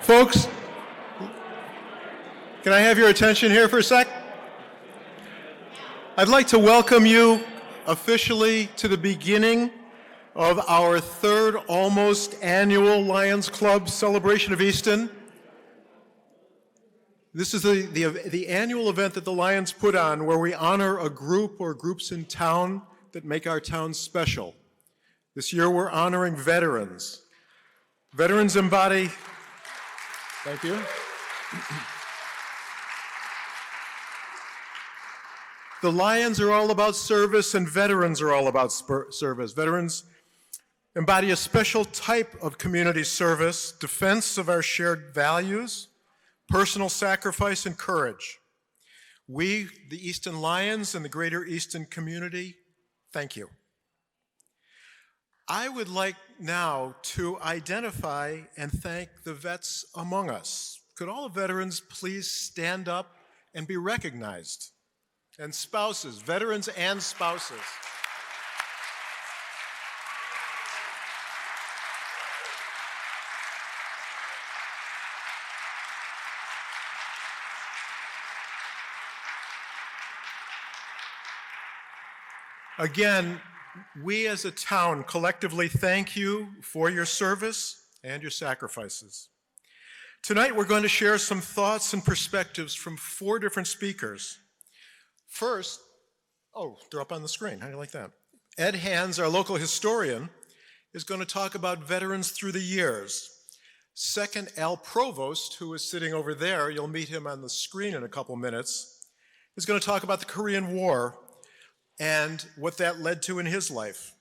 Folks, can I have your attention here for a sec? I'd like to welcome you officially to the beginning of our third almost annual Lions Club celebration of Easton. This is the annual event that the Lions put on where we honor a group or groups in town that make our town special. This year we're honoring veterans. Veterans embody, thank you. The Lions are all about service and veterans are all about service. Veterans embody a special type of community service, defense of our shared values, personal sacrifice, and courage. We, the Easton Lions and the greater Easton community, thank you. I would like now to identify and thank the vets among us. Could all the veterans please stand up and be recognized? And spouses, veterans and spouses. Again, we as a town collectively thank you for your service and your sacrifices. Tonight we're going to share some thoughts and perspectives from 4 different speakers. First, they're up on the screen. How do you like that? Ed Hands, our local historian, is going to talk about veterans through the years. Second, Al Provost, who is sitting over there, you'll meet him on the screen in a couple minutes, is going to talk about the Korean War and what that led to in his life.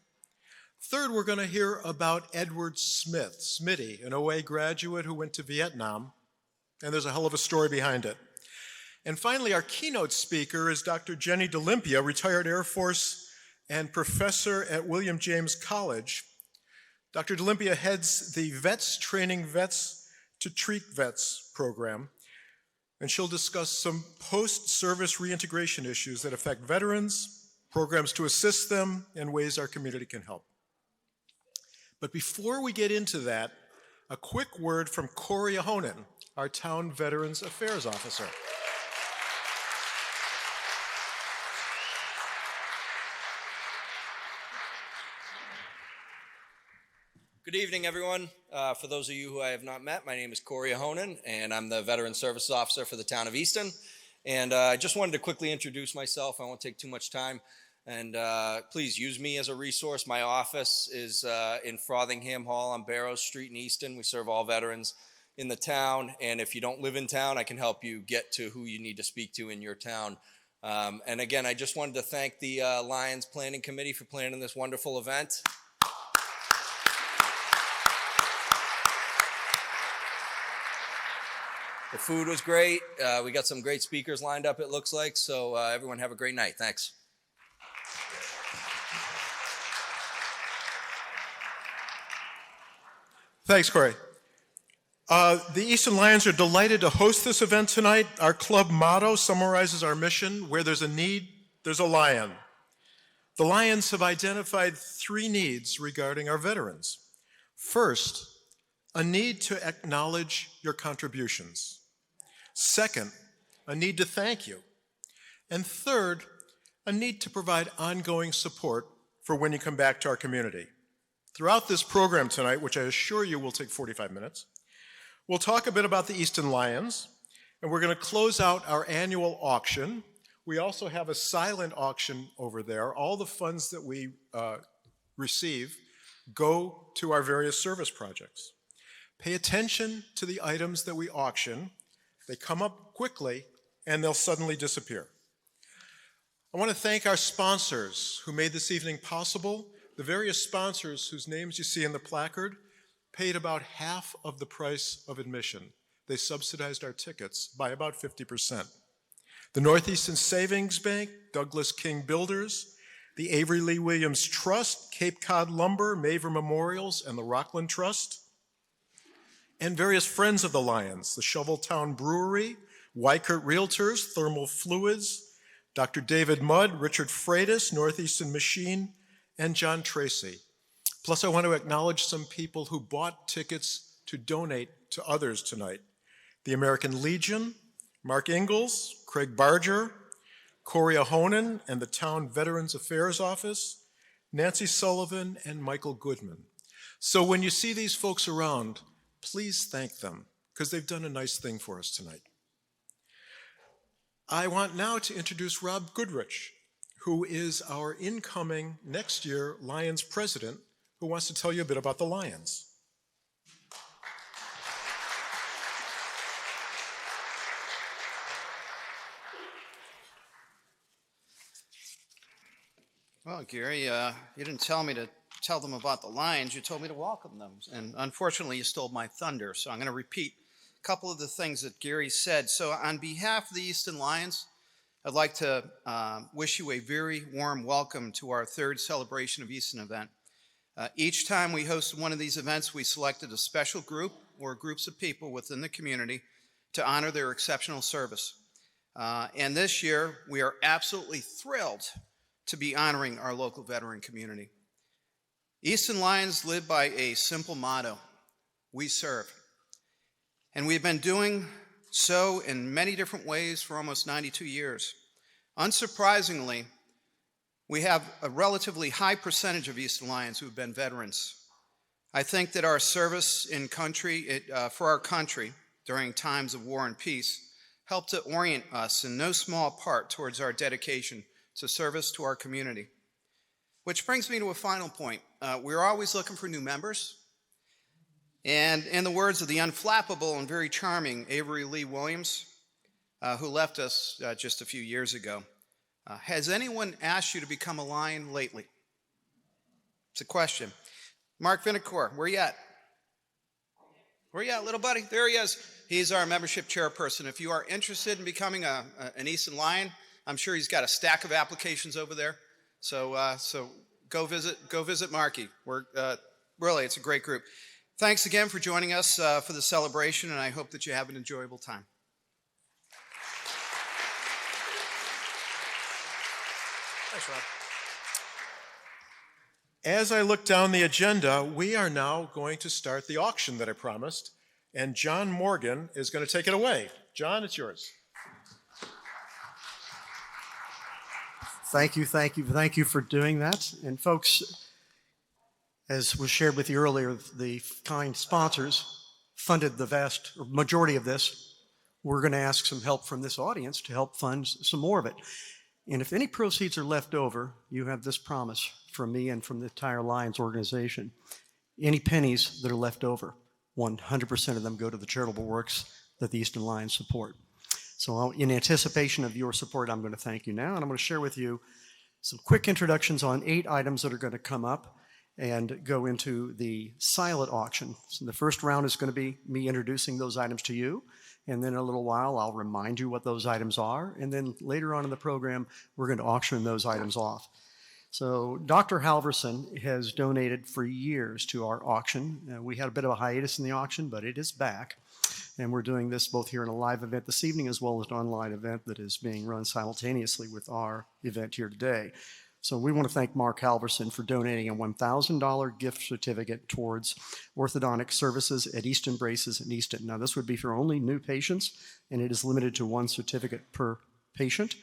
Third, we're going to hear about Edward Smith, Smitty, an OA graduate who went to Vietnam, and there's a hell of a story behind it. And finally, our keynote speaker is Dr. Jenny D'Olimpia, retired Air Force and professor at William James College. Dr. D'Olimpia heads the Vets Training Vets to Treat Vets program, and she'll discuss some post-service reintegration issues that affect veterans, programs to assist them, and ways our community can help. But before we get into that, a quick word from Corey Ahonen, our Town Veterans Affairs Officer. Good evening, everyone. For those of you who I have not met, my name is Corey Ahonen, and I'm the Veteran Services Officer for the town of Easton. And I just wanted to quickly introduce myself. I won't take too much time. And please use me as a resource. My office is in Frothingham Hall on Barrows Street in Easton. We serve all veterans in the town. And if you don't live in town, I can help you get to who you need to speak to in your town. And again, I just wanted to thank the Lions Planning Committee for planning this wonderful event. The food was great. We got some great speakers lined up, it looks like. So everyone have a great night. Thanks. Thanks, Corey. The Easton Lions are delighted to host this event tonight. Our club motto summarizes our mission: where there's a need, there's a lion. The Lions have identified 3 needs regarding our veterans. First, a need to acknowledge your contributions. Second, a need to thank you. And third, a need to provide ongoing support for when you come back to our community. Throughout this program tonight, which I assure you will take 45 minutes, we'll talk a bit about the Easton Lions, and we're going to close out our annual auction. We also have a silent auction over there. All the funds that we receive go to our various service projects. Pay attention to the items that we auction. They come up quickly, and they'll suddenly disappear. I want to thank our sponsors who made this evening possible. The various sponsors whose names you see in the placard paid about half of the price of admission. They subsidized our tickets by about 50%. The Northeastern Savings Bank, Douglas King Builders, the Avery Lee Williams Trust, Cape Cod Lumber, Maver Memorials, and the Rockland Trust, and various friends of the Lions, the Shoveltown Brewery, Wykert Realtors, Thermal Fluids, Dr. David Mudd, Richard Freitas, Northeastern Machine, and John Tracy. Plus, I want to acknowledge some people who bought tickets to donate to others tonight. The American Legion, Mark Ingalls, Craig Barger, Corey Ahonen and the Town Veterans Affairs Office, Nancy Sullivan, and Michael Goodman. So when you see these folks around, please thank them, because they've done a nice thing for us tonight. I want now to introduce Rob Goodrich, who is our incoming next year Lions president, who wants to tell you a bit about the Lions. Well, Gary, you didn't tell me to tell them about the Lions. You told me to welcome them. And unfortunately, you stole my thunder. So I'm going to repeat a couple of the things that Gary said. So on behalf of the Easton Lions, I'd like to wish you a very warm welcome to our third Celebration of Easton event. Each time we host one of these events, we selected a special group or groups of people within the community to honor their exceptional service. And this year, we are absolutely thrilled to be honoring our local veteran community. Easton Lions live by a simple motto: we serve. And we've been doing so in many different ways for almost 92 years. Unsurprisingly, we have a relatively high percentage of Easton Lions who have been veterans. I think that our service in for our country during times of war and peace helped to orient us in no small part towards our dedication to service to our community. Which brings me to a final point. We're always looking for new members. And in the words of the unflappable and very charming Avery Lee Williams, who left us just a few years ago, has anyone asked you to become a Lion lately? It's a question. Mark Vinicor, where you at? Where you at, little buddy? There he is. He's our membership chairperson. If you are interested in becoming an Easton Lion, I'm sure he's got a stack of applications over there. So go visit Marky. Really, it's a great group. Thanks again for joining us for the celebration, and I hope that you have an enjoyable time. Thanks, Rob. As I look down the agenda, we are now going to start the auction that I promised, and John Morgan is going to take it away. John, it's yours. Thank you for doing that. And folks, as was shared with you earlier, the kind sponsors funded the vast majority of this. We're going to ask some help from this audience to help fund some more of it. And if any proceeds are left over, you have this promise from me and from the entire Lions organization. Any pennies that are left over, 100% of them go to the charitable works that the Easton Lions support. So in anticipation of your support, I'm going to thank you now, and I'm going to share with you some quick introductions on 8 items that are going to come up and go into the silent auction. So the first round is going to be me introducing those items to you, and then in a little while I'll remind you what those items are, and then later on in the program we're going to auction those items off. So Dr. Halverson has donated for years to our auction. We had a bit of a hiatus in the auction, but it is back. And we're doing this both here in a live event this evening as well as an online event that is being run simultaneously with our event here today. So we want to thank Mark Halverson for donating a $1,000 gift certificate towards orthodontic services at Easton Braces in Easton. Now this would be for only new patients, and it is limited to 1 certificate per patient.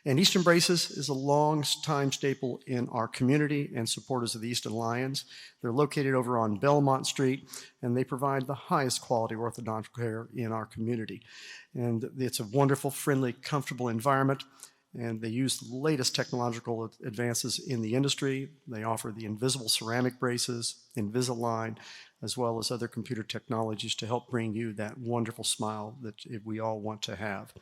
And Easton Braces is a long-time staple in our community and supporters of the Easton Lions. They're located over on Belmont Street, and they provide the highest quality orthodontic care in our community. And it's a wonderful, friendly, comfortable environment, and they use the latest technological advances in the industry. They offer the invisible ceramic braces, Invisalign, as well as other computer technologies to help bring you that wonderful smile that we all want to have.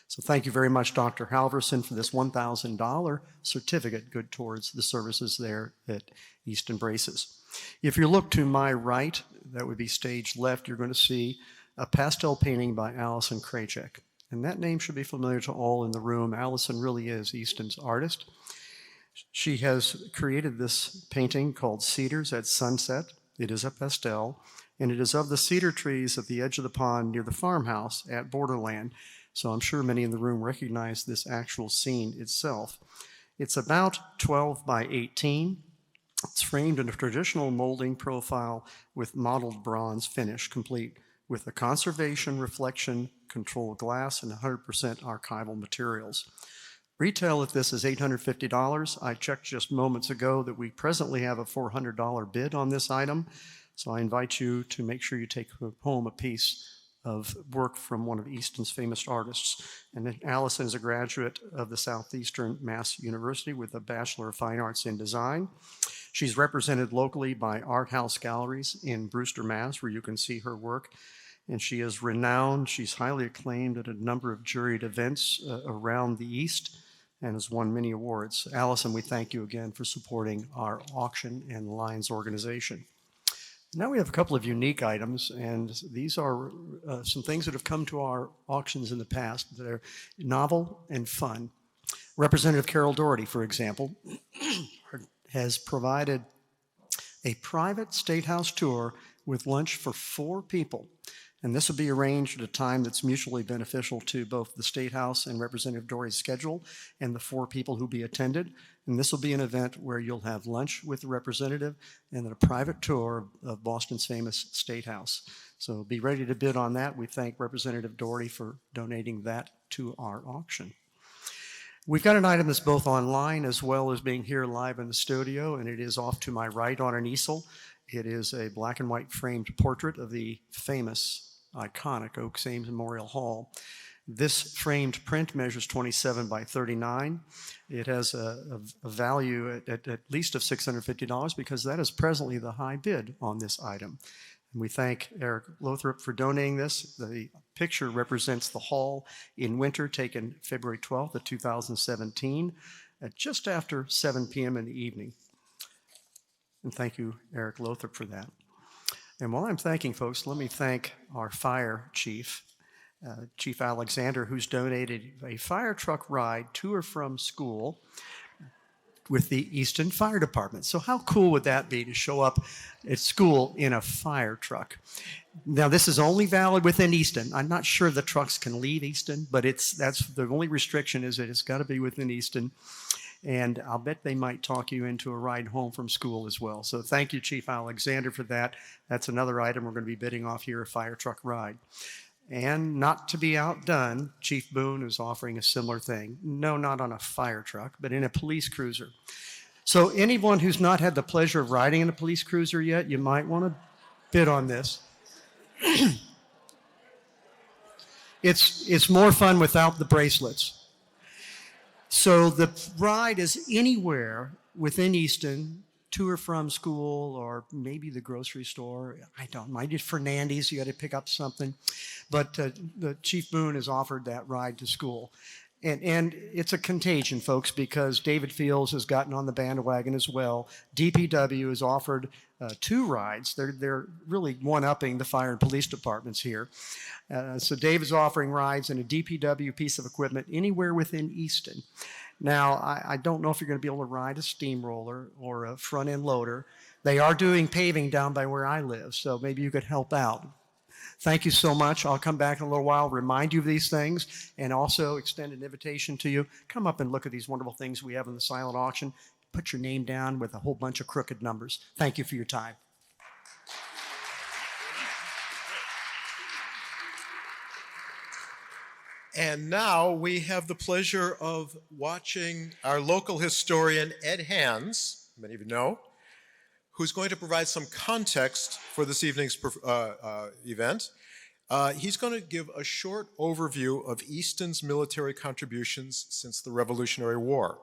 So thank you very much, Dr. Halverson, for this $1,000 certificate good towards the services there at Easton Braces. If you look to my right, that would be stage left, you're going to see a pastel painting by Allison Krajcek. And that name should be familiar to all in the room. Allison really is Easton's artist. She has created this painting called Cedars at Sunset. It is a pastel, and it is of the cedar trees at the edge of the pond near the farmhouse at Borderland. So I'm sure many in the room recognize this actual scene itself. It's about 12 by 18. It's framed in a traditional molding profile with mottled bronze finish, complete with a conservation, reflection, control glass, and 100% archival materials. Retail at this is $850. I checked just moments ago that we presently have a $400 bid on this item, so I invite you to make sure you take home a piece of work from one of Easton's famous artists. And then Allison is a graduate of the Southeastern Mass University with a Bachelor of Fine Arts in Design. She's represented locally by Art House Galleries in Brewster, Mass., where you can see her work. And she is renowned. She's highly acclaimed at a number of juried events around the East and has won many awards. Allison, we thank you again for supporting our auction and Lions organization. Now we have a couple of unique items, and these are some things that have come to our auctions in the past that are novel and fun. Representative Carol Doherty, for example, has provided a private State House tour with lunch for 4 people. And this will be arranged at a time that's mutually beneficial to both the State House and Representative Doherty's schedule and the 4 people who be attended. And this will be an event where you'll have lunch with the representative and then a private tour of Boston's famous State House. So be ready to bid on that. We thank Representative Doherty for donating that to our auction. We've got an item that's both online as well as being here live in the studio, and it is off to my right on an easel. It is a black and white framed portrait of the famous, iconic Oaks Ames Memorial Hall. This framed print measures 27 by 39. It has a value at least of $650 because that is presently the high bid on this item. And we thank Eric Lothrop for donating this. The picture represents the hall in winter, taken February 12th of 2017 at just after 7 p.m. in the evening. And thank you, Eric Lothrop, for that. And while I'm thanking folks, let me thank our fire chief, Chief Alexander, who's donated a fire truck ride to or from school with the Easton Fire Department. So how cool would that be to show up at school in a fire truck? Now, this is only valid within Easton. I'm not sure the trucks can leave Easton, but that's the only restriction is that it's got to be within Easton. And I'll bet they might talk you into a ride home from school as well. So thank you, Chief Alexander, for that. That's another item we're going to be bidding off here, a fire truck ride. And not to be outdone, Chief Boone is offering a similar thing. No, not on a fire truck, but in a police cruiser. So anyone who's not had the pleasure of riding in a police cruiser yet, you might want to bid on this. It's more fun without the bracelets. So the ride is anywhere within Easton, to or from school, or maybe the grocery store. I don't mind. It's Fernandes. You got to pick up something. But the Chief Boone has offered that ride to school. And it's a contagion, folks, because David Fields has gotten on the bandwagon as well. DPW has offered 2 rides. They're really one-upping the fire and police departments here. So Dave is offering rides in a DPW piece of equipment anywhere within Easton. Now, I don't know if you're going to be able to ride a steamroller or a front-end loader. They are doing paving down by where I live, so maybe you could help out. Thank you so much. I'll come back in a little while, remind you of these things, and also extend an invitation to you. Come up and look at these wonderful things we have in the silent auction. Put your name down with a whole bunch of crooked numbers. Thank you for your time. And now we have the pleasure of watching our local historian, Ed Hands, many of you know, who's going to provide some context for this evening's event. He's going to give a short overview of Easton's military contributions since the Revolutionary War.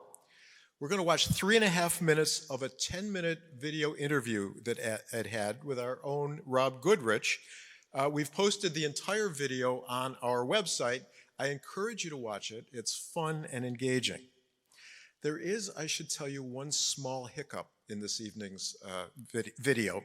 We're going to watch 3.5 minutes of a 10-minute video interview that Ed had with our own Rob Goodrich. We've posted the entire video on our website. I encourage you to watch it. It's fun and engaging. There is, I should tell you, one small hiccup in this evening's video.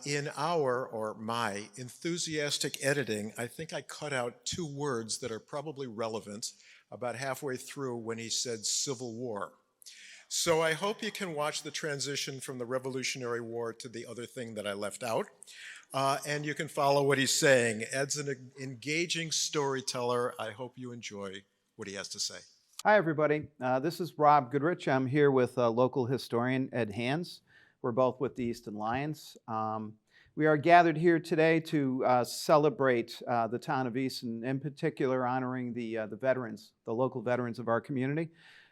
In my enthusiastic editing, I think I cut out 2 words that are probably relevant about halfway through when he said Civil War. So I hope you can watch the transition from the Revolutionary War to the other thing that I left out. And you can follow what he's saying. Ed's an engaging storyteller. I hope you enjoy what he has to say. Hi, everybody. This is Rob Goodrich. I'm here with local historian Ed Hands. We're both with the Easton Lions. We are gathered here today to celebrate the town of Easton, in particular honoring the veterans, the local veterans of our community.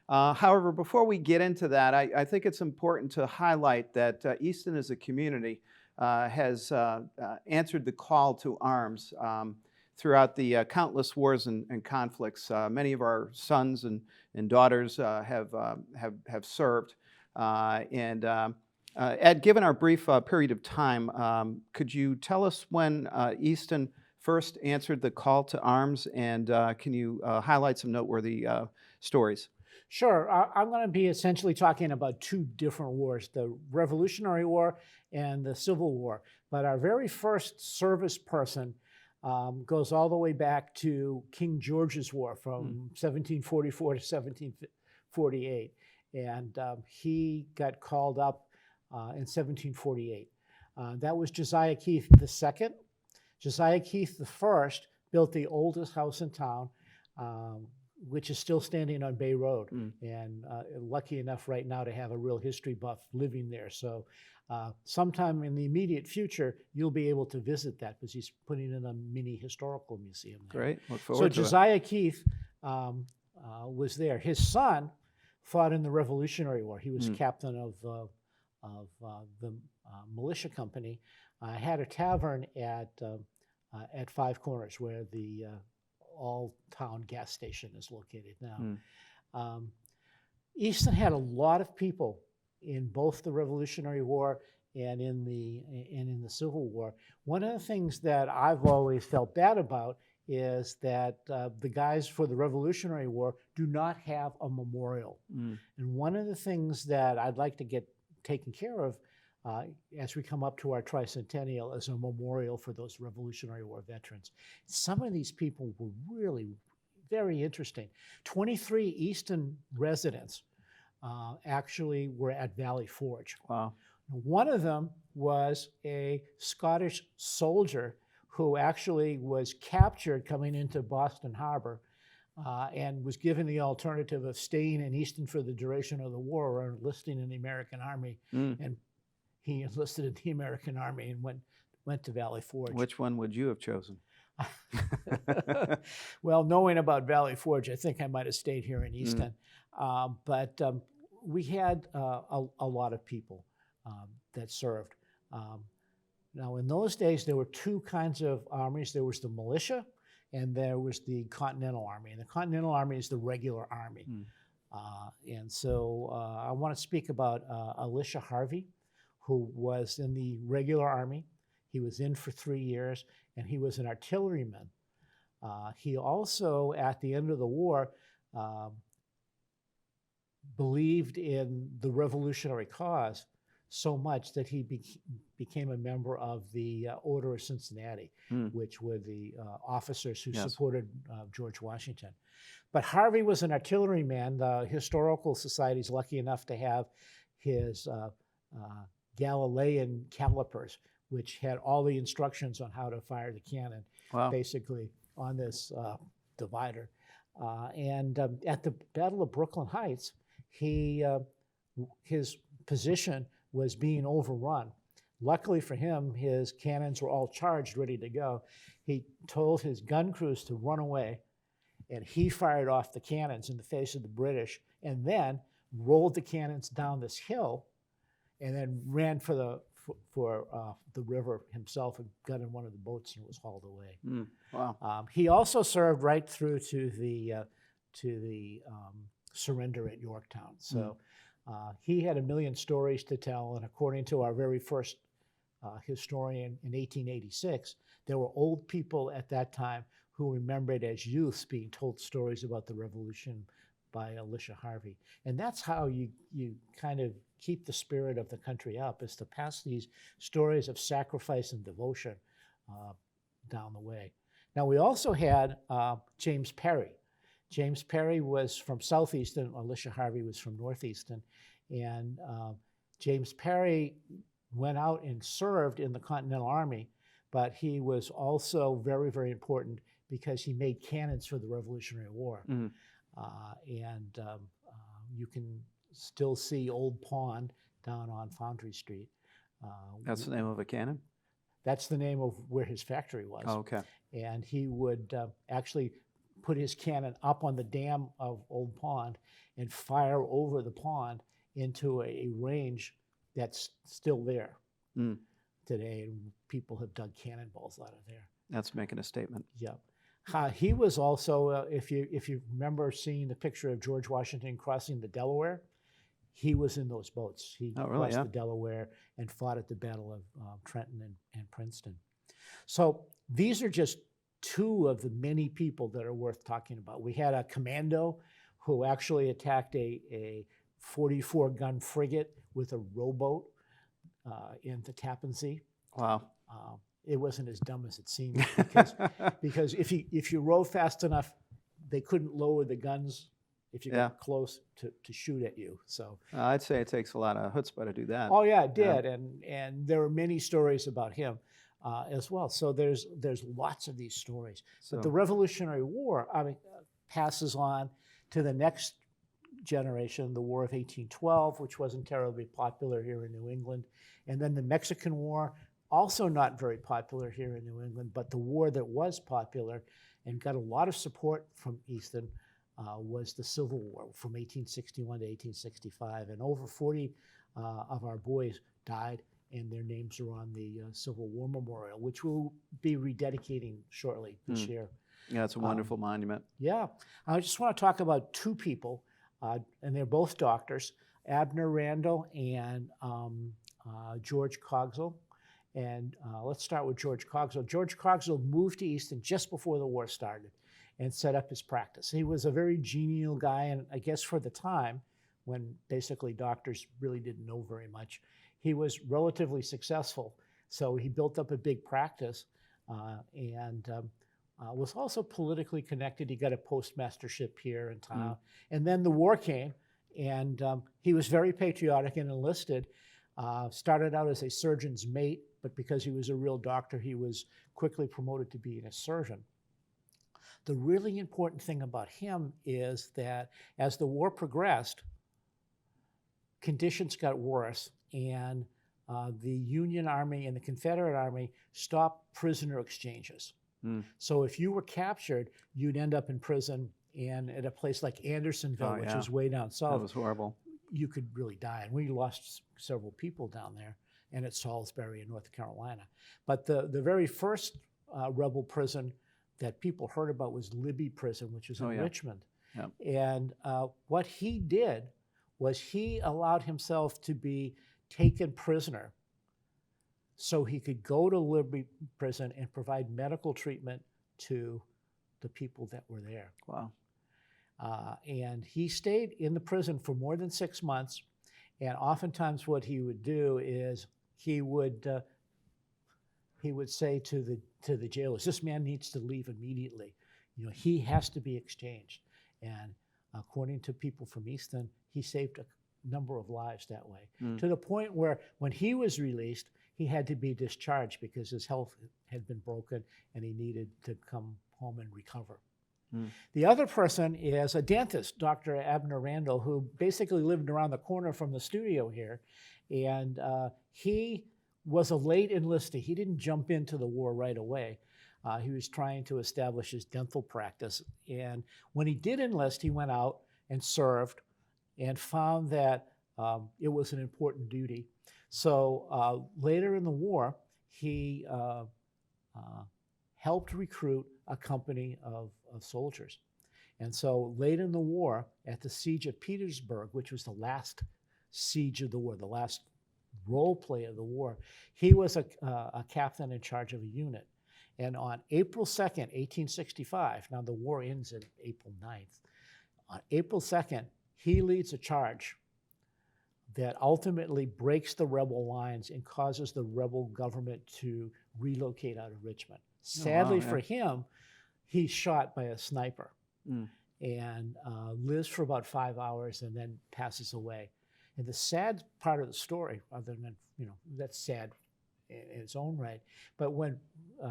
However, before we get into that, I think it's important to highlight that Easton as a community has answered the call to arms throughout the countless wars and conflicts. Many of our sons and daughters have served. Ed, given our brief period of time, could you tell us when Easton first answered the call to arms, and can you highlight some noteworthy stories? Sure. I'm going to be essentially talking about two different wars, the Revolutionary War and the Civil War. But our very first service person goes all the way back to King George's War from 1744 to 1748. And he got called up in 1748. That was Josiah Keith II. Josiah Keith I built the oldest house in town, which is still standing on Bay Road, and lucky enough right now to have a real history buff living there. So sometime in the immediate future, you'll be able to visit that because he's putting in a mini historical museum there. Great, look So forward to it. Josiah Keith was there. His son fought in the Revolutionary War. He was captain of the militia company. Had a tavern at Five Corners where the all-town gas station is located now. Easton had a lot of people in both the Revolutionary War and in the Civil War. One of the things that I've always felt bad about is that the guys for the Revolutionary War do not have a memorial. And one of the things that I'd like to get taken care of as we come up to our tricentennial as a memorial for those Revolutionary War veterans. Some of these people were really very interesting. 23 Easton residents actually were at Valley Forge. Wow. One of them was a Scottish soldier who actually was captured coming into Boston Harbor and was given the alternative of staying in Easton for the duration of the war or enlisting in the American Army. And he enlisted in the American Army and went to Valley Forge. Which one would you have chosen? Well, knowing about Valley Forge, I think I might have stayed here in Easton. But we had a lot of people that served. Now, in those days, there were two kinds of armies. There was the militia, and there was the Continental Army. And the Continental Army is the regular army. And so I want to speak about Elisha Harvey, who was in the regular army. He was in for 3 years, and he was an artilleryman. He also, at the end of the war, believed in the revolutionary cause so much that he became a member of the Order of Cincinnati, which were the officers who supported George Washington. But Harvey was an artilleryman. The Historical Society is lucky enough to have his Galilean calipers, which had all the instructions on how to fire the cannon, basically on this divider. And at the Battle of Brooklyn Heights, his position was being overrun. Luckily for him, his cannons were all charged, ready to go. He told his gun crews to run away, and he fired off the cannons in the face of the British, and then rolled the cannons down this hill, and then ran for the river himself and got in one of the boats and was hauled away. Wow. He also served right through to the surrender at Yorktown. So he had a million stories to tell, and according to our very first historian in 1886, there were old people at that time who remembered as youths being told stories about the Revolution by Elisha Harvey. And that's how you kind of keep the spirit of the country up, is to pass these stories of sacrifice and devotion down the way. Now, we also had James Perry. James Perry was from Southeastern. Elisha Harvey was from Northeastern. And James Perry went out and served in the Continental Army, but he was also very, very important because he made cannons for the Revolutionary War. You can still see Old Pond down on Foundry Street. That's the name of a cannon? That's the name of where his factory was. Oh, okay. And he would actually put his cannon up on the dam of Old Pond and fire over the pond into a range that's still there today. And people have dug cannonballs out of there. That's making a statement. Yeah. He was also, if you remember seeing the picture of George Washington crossing the Delaware, he was in those boats. He crossed the Delaware and fought at the Battle of Trenton and Princeton. So these are just two of the many people that are worth talking about. We had a commando who actually attacked a 44-gun frigate with a rowboat in the Tappan Zee. Wow. It wasn't as dumb as it seemed because if you row fast enough, they couldn't lower the guns if you got close to shoot at you. So I'd say it takes a lot of chutzpah to do that. oh yeah, it did, and there are many stories about him as well. So there's lots of these stories. But the Revolutionary War, passes on to the next generation, the War of 1812, which wasn't terribly popular here in New England, and then the Mexican War. Also not very popular here in New England, but the war that was popular and got a lot of support from Easton was the Civil War from 1861 to 1865. And over 40 of our boys died, and their names are on the Civil War Memorial, which we'll be rededicating shortly this year. Yeah, it's a wonderful monument. Yeah. I just want to talk about two people, and they're both doctors, Abner Randall and George Cogswell. And let's start with George Cogswell. George Cogswell moved to Easton just before the war started and set up his practice. He was a very genial guy, and I guess for the time, when basically doctors really didn't know very much, he was relatively successful. So he built up a big practice and was also politically connected. He got a postmastership here in town. And then the war came, and he was very patriotic and enlisted. Started out as a surgeon's mate, but because he was a real doctor, he was quickly promoted to being a surgeon. The really important thing about him is that as the war progressed, conditions got worse, and the Union Army and the Confederate Army stopped prisoner exchanges. So if you were captured, you'd end up in prison, and at a place like Andersonville, which is way down south. That was horrible. You could really die. And we lost several people down there, and at Salisbury in North Carolina. But the very first rebel prison that people heard about was Libby Prison, which is in Richmond. And what he did was he allowed himself to be taken prisoner so he could go to Libby Prison and provide medical treatment to the people that were there. Wow. And he stayed in the prison for more than 6 months. And oftentimes what he would do is he would say to the jailers, this man needs to leave immediately. You know, he has to be exchanged. And according to people from Easton, he saved a number of lives that way, to the point where when he was released, he had to be discharged because his health had been broken and he needed to come home and recover. The other person is a dentist, Dr. Abner Randall, who basically lived around the corner from the studio here. And he was a late enlistee. He didn't jump into the war right away. He was trying to establish his dental practice. And when he did enlist, he went out and served and found that it was an important duty. So later in the war, he helped recruit a company of soldiers. And so late in the war, at the siege of Petersburg, which was the last siege of the war, the last role play of the war, he was a captain in charge of a unit. And on April 2nd, 1865, now the war ends on April 9th, on April 2nd, he leads a charge that ultimately breaks the rebel lines and causes the rebel government to relocate out of Richmond. Sadly for him, he's shot by a sniper and lives for about 5 hours and then passes away. And the sad part of the story, other than, that's sad in its own right, but when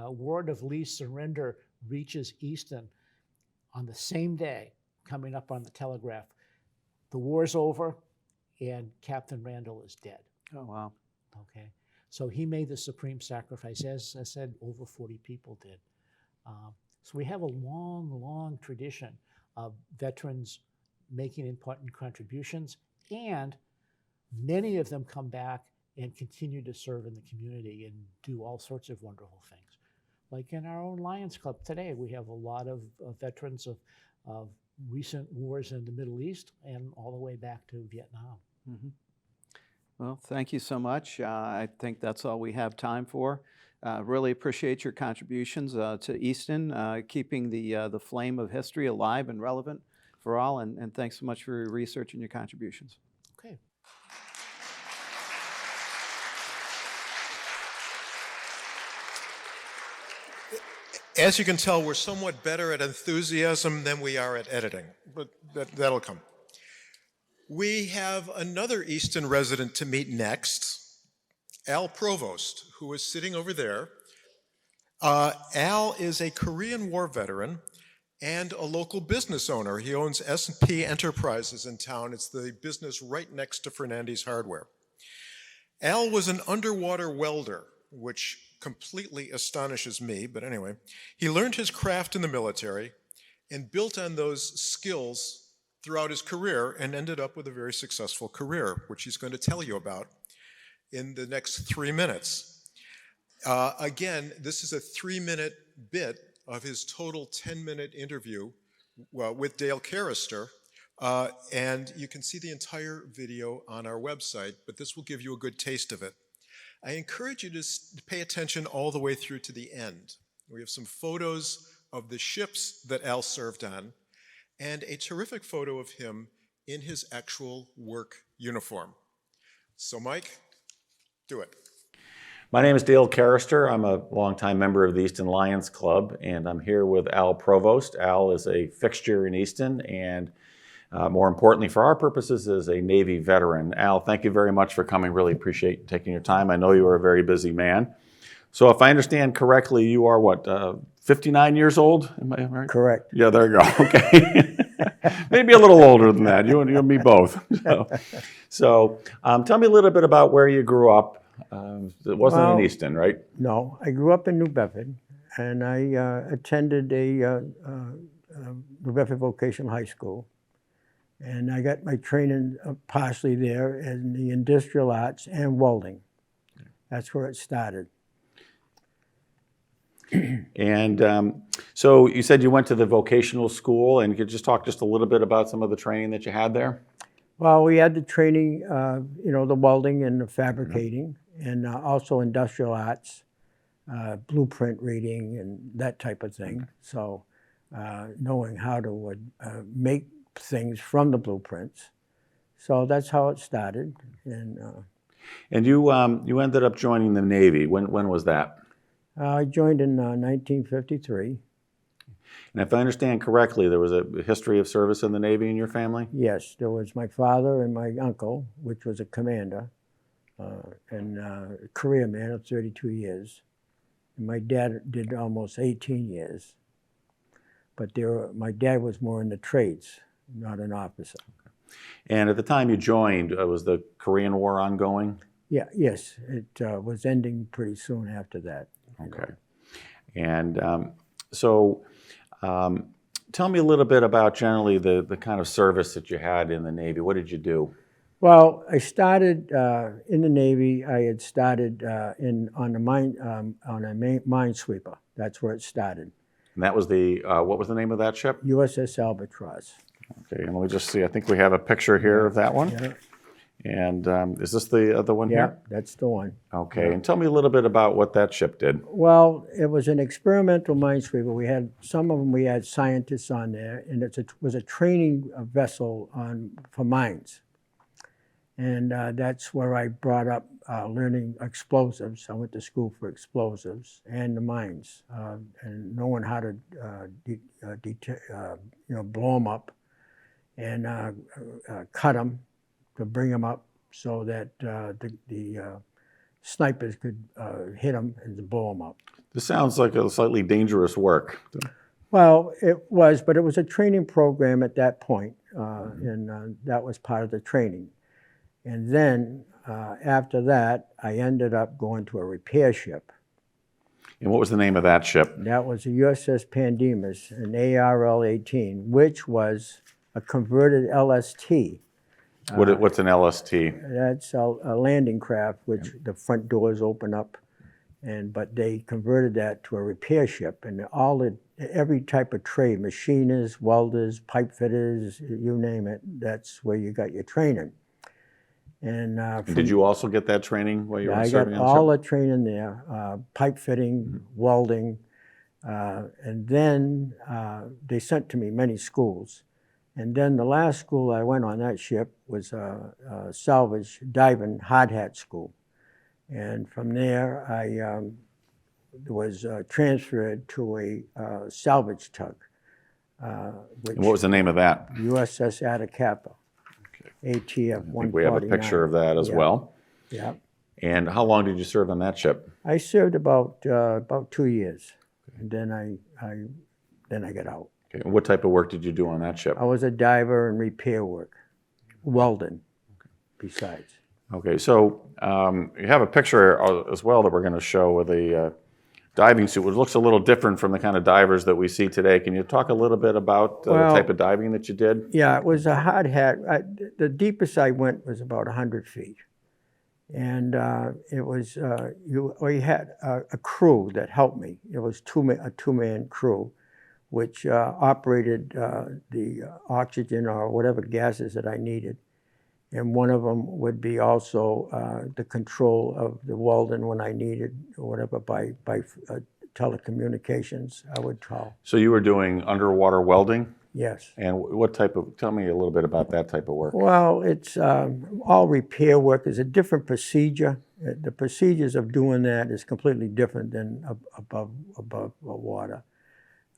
word of Lee's surrender reaches Easton on the same day, coming up on the telegraph, the war's over and Captain Randall is dead. Oh, wow. Okay. So he made the supreme sacrifice. As I said, over 40 people did. So we have a long, long tradition of veterans making important contributions, and many of them come back and continue to serve in the community and do all sorts of wonderful things. Like in our own Lions Club today, we have a lot of veterans of recent wars in the Middle East and all the way back to Vietnam. Mm-hmm. Well, thank you so much. I think that's all we have time for. Really appreciate your contributions to Easton, keeping the flame of history alive and relevant for all, and thanks so much for your research and your contributions. Okay. As you can tell, we're somewhat better at enthusiasm than we are at editing, but that'll come. We have another Easton resident to meet next, Al Provost, who is sitting over there. Al is a Korean War veteran and a local business owner. He owns S&P Enterprises in town. It's the business right next to Fernandes Hardware. Al was an underwater welder, which completely astonishes me, but anyway. He learned his craft in the military and built on those skills throughout his career and ended up with a very successful career, which he's going to tell you about in the next 3 minutes. Again, this is a 3-minute bit of his total 10-minute interview with Dale Carrister, and you can see the entire video on our website, but this will give you a good taste of it. I encourage you to pay attention all the way through to the end. We have some photos of the ships that Al served on, and a terrific photo of him in his actual work uniform. So Mike, do it. My name is Dale Carrister. I'm a longtime member of the Easton Lions Club, and I'm here with Al Provost. Al is a fixture in Easton, and more importantly for our purposes, is a Navy veteran. Al, thank you very much for coming. Really appreciate taking your time. I know you are a very busy man. So if I understand correctly, you are what, 59 years old? Am I right? Correct. Yeah, there you go. Okay. Maybe a little older than that. You and me both. So tell me a little bit about where you grew up. It wasn't in Easton, right? No, I grew up in New Bedford, and I attended a New Bedford Vocational High School. And I got my training partially there in the industrial arts and welding. That's where it started. And so you said you went to the vocational school, and you could just talk just a little bit about some of the training that you had there? Well, we had the training, the welding and the fabricating, and also industrial arts, blueprint reading and that type of thing. So knowing how to make things from the blueprints. So that's how it started. And you ended up joining the Navy. When was that? I joined in 1953. And if I understand correctly, there was a history of service in the Navy in your family? Yes, there was my father and my uncle, which was a commander, and a career man of 32 years. And my dad did almost 18 years. But my dad was more in the trades, not an officer. And at the time you joined, was the Korean War ongoing? Yeah, yes, it was ending pretty soon after that. Okay. And so tell me a little bit about generally the kind of service that you had in the Navy. What did you do? Well, I started in the Navy. I had started on a minesweeper. That's where it started. And that was what was the name of that ship? USS Albatross. Okay, and let me just see. I think we have a picture here of that one. Yeah. And is this the other one Yeah, here? that's the one. Okay, and tell me a little bit about what that ship did. Well, it was an experimental minesweeper. We had some of them. We had scientists on there, and it was a training vessel for mines. And that's where I brought up learning explosives. I went to school for explosives and the mines, and knowing how to blow them up and cut them to bring them up so that the snipers could hit them and blow them up. This sounds like a slightly dangerous work. Well, it was, but it was a training program at that point, and that was part of the training. And then after that, I ended up going to a repair ship. And what was the name of that ship? That was a USS Pandemus, an ARL-18, which was a converted LST. What's an LST? That's a landing craft, which the front doors open up, but they converted that to a repair ship, and every type of trade, machinists, welders, pipe fitters, you name it, that's where you got your training. And Did you also get that training while you were I serving got on the all ship? the training there, pipe fitting, welding, and then they sent to me many schools. And then the last school I went on that ship was a salvage diving hard hat school. And from there, I was transferred to a salvage tug. Which And what was the name of that? USS Atacapa, ATF 149. I think we have a picture of that as well. Yeah. And how long did you serve on that ship? I served about 2 years, and then I got out. Okay. And what type of work did you do on that ship? I was a diver and repair work, welding, besides. Okay, so you have a picture as well that we're going to show with a diving suit, which looks a little different from the kind of divers that we see today. Can you talk a little bit about the type of diving that you did? Yeah, it was a hard hat. The deepest I went was about 100 feet. And it was, we had a crew that helped me. It was a two-man crew, which operated the oxygen or whatever gases that I needed. And one of them would be also the control of the welding when I needed or whatever by telecommunications, I would call. So you were doing underwater welding? Yes. And what type of, tell me a little bit about that type of work. Well, it's all repair work. It's a different procedure. The procedures of doing that is completely different than above water.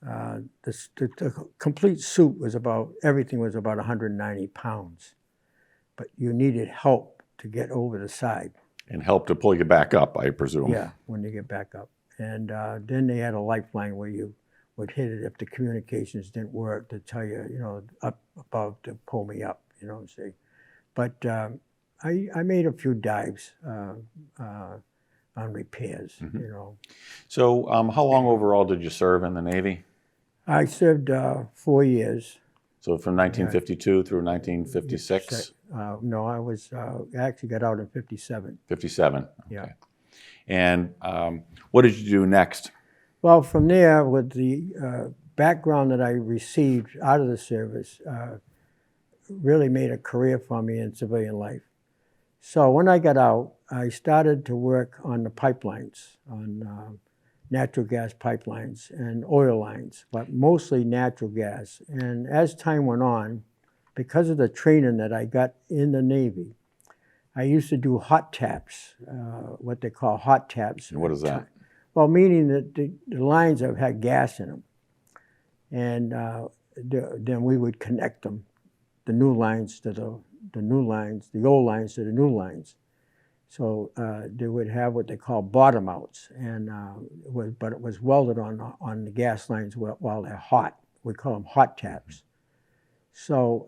The complete suit was everything was about 190 pounds. But you needed help to get over the side. And help to pull you back up, I presume. Yeah, when you get back up. And then they had a lifeline where you would hit it if the communications didn't work to tell you, up above to pull me up, see. But I made a few dives on repairs, So how long overall did you serve in the Navy? I served 4 years. So from 1952 through 1956? No, I was actually got out in 57. 57, okay. Yeah. And what did you do next? Well, from there, with the background that I received out of the service, really made a career for me in civilian life. So when I got out, I started to work on the pipelines, on natural gas pipelines and oil lines, but mostly natural gas. And as time went on, because of the training that I got in the Navy, I used to do hot taps, what they call hot taps. And what is that? Well, meaning that the lines have had gas in them. And then we would connect them, the new lines to the new lines, the old lines to the new lines. So they would have what they call bottom outs, and but it was welded on the gas lines while they're hot. We call them hot taps. So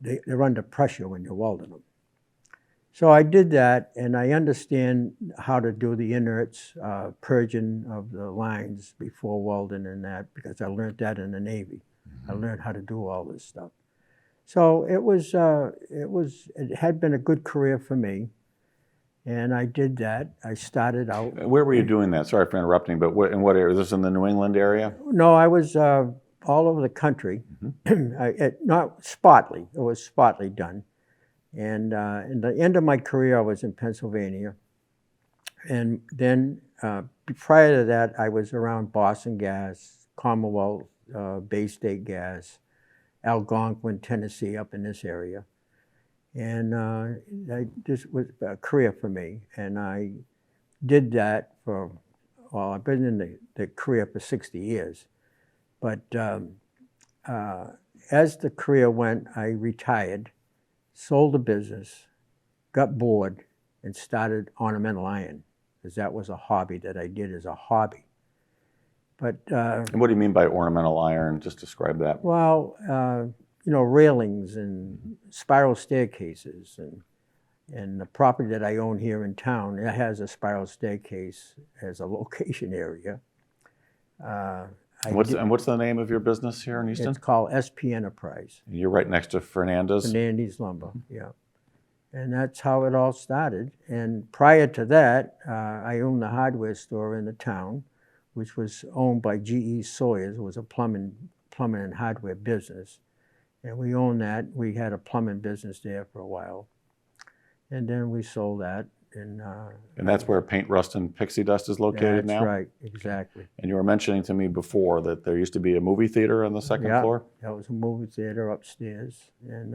they're under pressure when you're welding them. So I did that, and I understand how to do the inerts, purging of the lines before welding and that, because I learned that in the Navy. I learned how to do all this stuff. So it had been a good career for me. And I did that. I started out. Where were you doing that? Sorry for interrupting, but in what area? Was this in the New England area? No, I was all over the country. Not spotly. It was spotly done. And in the end of my career, I was in Pennsylvania. And then prior to that, I was around Boston Gas, Commonwealth, Bay State Gas, Algonquin, Tennessee, up in this area. And this was a career for me. And I did that I've been in the career for 60 years. But as the career went, I retired, sold the business, got bored, and started ornamental iron, because that was a hobby that I did as a hobby. But and what do you mean by ornamental iron? Just describe that. Well, railings and spiral staircases and And the property that I own here in town, it has a spiral staircase as a location area. What's the name of your business here in Easton? It's called SP Enterprise. You're right next to Fernandez. Fernandez Lumber, yeah. And that's how it all started. And prior to that, I owned a hardware store in the town, which was owned by G.E. Sawyers. It was a plumbing and hardware business. And we owned that. We had a plumbing business there for a while. And then we sold that. And that's where Paint, Rust, and Pixie Dust is located now? That's right, exactly. And you were mentioning to me before that there used to be a movie theater on the second floor? That was a movie theater upstairs. And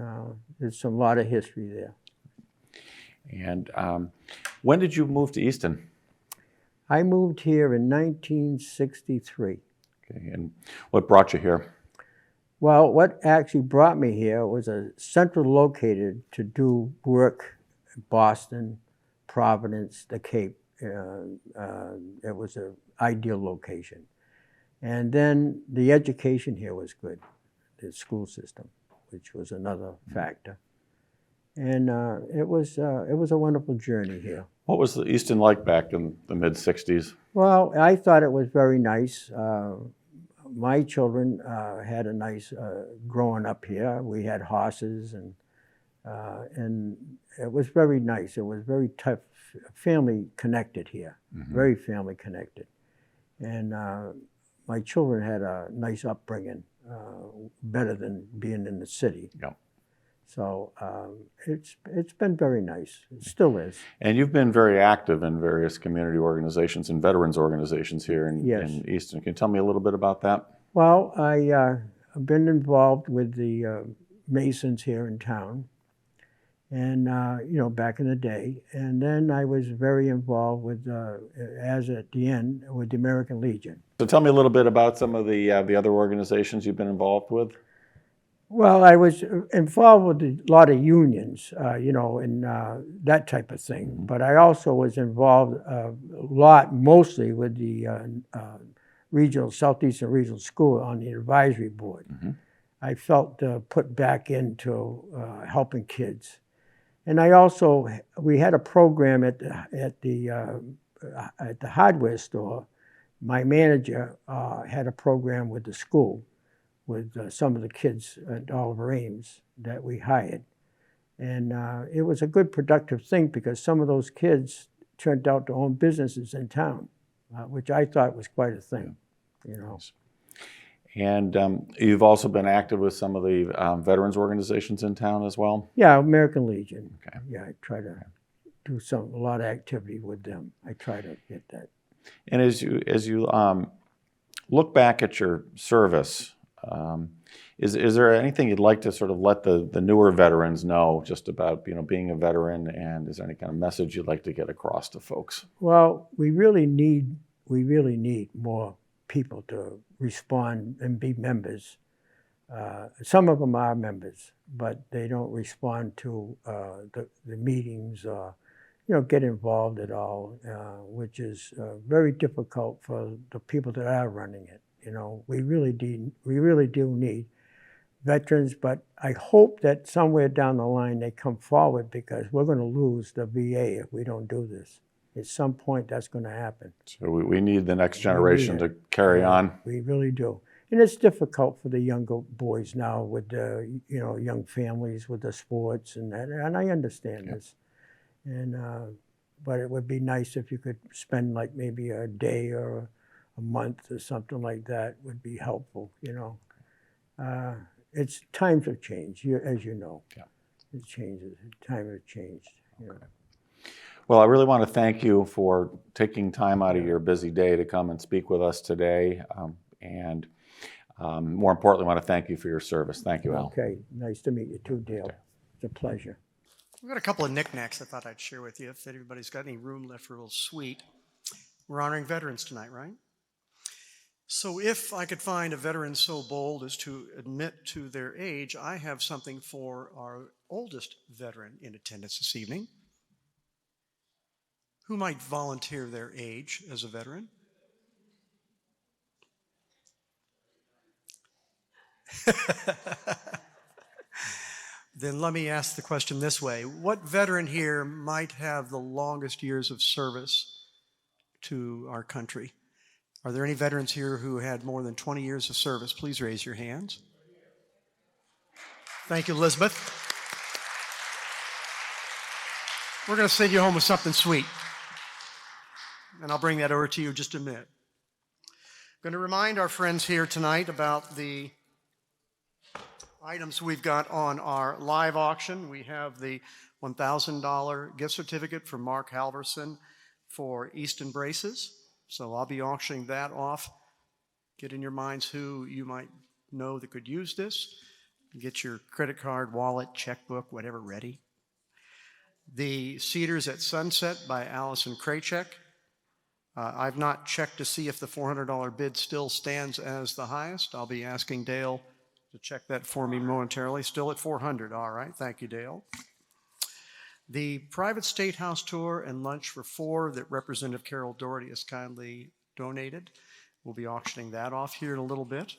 there's a lot of history there. And when did you move to Easton? I moved here in 1963. Okay, and what brought you here? Well, what actually brought me here was a central located to do work in Boston, Providence, the Cape. It was an ideal location. And then the education here was good, the school system, which was another factor. And it was a wonderful journey here. What was Easton like back in the mid-'60s? Well, I thought it was very nice. My children had a nice growing up here. We had horses, and it was very nice. It was very tough, family connected here, very family connected. And my children had a nice upbringing, better than being in the city. Yeah. So it's been very nice. It still is. And you've been very active in various community organizations and veterans organizations here in Easton. Can you tell me a little bit about that? Well, I've been involved with the Masons here in town, and back in the day. And then I was very involved with, as at the end, with the American Legion. So tell me a little bit about some of the other organizations you've been involved with. Well, I was involved with a lot of unions, and that type of thing. But I also was involved mostly with the Southeastern Regional School on the advisory board. I felt put back into helping kids. And we had a program at the hardware store. My manager had a program with the school, with some of the kids at Oliver Ames that we hired. And it was a good productive thing because some of those kids turned out to own businesses in town, which I thought was quite a thing, And you've also been active with some of the veterans organizations in town as well? Yeah, American Legion. Okay. Yeah, I try to do a lot of activity with them. I try to get that. And as you look back at your service, is there anything you'd like to sort of let the newer veterans know just about being a veteran, and is there any kind of message you'd like to get across to folks? Well, we really need more people to respond and be members. Some of them are members, but they don't respond to the meetings or get involved at all, which is very difficult for the people that are running it. We really do need veterans, but I hope that somewhere down the line they come forward, because we're going to lose the VA if we don't do this. At some point, that's going to happen. So we need the next generation to carry on. We really do. And it's difficult for the younger boys now with the, young families with the sports and that, and I understand this. And, but it would be nice if you could spend like maybe a day or a month or something like that would be helpful, It's times have changed, as you know. Yeah. It changes, time has changed. Okay. Well, I really want to thank you for taking time out of your busy day to come and speak with us today. And more importantly, I want to thank you for your service. Thank you, Al. Okay, nice to meet you too, Dale. Okay. It's a pleasure. We've got a couple of knickknacks I thought I'd share with you if anybody's got any room left for a little sweet. We're honoring veterans tonight, right? So if I could find a veteran so bold as to admit to their age, I have something for our oldest veteran in attendance this evening. Who might volunteer their age as a veteran? Then let me ask the question this way. What veteran here might have the longest years of service to our country? Are there any veterans here who had more than 20 years of service? Please raise your hands. Thank you, Elizabeth. We're going to send you home with something sweet. And I'll bring that over to you in just a minute. I'm going to remind our friends here tonight about the items we've got on our live auction. We have the $1,000 gift certificate from Mark Halverson for Easton braces. So I'll be auctioning that off. Get in your minds who you might know that could use this. Get your credit card, wallet, checkbook, whatever ready. The Cedars at Sunset by Allison Kraychek. I've not checked to see if the $400 bid still stands as the highest. I'll be asking Dale to check that for me momentarily. Still at $400. All right. Thank you, Dale. The private State House tour and lunch for 4 that Representative Carol Doherty has kindly donated. We'll be auctioning that off here in a little bit.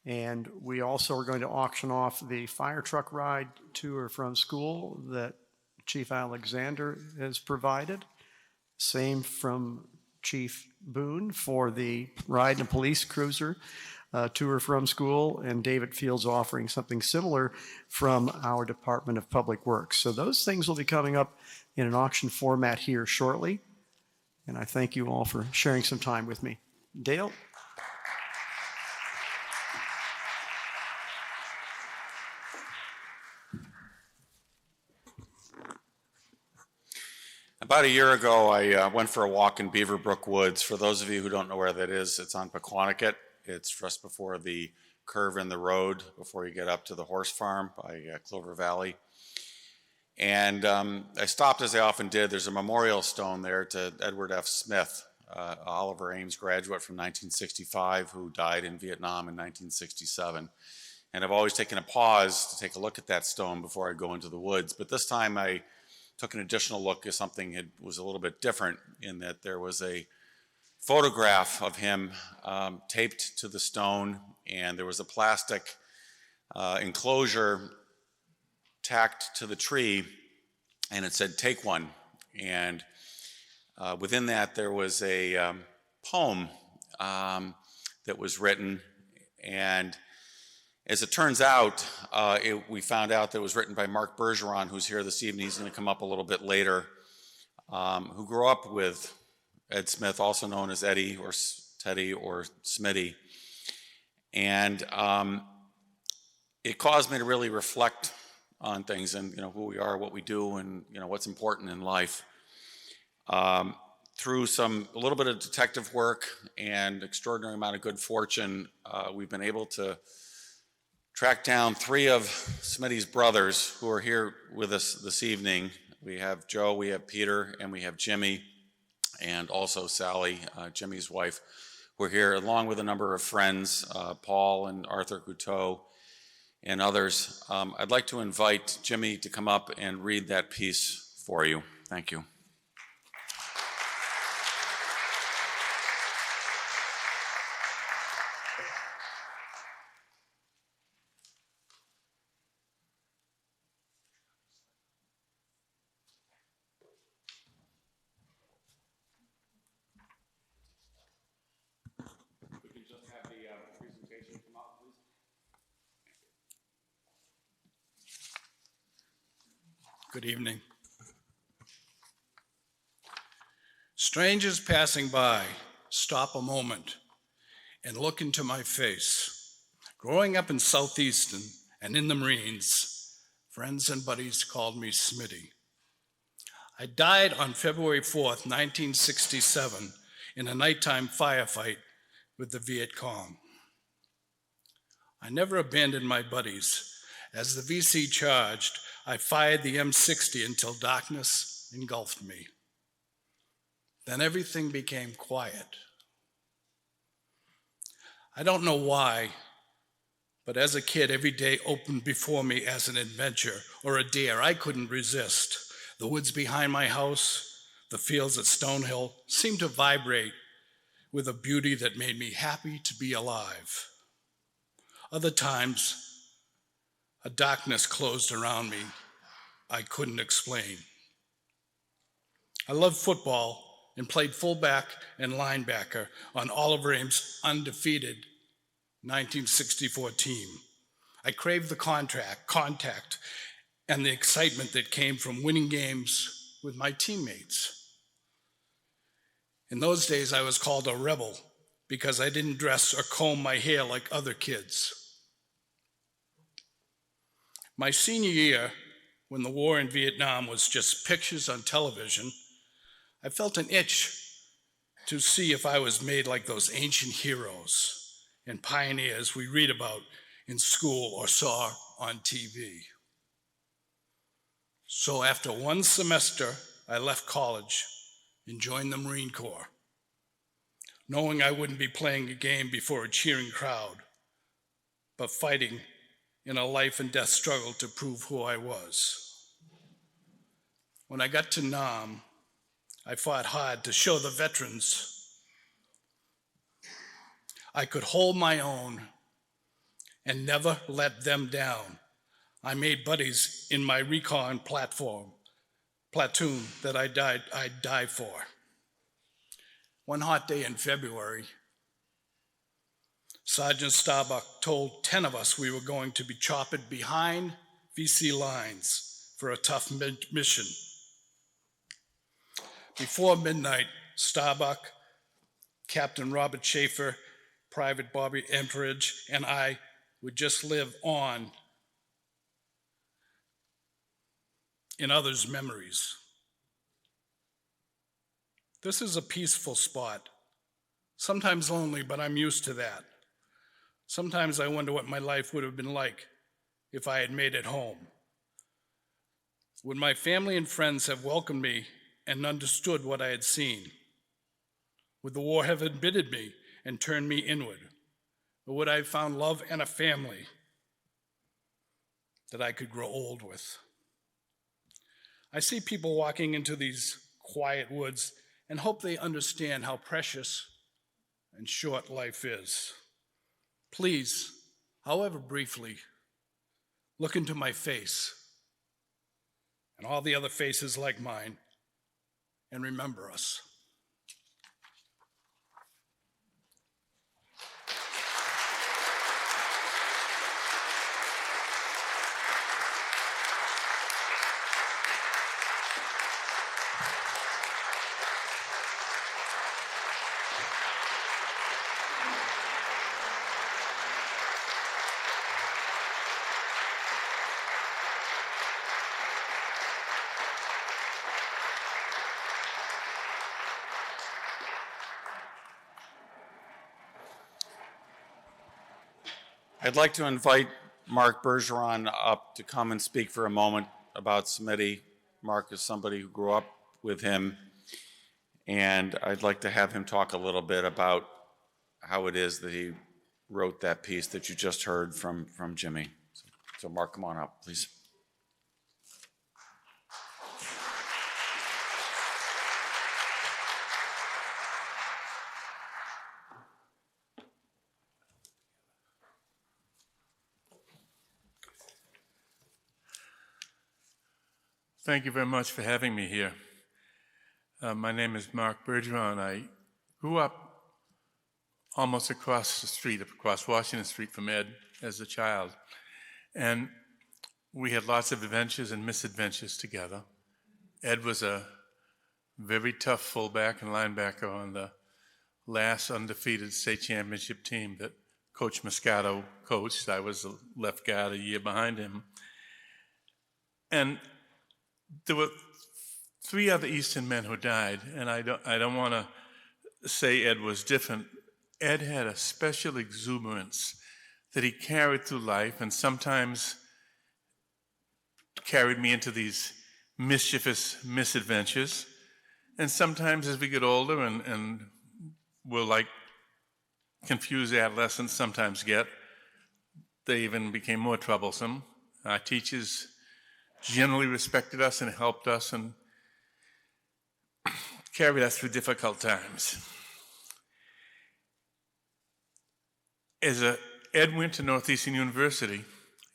And we also are going to auction off the fire truck ride to or from school that Chief Alexander has provided. Same from Chief Boone for the ride in a police cruiser to or from school, and David Fields offering something similar from our Department of Public Works. So those things will be coming up in an auction format here shortly, and I thank you all for sharing some time with me. Dale? About a year ago, I went for a walk in Beaverbrook Woods. For those of you who don't know where that is, it's on Pequannocket. It's just before the curve in the road, before you get up to the horse farm by Clover Valley. And I stopped, as I often did. There's a memorial stone there to Edward F. Smith, Oliver Ames graduate from 1965 who died in Vietnam in 1967. And I've always taken a pause to take a look at that stone before I go into the woods. But this time I took an additional look at something that was a little bit different, in that there was a photograph of him taped to the stone, and there was a plastic enclosure tacked to the tree, and it said, "Take one." And within that there was a poem that was written, and as it turns out, we found out that it was written by Mark Bergeron, who's here this evening. He's going to come up a little bit later, who grew up with Ed Smith, also known as Eddie or Teddy or Smitty. And it caused me to really reflect on things and, who we are, what we do, and, what's important in life. Through a little bit of detective work and extraordinary amount of good fortune, we've been able to track down 3 of Smitty's brothers who are here with us this evening. We have Joe, we have Peter, and we have Jimmy, and also Sally, Jimmy's wife. We're here along with a number of friends, Paul and Arthur Couteau and others. I'd like to invite Jimmy to come up and read that piece for you. Thank you. Good evening. Strangers passing by stop a moment and look into my face. Growing up in South Easton and in the Marines, friends and buddies called me Smitty. I died on February 4th, 1967, in a nighttime firefight with the Viet Cong. I never abandoned my buddies. As the VC charged, I fired the M60 until darkness engulfed me. Then everything became quiet. I don't know why, but as a kid, every day opened before me as an adventure or a dare. I couldn't resist. The woods behind my house, the fields at Stonehill seemed to vibrate with a beauty that made me happy to be alive. Other times, A darkness closed around me I couldn't explain. I loved football and played fullback and linebacker on Oliver Ames' undefeated 1964 team. I craved the contact and the excitement that came from winning games with my teammates. In those days, I was called a rebel because I didn't dress or comb my hair like other kids. My senior year, when the war in Vietnam was just pictures on television, I felt an itch to see if I was made like those ancient heroes and pioneers we read about in school or saw on TV. So after one semester, I left college and joined the Marine Corps, knowing I wouldn't be playing a game before a cheering crowd, but fighting in a life and death struggle to prove who I was. When I got to Nam, I fought hard to show the veterans I could hold my own and never let them down. I made buddies in my recon platoon that I'd die for. One hot day in February, Sergeant Starbuck told 10 of us we were going to be chopped behind VC lines for a tough mission. Before midnight, Starbuck, Captain Robert Schaefer, Private Bobby Enteridge, and I would just live on in others' memories. This is a peaceful spot, sometimes lonely, but I'm used to that. Sometimes I wonder what my life would have been like if I had made it home. Would my family and friends have welcomed me and understood what I had seen? Would the war have embittered me and turned me inward? Or would I have found love and a family that I could grow old with? I see people walking into these quiet woods and hope they understand how precious and short life is. Please, however briefly, look into my face and all the other faces like mine and remember us. I'd like to invite Mark Bergeron up to come and speak for a moment about Smitty. Mark is somebody who grew up with him, and I'd like to have him talk a little bit about how it is that he wrote that piece that you just heard from Jimmy. So Mark, come on up, please. Thank you very much for having me here. My name is Mark Bergeron. I grew up almost across the street, across Washington Street from Ed as a child. And we had lots of adventures and misadventures together. Ed was a very tough fullback and linebacker on the last undefeated state championship team that Coach Moscato coached. I was the left guard a year behind him. And there were 3 other Easton men who died, and I don't want to say Ed was different. Ed had a special exuberance that he carried through life, and sometimes carried me into these mischievous misadventures. And sometimes as we get older and we're like confused adolescents sometimes get, they even became more troublesome. Our teachers generally respected us and helped us and carried us through difficult times. Ed went to Northeastern University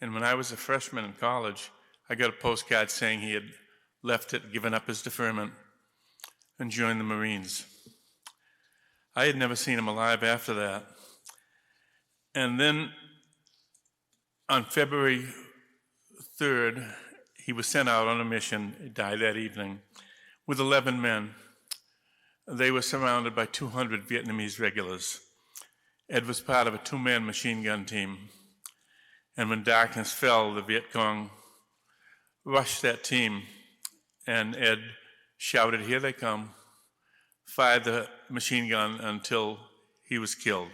And when I was a freshman in college, I got a postcard saying he had left it, given up his deferment, and joined the Marines. I had never seen him alive after that. And then on February 3rd, he was sent out on a mission. He died that evening with 11 men. They were surrounded by 200 Vietnamese regulars. Ed was part of a two-man machine gun team. And when darkness fell, the Viet Cong rushed that team, and Ed shouted, "Here they come," fired the machine gun until he was killed.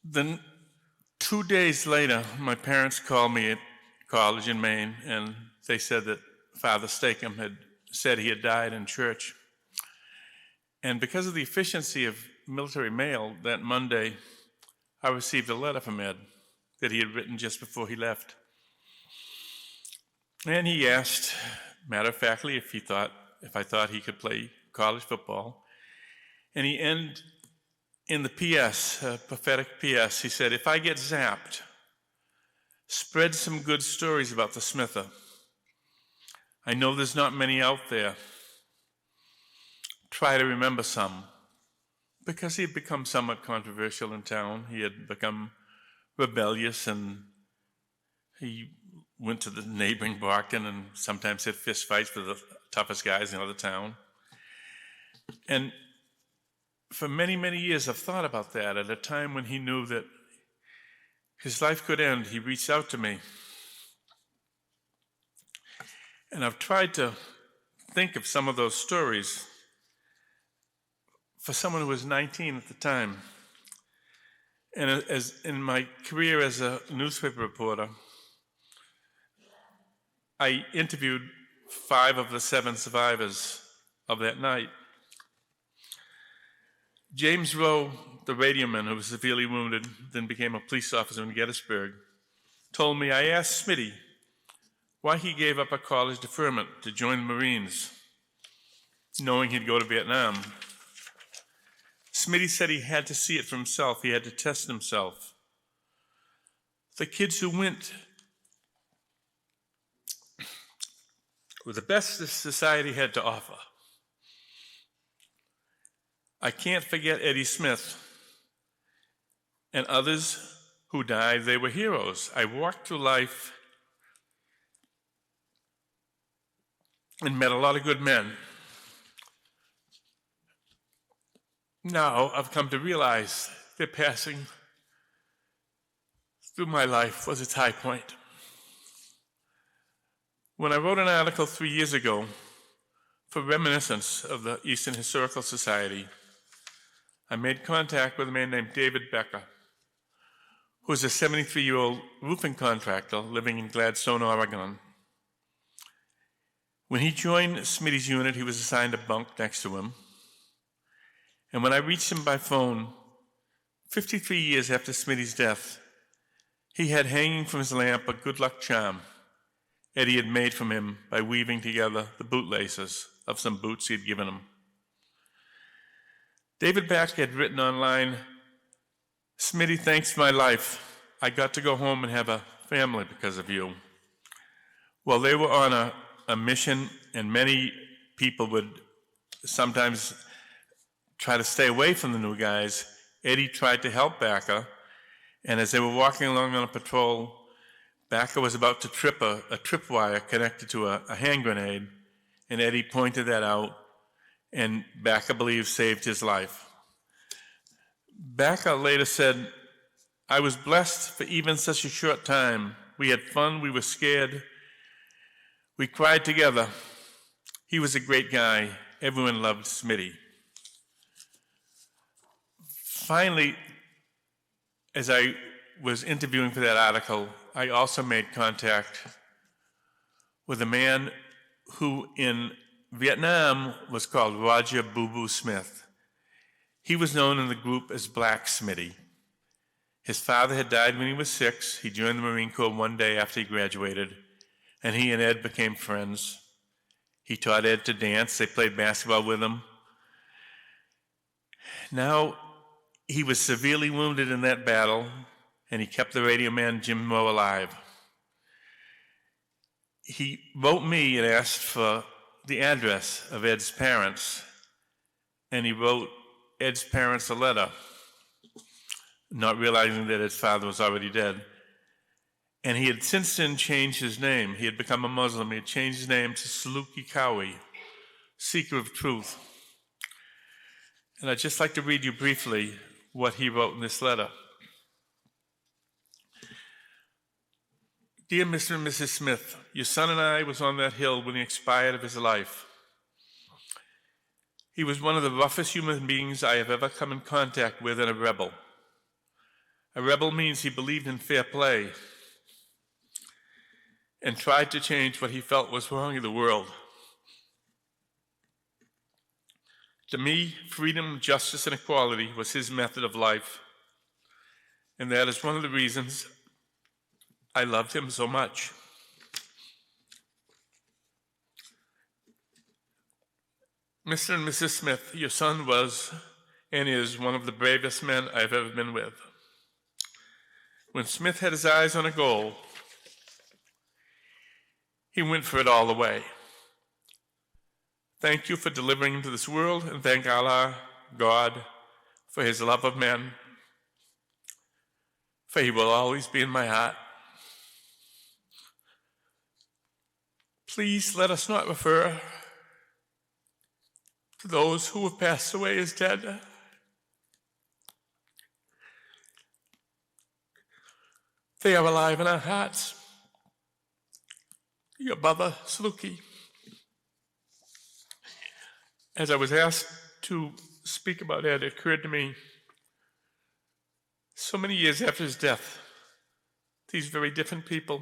Then 2 days later, my parents called me at college in Maine, and they said that Father Stakem had said he had died in church. And because of the efficiency of military mail, that Monday, I received a letter from Ed that he had written just before he left. And he asked, matter-of-factly, if I thought he could play college football. And he ended in the PS, a prophetic PS, he said, "If I get zapped, spread some good stories about the Smither. I know there's not many out there. Try to remember some." Because he had become somewhat controversial in town. He had become rebellious, and he went to the neighboring Brockton and sometimes had fist fights with the toughest guys in the town. And for many, many years, I've thought about that. At a time when he knew that his life could end, he reached out to me. And I've tried to think of some of those stories for someone who was 19 at the time. And as in my career as a newspaper reporter, I interviewed 5 of the 7 survivors of that night. James Rowe, the radioman who was severely wounded, then became a police officer in Gettysburg, told me, "I asked Smitty why he gave up a college deferment to join the Marines, knowing he'd go to Vietnam. Smitty said he had to see it for himself. He had to test himself. The kids who went were the best this society had to offer. I can't forget Eddie Smith and others who died. They were heroes. I walked through life and met a lot of good men. Now I've come to realize their passing through my life was its high point. When I wrote an article 3 years ago for reminiscence of the Easton Historical Society, I made contact with a man named David Becker, who is a 73-year-old roofing contractor living in Gladstone, Oregon. When he joined Smitty's unit, he was assigned a bunk next to him. And when I reached him by phone, 53 years after Smitty's death, he had hanging from his lamp a good luck charm Eddie had made from him by weaving together the bootlaces of some boots he had given him. David Becker had written online, "Smitty, thanks for my life. I got to go home and have a family because of you." Well, they were on a mission, and many people would sometimes try to stay away from the new guys. Eddie tried to help Becker, and as they were walking along on a patrol, Becker was about to trip a tripwire connected to a hand grenade, and Eddie pointed that out, and Becker believes saved his life. Becker later said, "I was blessed for even such a short time. We had fun, we were scared, we cried together. He was a great guy. Everyone loved Smitty." Finally, as I was interviewing for that article, I also made contact with a man who in Vietnam was called Roger Boo Boo Smith. He was known in the group as Black Smitty. His father had died when he was 6. He joined the Marine Corps one day after he graduated, and he and Ed became friends. He taught Ed to dance. They played basketball with him. Now, he was severely wounded in that battle, and he kept the radio man Jim Moe alive. He wrote me and asked for the address of Ed's parents, and he wrote Ed's parents a letter, not realizing that his father was already dead. And he had since then changed his name. He had become a Muslim. He had changed his name to Saluki Kawi, Seeker of Truth. And I'd just like to read you briefly what he wrote in this letter. Dear Mr. and Mrs. Smith, your son and I was on that hill when he expired of his life. He was one of the roughest human beings I have ever come in contact with, and a rebel. A rebel means he believed in fair play and tried to change what he felt was wrong in the world. To me, freedom, justice, and equality was his method of life, and that is one of the reasons I loved him so much. Mr. and Mrs. Smith, your son was and is one of the bravest men I've ever been with. When Smith had his eyes on a goal, he went for it all the way. Thank you for delivering him to this world, and thank Allah, God, for his love of men, for he will always be in my heart. Please let us not refer to those who have passed away as dead. They are alive in our hearts. Your brother, Saluki. As I was asked to speak about Ed, it occurred to me, so many years after his death, these very different people,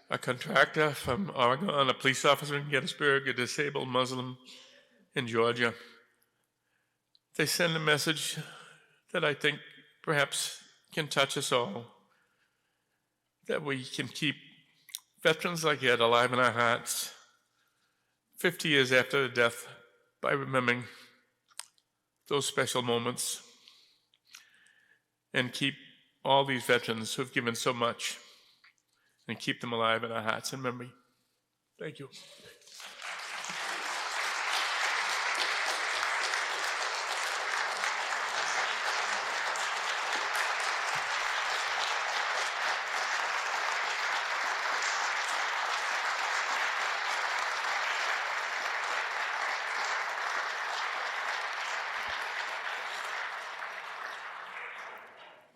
a contractor from Oregon, a police officer in Gettysburg, a disabled Muslim in Georgia, they send a message that I think perhaps can touch us all, that we can keep veterans like Ed alive in our hearts 50 years after the death by remembering those special moments, and keep all these veterans who have given so much and keep them alive in our hearts and memory. Thank you.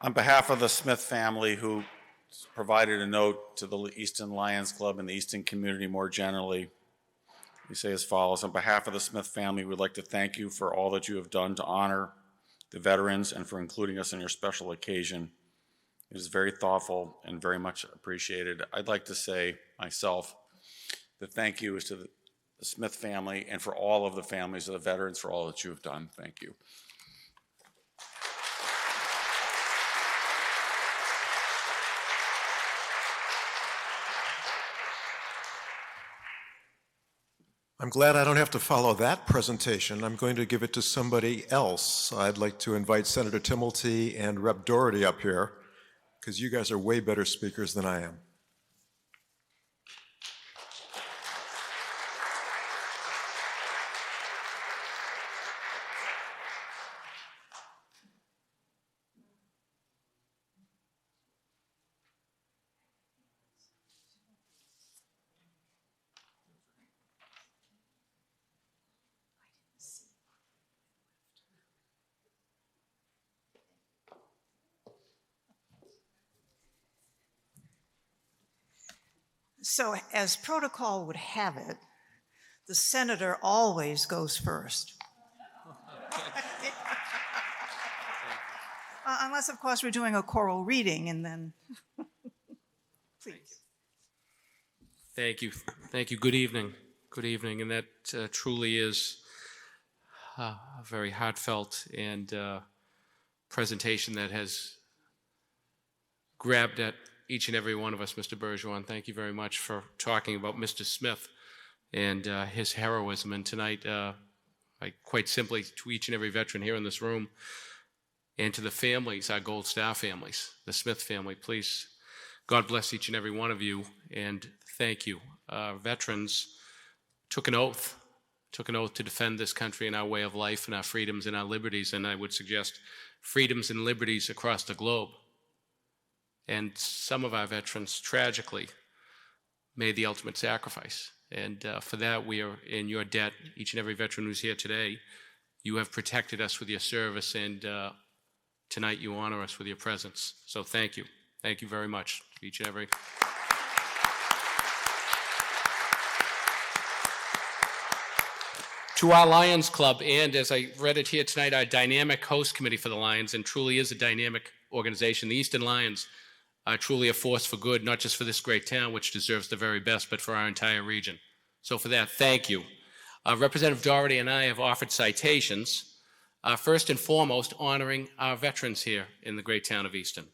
On behalf of the Smith family, who provided a note to the Easton Lions Club and the Easton community more generally, we say as follows. On behalf of the Smith family, we'd like to thank you for all that you have done to honor the veterans and for including us in your special occasion. It is very thoughtful and very much appreciated. I'd like to say myself that thank you is to the Smith family and for all of the families of the veterans for all that you have done. Thank you. I'm glad I don't have to follow that presentation. I'm going to give it to somebody else. I'd like to invite Senator Timilty and Rep. Doherty up here, because you guys are way better speakers than I am. So, as protocol would have it, the senator always goes first. Unless, of course, we're doing a choral reading, and then, please. Thank you. Thank you. Good evening. Good evening. And that truly is a very heartfelt and presentation that has grabbed at each and every one of us, Mr. Bergeron. Thank you very much for talking about Mr. Smith and his heroism. And tonight, quite simply, to each and every veteran here in this room And to the families, our Gold Star families, the Smith family, please, God bless each and every one of you, and thank you. Veterans took an oath to defend this country and our way of life and our freedoms and our liberties, and I would suggest freedoms and liberties across the globe. And some of our veterans tragically made the ultimate sacrifice. And for that, we are in your debt. Each and every veteran who's here today, you have protected us with your service, and tonight you honor us with your presence. So thank you. Thank you very much to each and every. To our Lions Club, and as I read it here tonight, our dynamic host committee for the Lions, and truly is a dynamic organization. The Easton Lions are truly a force for good, not just for this great town, which deserves the very best, but for our entire region. So for that, thank you. Representative Doherty and I have offered citations, first and foremost, honoring our veterans here in the great town of Easton.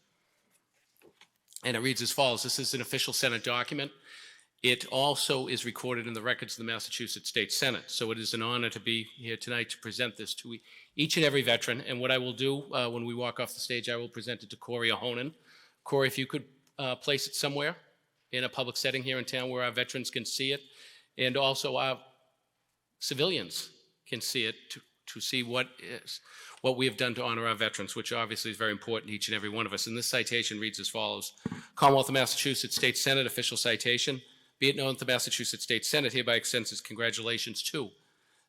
And it reads as follows. This is an official Senate document. It also is recorded in the records of the Massachusetts State Senate. So it is an honor to be here tonight to present this to each and every veteran. And what I will do when we walk off the stage, I will present it to Corey Ahonen. Corey, if you could place it somewhere in a public setting here in town where our veterans can see it, and also our civilians can see it to see what we have done to honor our veterans, which obviously is very important to each and every one of us. And this citation reads as follows. Commonwealth of Massachusetts State Senate official citation. Be it known that the Massachusetts State Senate hereby extends its congratulations to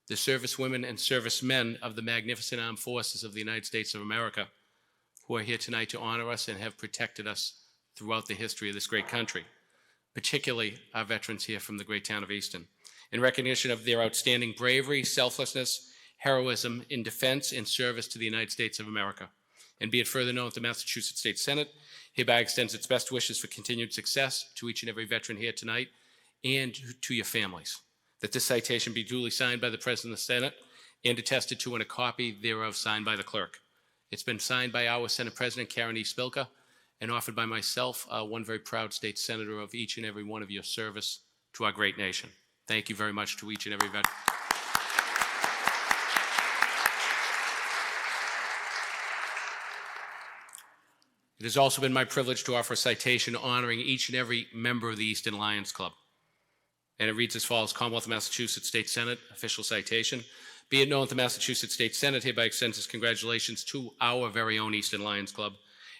the servicewomen and servicemen of the magnificent armed forces of the United States of America, who are here tonight to honor us and have protected us throughout the history of this great country, particularly our veterans here from the great town of Easton. In recognition of their outstanding bravery, selflessness, heroism in defense and service to the United States of America. And be it further known that the Massachusetts State Senate hereby extends its best wishes for continued success to each and every veteran here tonight and to your families. That this citation be duly signed by the President of the Senate and attested to, and a copy thereof signed by the clerk. It's been signed by our Senate President, Karen E. Spilka, and offered by myself, one very proud state senator of each and every one of your service to our great nation. Thank you very much to each and every veteran. It has also been my privilege to offer a citation honoring each and every member of the Easton Lions Club. And it reads as follows. Commonwealth of Massachusetts State Senate, official citation. Be it known that the Massachusetts State Senate hereby extends its congratulations to our very own Easton Lions Club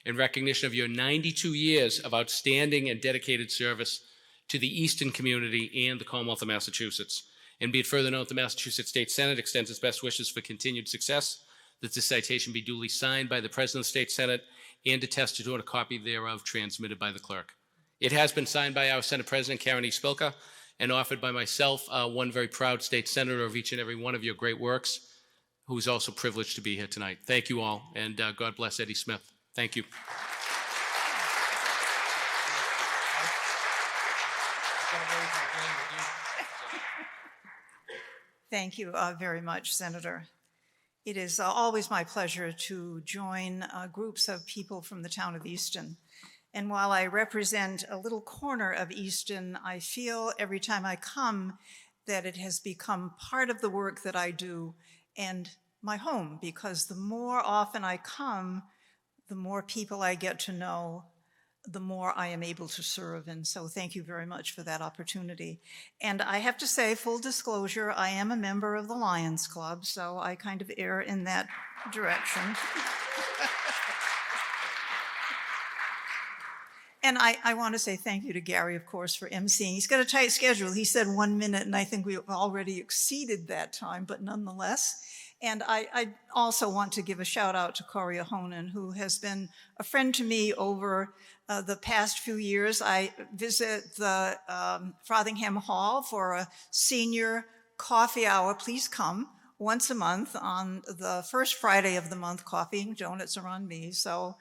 in recognition of your 92 years of outstanding and dedicated service to the Easton community and the Commonwealth of Massachusetts. And be it further known that the Massachusetts State Senate extends its best wishes for continued success, that this citation be duly signed by the President of the State Senate and attested to, and a copy thereof transmitted by the clerk. It has been signed by our Senate President, Karen E. Spilka, and offered by myself, one very proud state senator of each and every one of your great works, who is also privileged to be here tonight. Thank you all, and God bless Eddie Smith. Thank you. Thank you very much, Senator. It is always my pleasure to join groups of people from the town of Easton. And while I represent a little corner of Easton, I feel every time I come that it has become part of the work that I do and my home, because the more often I come, the more people I get to know, the more I am able to serve. And so thank you very much for that opportunity. And I have to say, full disclosure, I am a member of the Lions Club, so I kind of err in that direction. And I want to say thank you to Gary, of course, for emceeing. He's got a tight schedule. He said 1 minute, and I think we've already exceeded that time, but nonetheless. And I also want to give a shout out to Corey Ahonen, who has been a friend to me over the past few years. I visit the Frothingham Hall for a senior coffee hour. Please come once a month on the first Friday of the month. Coffee and donuts are on me. So,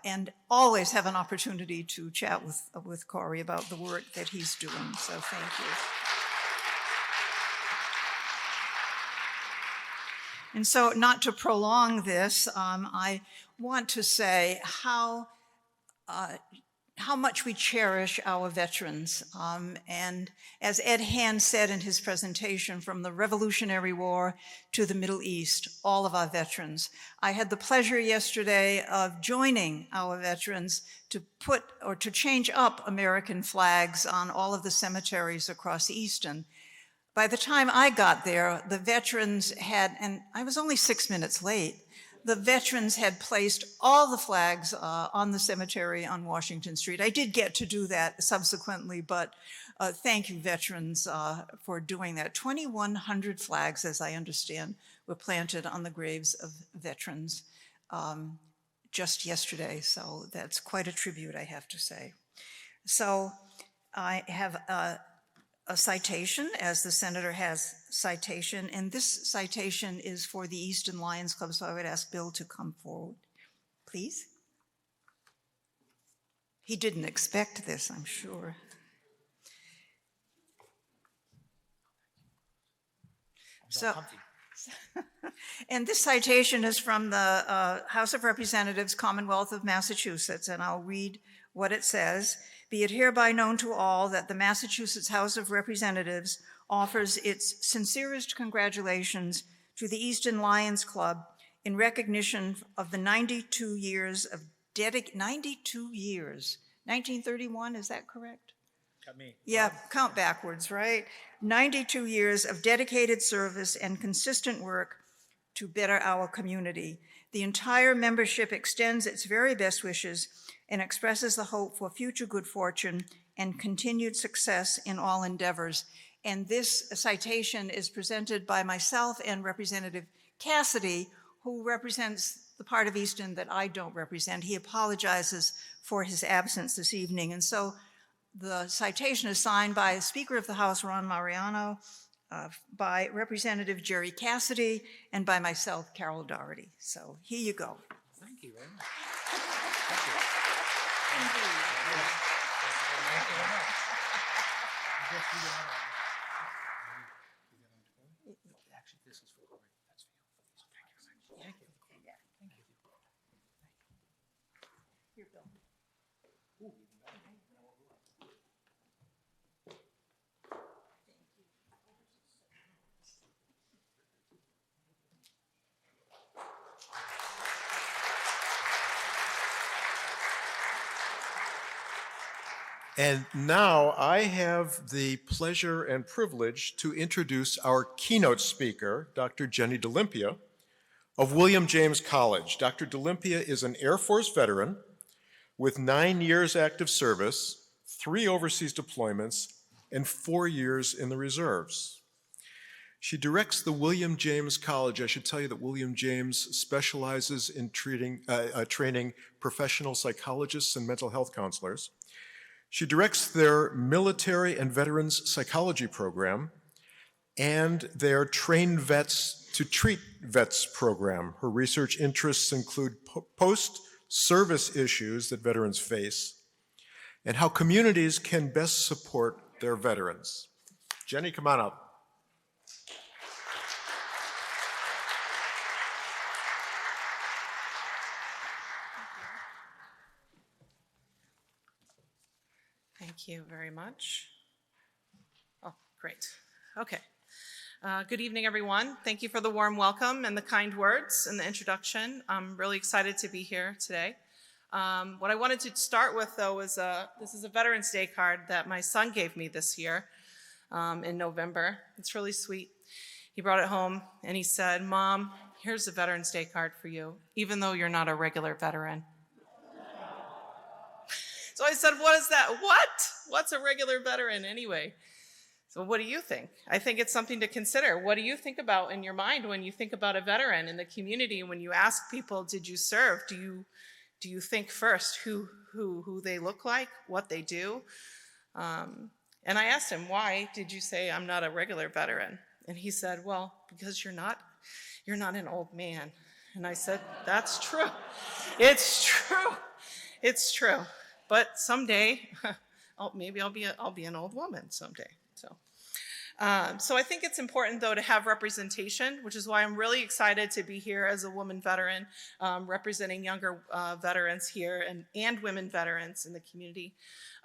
and always have an opportunity to chat with Corey about the work that he's doing. So thank you. And so, not to prolong this, I want to say how how much we cherish our veterans. And as Ed Hand said in his presentation, from the Revolutionary War to the Middle East, all of our veterans. I had the pleasure yesterday of joining our veterans to put or to change up American flags on all of the cemeteries across Easton. By the time I got there, the veterans had, and I was only 6 minutes late, the veterans had placed all the flags on the cemetery on Washington Street. I did get to do that subsequently, but thank you, veterans, for doing that. 2,100 flags, as I understand, were planted on the graves of veterans just yesterday, so that's quite a tribute, I have to say. So I have a citation, as the senator has citation, and this citation is for the Easton Lions Club, so I would ask Bill to come forward, please. He didn't expect this, I'm sure. So, and this citation is from the House of Representatives, Commonwealth of Massachusetts, and I'll read what it says. Be it hereby known to all that the Massachusetts House of Representatives offers its sincerest congratulations to the Easton Lions Club in recognition of the 92 years of 92 years, 1931, is that correct? Got me. Yeah, count backwards, right? 92 years of dedicated service and consistent work to better our community. The entire membership extends its very best wishes and expresses the hope for future good fortune and continued success in all endeavors. And this citation is presented by myself and Representative Cassidy, who represents the part of Easton that I don't represent. He apologizes for his absence this evening. And so the citation is signed by Speaker of the House, Ron Mariano, by Representative Jerry Cassidy, and by myself, Carol Doherty. So here you go. Thank you very much. Thank you. Thank you very much. Actually, this is for Corey. That's for you. Thank you. Yeah. Thank you. Here, Bill. Ooh, even better. And now I have the pleasure and privilege to introduce our keynote speaker, Dr. Jenny D'Olimpia of William James College. Dr. D'Olimpia is an Air Force veteran with 9 years active service, 3 overseas deployments, and 4 years in the reserves. She directs the William James College. I should tell you that William James specializes in training professional psychologists and mental health counselors. She directs their military and veterans psychology program and their Train Vets to Treat Vets program. Her research interests include post-service issues that veterans face and how communities can best support their veterans. Jenny, come on up. Thank you very much. Oh, great. Okay. Good evening, everyone. Thank you for the warm welcome and the kind words and the introduction. I'm really excited to be here today. What I wanted to start with, though, is this is a Veterans Day card that my son gave me this year in November. It's really sweet. He brought it home and he said, "Mom, here's a Veterans Day card for you, even though you're not a regular veteran." So I said, "What is that? What? What's a regular veteran anyway?" So what do you think? I think it's something to consider. What do you think about in your mind when you think about a veteran in the community? When you ask people, "Did you serve?" Do you think first who they look like, what they do? And I asked him, "Why did you say I'm not a regular veteran?" And he said, "Well, because you're not an old man." And I said, "That's true. It's true. It's true. But someday, maybe I'll be an old woman someday." So, So I think it's important, though, to have representation, which is why I'm really excited to be here as a woman veteran, representing younger veterans here and women veterans in the community.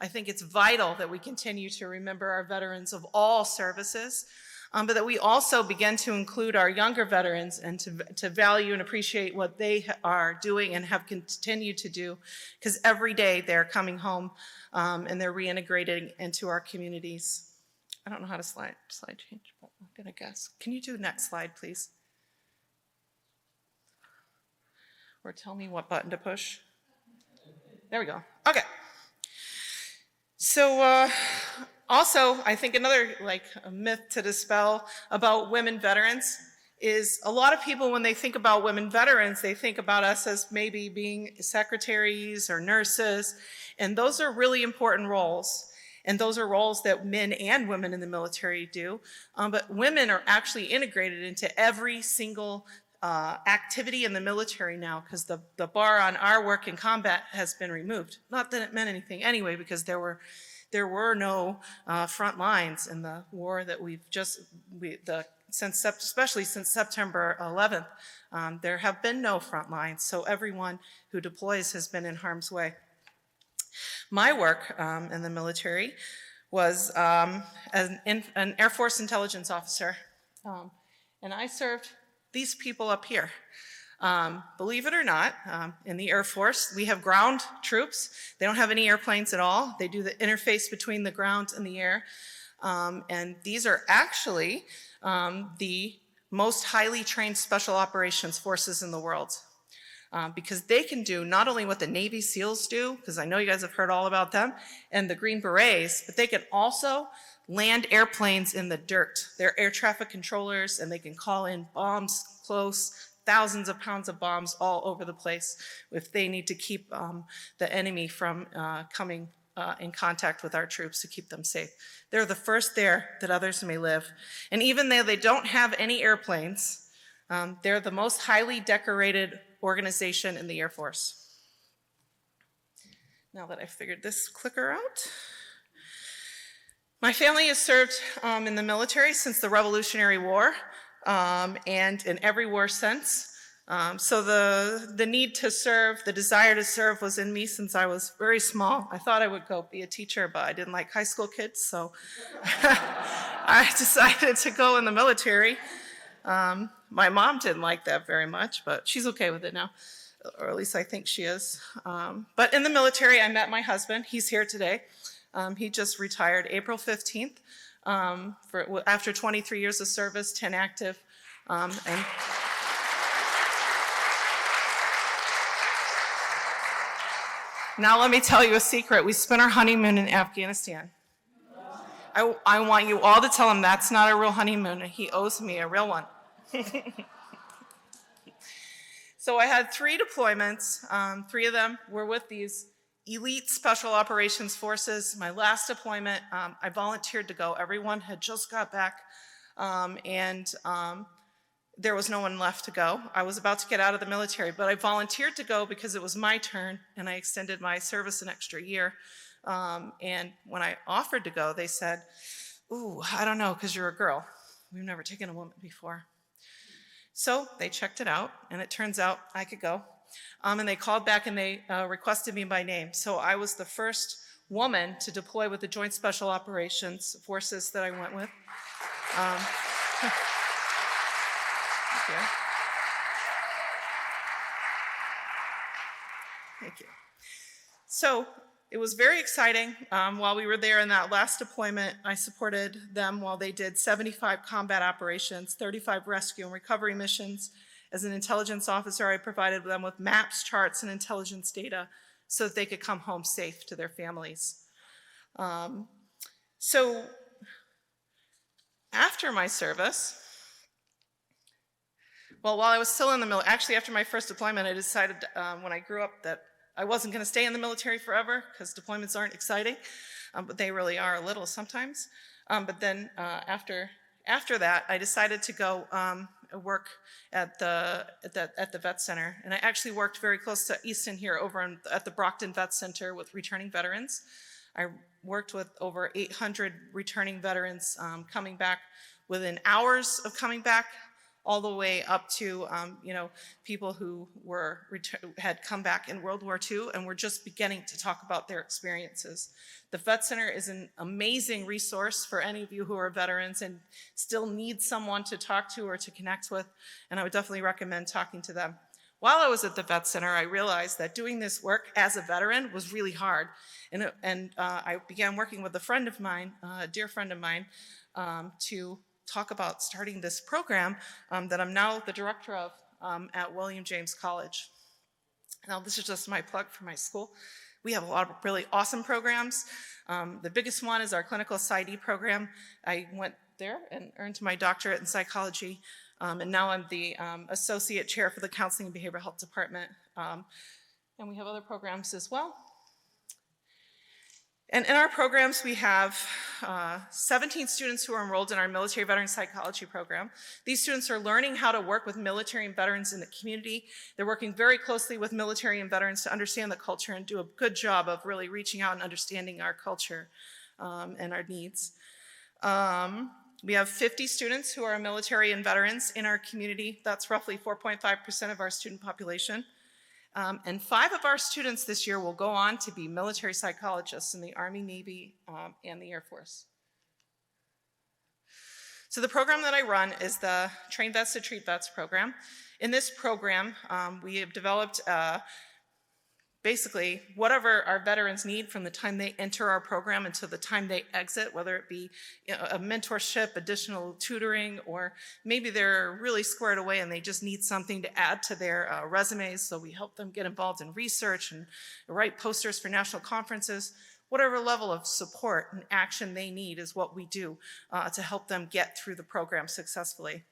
I think it's vital that we continue to remember our veterans of all services, but that we also begin to include our younger veterans and to value and appreciate what they are doing and have continued to do, because every day they're coming home and they're reintegrating into our communities. I don't know how to slide change, but I'm gonna guess. Can you do the next slide, please? Or tell me what button to push. There we go. Okay. So also, I think another a myth to dispel about women veterans is a lot of people, when they think about women veterans, they think about us as maybe being secretaries or nurses, and those are really important roles. And those are roles that men and women in the military do. But women are actually integrated into every single activity in the military now, because the bar on our work in combat has been removed. Not that it meant anything anyway, because there were no front lines in the war that especially since September 11th. There have been no front lines, so everyone who deploys has been in harm's way. My work in the military was as an Air Force intelligence officer, and I served these people up here. Believe it or not, in the Air Force, we have ground troops. They don't have any airplanes at all. They do the interface between the ground and the air, and these are actually the most highly trained special operations forces in the world. Because they can do not only what the Navy SEALs do, because I know you guys have heard all about them, and the Green Berets, but they can also land airplanes in the dirt. They're air traffic controllers, and they can call in bombs close, thousands of pounds of bombs all over the place if they need to keep the enemy from coming in contact with our troops to keep them safe. They're the first there that others may live. And even though they don't have any airplanes, they're the most highly decorated organization in the Air Force. Now that I've figured this clicker out. My family has served in the military since the Revolutionary War and in every war since. So the need to serve, the desire to serve was in me since I was very small. I thought I would go be a teacher, but I didn't like high school kids, so I decided to go in the military. My mom didn't like that very much, but she's okay with it now, or at least I think she is. But in the military, I met my husband. He's here today. He just retired April 15th after 23 years of service, 10 active. And now let me tell you a secret. We spent our honeymoon in Afghanistan. I want you all to tell him that's not a real honeymoon. He owes me a real one. So I had 3 deployments. 3 of them were with these elite special operations forces. My last deployment, I volunteered to go. Everyone had just got back, and there was no one left to go. I was about to get out of the military, but I volunteered to go because it was my turn, and I extended my service an extra year. And when I offered to go, they said, "Ooh, I don't know, because you're a girl. We've never taken a woman before." So they checked it out, and it turns out I could go. And they called back and they requested me by name. So I was the first woman to deploy with the Joint Special Operations Forces that I went with. Thank you. Thank you. So it was very exciting. While we were there in that last deployment, I supported them while they did 75 combat operations, 35 rescue and recovery missions. As an intelligence officer, I provided them with maps, charts, and intelligence data so that they could come home safe to their families. So after my service, well, while I was still in the military, actually after my first deployment, I decided when I grew up that I wasn't going to stay in the military forever because deployments aren't exciting, but they really are a little sometimes. But then after that, I decided to go work at the vet center, and I actually worked very close to Easton here over at the Brockton Vet Center with returning veterans. I worked with over 800 returning veterans coming back within hours of coming back, all the way up to people who had come back in World War II and were just beginning to talk about their experiences. The Vet Center is an amazing resource for any of you who are veterans and still need someone to talk to or to connect with, and I would definitely recommend talking to them. While I was at the Vet Center, I realized that doing this work as a veteran was really hard, and I began working with a friend of mine, a dear friend of mine, to talk about starting this program that I'm now the director of at William James College. Now, this is just my plug for my school. We have a lot of really awesome programs. The biggest one is our clinical PsyD program. I went there and earned my doctorate in psychology, and now I'm the associate chair for the Counseling and Behavioral Health Department. And we have other programs as well. And in our programs, we have 17 students who are enrolled in our military veteran psychology program. These students are learning how to work with military and veterans in the community. They're working very closely with military and veterans to understand the culture and do a good job of really reaching out and understanding our culture and our needs. We have 50 students who are military and veterans in our community. That's roughly 4.5% of our student population. And 5 of our students this year will go on to be military psychologists in the Army, Navy, and the Air Force. So the program that I run is the Train Vets to Treat Vets program. In this program, we have developed basically whatever our veterans need from the time they enter our program until the time they exit, whether it be a mentorship, additional tutoring, or maybe they're really squared away and they just need something to add to their resumes, so we help them get involved in research and write posters for national conferences. Whatever level of support and action they need is what we do to help them get through the program successfully.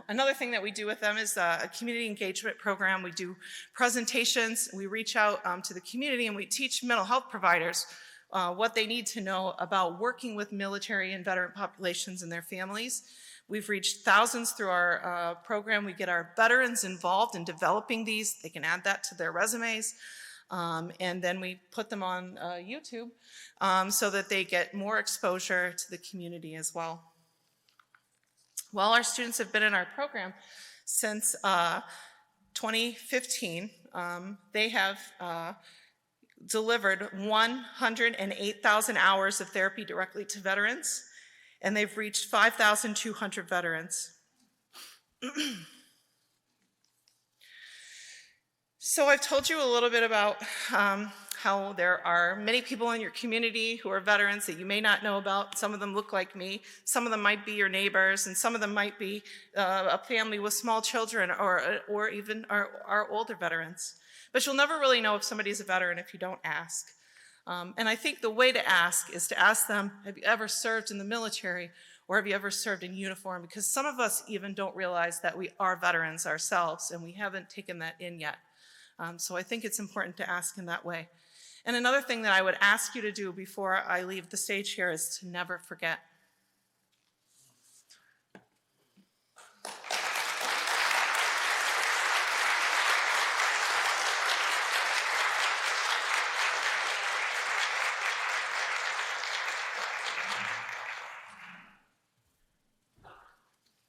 Another thing that we do with them is a community engagement program. We do presentations, we reach out to the community, and we teach mental health providers what they need to know about working with military and veteran populations and their families. We've reached thousands through our program. We get our veterans involved in developing these. They can add that to their resumes. And then we put them on YouTube so that they get more exposure to the community as well. While our students have been in our program since 2015, they have delivered 108,000 hours of therapy directly to veterans, and they've reached 5,200 veterans. So I've told you a little bit about how there are many people in your community who are veterans that you may not know about. Some of them look like me. Some of them might be your neighbors, and some of them might be a family with small children or even our older veterans. But you'll never really know if somebody's a veteran if you don't ask. And I think the way to ask is to ask them, have you ever served in the military, or have you ever served in uniform? Because some of us even don't realize that we are veterans ourselves, and we haven't taken that in yet. So I think it's important to ask in that way. And another thing that I would ask you to do before I leave the stage here is to never forget.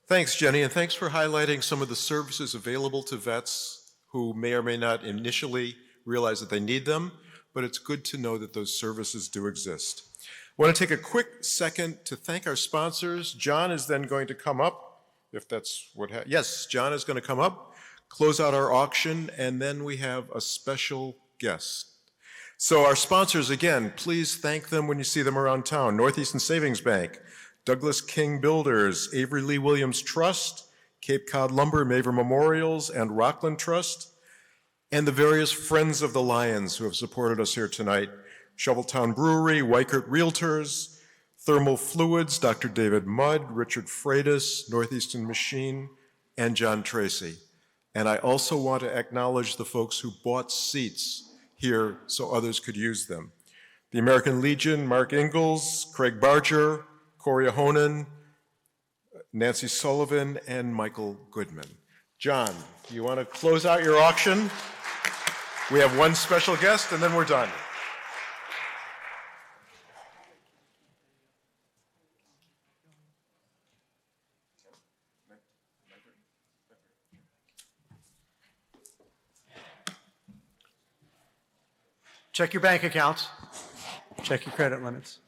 Thanks, Jenny, and thanks for highlighting some of the services available to vets who may or may not initially realize that they need them, but it's good to know that those services do exist. I want to take a quick second to thank our sponsors. John is then going to come up, if that's what yes, John is going to come up, close out our auction, and then we have a special guest. So our sponsors, again, please thank them when you see them around town. Northeastern Savings Bank, Douglas King Builders, Avery Lee Williams Trust, Cape Cod Lumber, Maver Memorials, and Rockland Trust, and the various Friends of the Lions who have supported us here tonight. Shoveltown Brewery, Wykert Realtors, Thermal Fluids, Dr. David Mudd, Richard Freitas, Northeastern Machine, and John Tracy. And I also want to acknowledge the folks who bought seats here so others could use them. The American Legion, Mark Ingalls, Craig Barger, Corey Ahonen, Nancy Sullivan, and Michael Goodman. John, you want to close out your auction? We have one special guest, and then we're done. Check your bank accounts. Check your credit limits.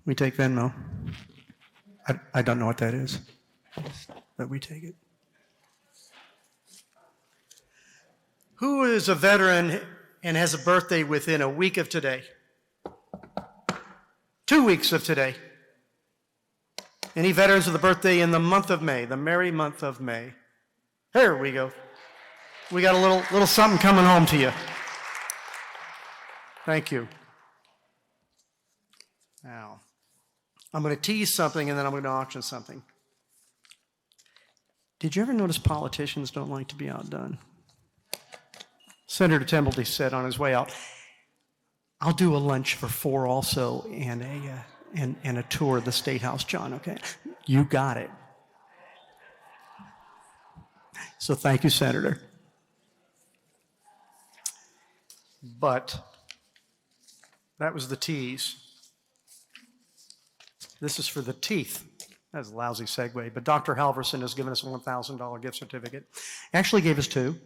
We take Venmo. I don't know what that is, but we take it. Who is a veteran and has a birthday within a week of today? 2 weeks of today. Any veterans with a birthday in the month of May, the merry month of May? Here we go. We got a little something coming home to you. Thank you. Now, I'm going to tease something and then I'm going to auction something. Did you ever notice politicians don't like to be outdone? Senator Templey said on his way out, I'll do a lunch for 4 also and a tour of the State House, John, okay? You got it. So thank you, Senator. But that was the tease. This is for the teeth. That's a lousy segue. But Dr. Halverson has given us a $1,000 gift certificate. Actually gave us 2.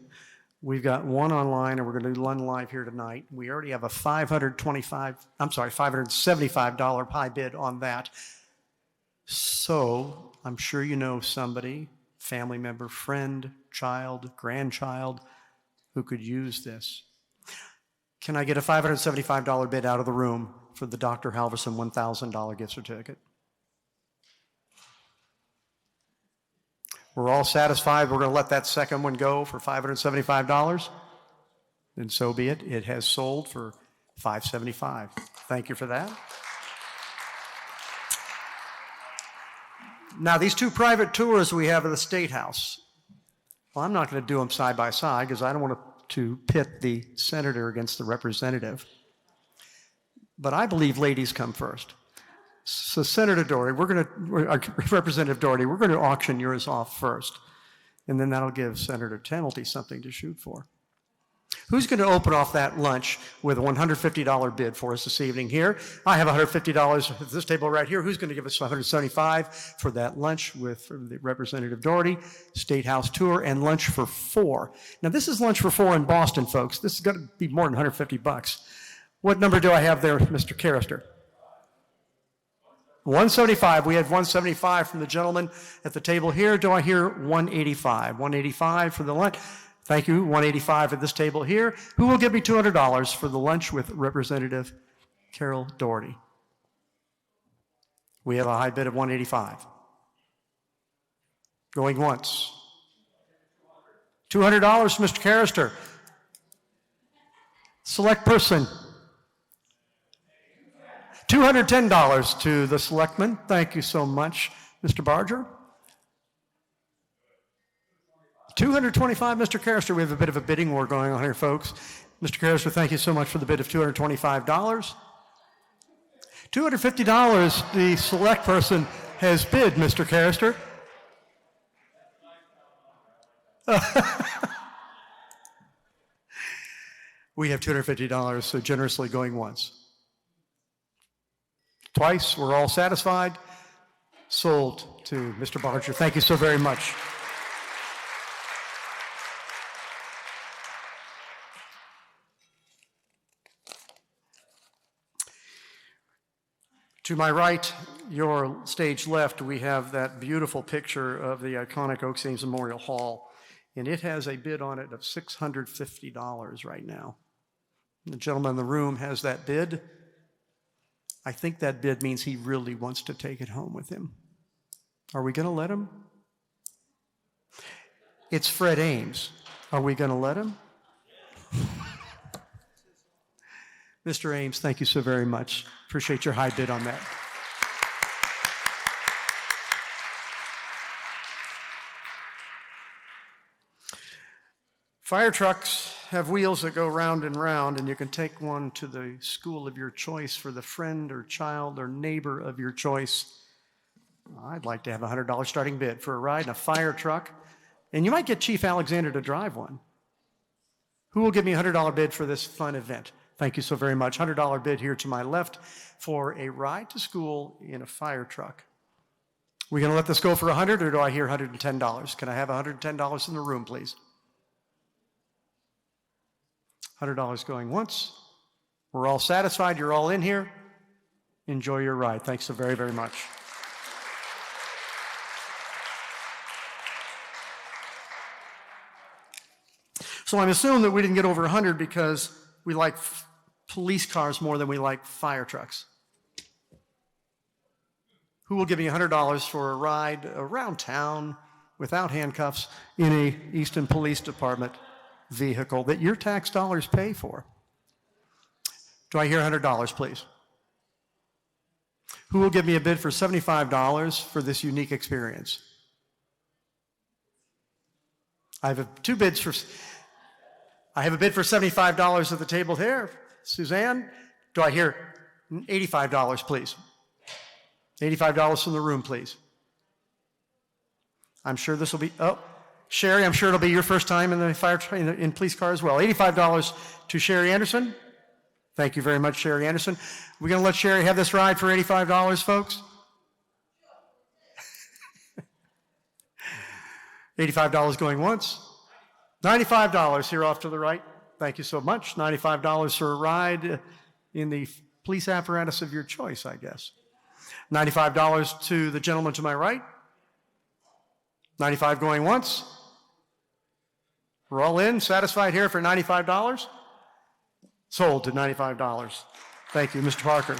We've got one online, and we're going to do one live here tonight. We already have a $575 high bid on that. So I'm sure you know somebody, family member, friend, child, grandchild, who could use this. Can I get a $575 bid out of the room for the Dr. Halverson $1,000 gift certificate? We're all satisfied. We're going to let that second one go for $575. And so be it. It has sold for $575. Thank you for that. Now, these 2 private tours we have of the State House, well, I'm not going to do them side by side because I don't want to pit the senator against the representative. But I believe ladies come first. So Senator Doherty, Representative Doherty, we're going to auction yours off first. And then that'll give Senator Templey something to shoot for. Who's going to open off that lunch with a $150 bid for us this evening here? I have $150 at this table right here. Who's going to give us $175 for that lunch with the Representative Doherty, State House tour, and lunch for 4? Now, this is lunch for 4 in Boston, folks. This is going to be more than $150. What number do I have there, Mr. Carrister? 175. We had 175 from the gentleman at the table here. Do I hear 185? 185 for the lunch. Thank you. 185 at this table here. Who will give me $200 for the lunch with Representative Carol Doherty? We have a high bid of 185. Going once. $200, Mr. Carrister. Select person. $210 to the selectman. Thank you so much, Mr. Barger. $225, Mr. Carrister. We have a bit of a bidding war going on here, folks. Mr. Carrister, thank you so much for the bid of $225. $250, the select person has bid, Mr. Carrister. We have $250, so generously going once. Twice, we're all satisfied. Sold to Mr. Barger. Thank you so very much. To my right, your stage left, we have that beautiful picture of the iconic Oaks Ames Memorial Hall, and it has a bid on it of $650 right now. The gentleman in the room has that bid. I think that bid means he really wants to take it home with him. Are we going to let him? It's Fred Ames. Are we going to let him? Mr. Ames, thank you so very much. Appreciate your high bid on that. Fire trucks have wheels that go round and round, and you can take one to the school of your choice for the friend or child or neighbor of your choice. I'd like to have a $100 starting bid for a ride in a fire truck, and you might get Chief Alexander to drive one. Who will give me a $100 bid for this fun event? Thank you so very much. $100 bid here to my left for a ride to school in a fire truck. We going to let this go for $100, or do I hear $110? Can I have $110 in the room, please? $100 going once. We're all satisfied. You're all in here. Enjoy your ride. Thanks so very, very much. So I'm assuming that we didn't get over 100 because we like police cars more than we like fire trucks. Who will give me $100 for a ride around town without handcuffs in a Easton Police Department vehicle that your tax dollars pay for? Do I hear $100, please? Who will give me a bid for $75 for this unique experience? I have two bids for... I have a bid for $75 at the table here. Suzanne, do I hear $85, please? $85 from the room, please. I'm sure this will be, oh, Sherry, I'm sure it'll be your first time in the fire in police car as well. $85 to Sherry Anderson. Thank you very much, Sherry Anderson. We're going to let Sherry have this ride for $85, folks. $85 going once. $95 here off to the right. Thank you so much. $95 for a ride in the police apparatus of your choice, I guess. $95 to the gentleman to my right. $95 going once. We're all in, satisfied here for $95. Sold to $95. Thank you, Mr. Parker.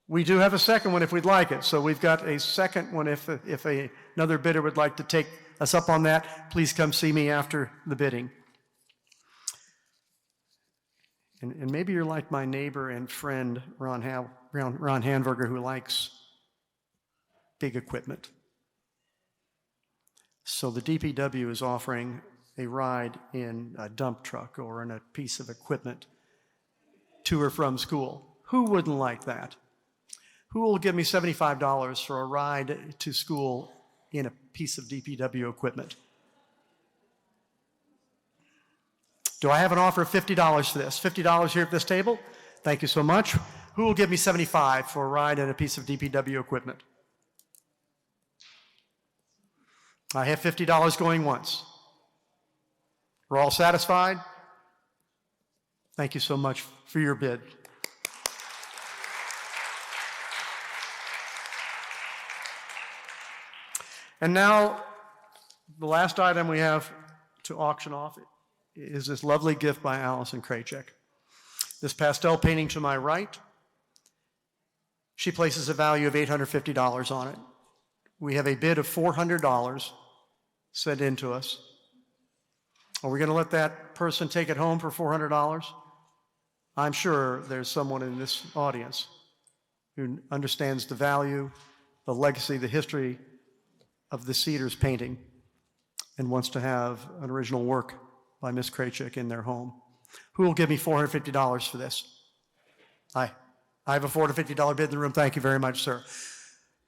We do have a second one if we'd like it. So we've got a second one if another bidder would like to take us up on that. Please come see me after the bidding. And maybe you're like my neighbor and friend, Ron Hanberger, who likes big equipment. So the DPW is offering a ride in a dump truck or in a piece of equipment to or from school. Who wouldn't like that? Who will give me $75 for a ride to school in a piece of DPW equipment? Do I have an offer of $50 for this? $50 here at this table? Thank you so much. Who will give me $75 for a ride in a piece of DPW equipment? I have $50 going once. We're all satisfied? Thank you so much for your bid. And now, the last item we have to auction off is this lovely gift by Allison Krajcek. This pastel painting to my right, she places a value of $850 on it. We have a bid of $400 sent in to us. Are we going to let that person take it home for $400? I'm sure there's someone in this audience who understands the value, the legacy, the history of the Cedars painting and wants to have an original work by Miss Krajcek in their home. Who will give me $450 for this? I have a $450 bid in the room. Thank you very much, sir.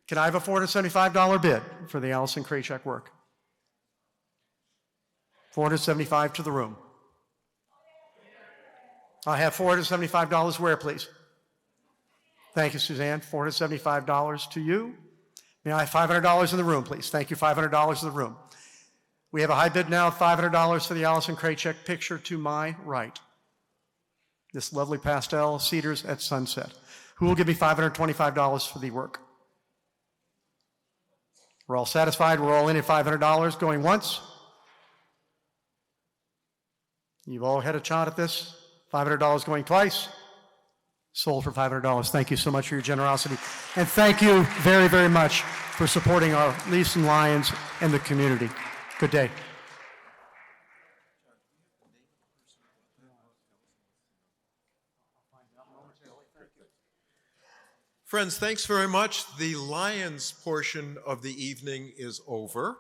Can I have a $475 bid for the Allison Krajcek work? $475 to the room. I have $475 where, please? Thank you, Suzanne. $475 to you. May I have $500 in the room, please? Thank you, $500 in the room. We have a high bid now of $500 for the Allison Krajcek picture to my right. This lovely pastel, Cedars at Sunset. Who will give me $525 for the work? We're all satisfied. We're all in at $500 going once. You've all had a shot at this. $500 going twice. Sold for $500. Thank you so much for your generosity. And thank you very, very much for supporting our Easton Lions and the community. Good day. Friends, thanks very much. The Lions portion of the evening is over.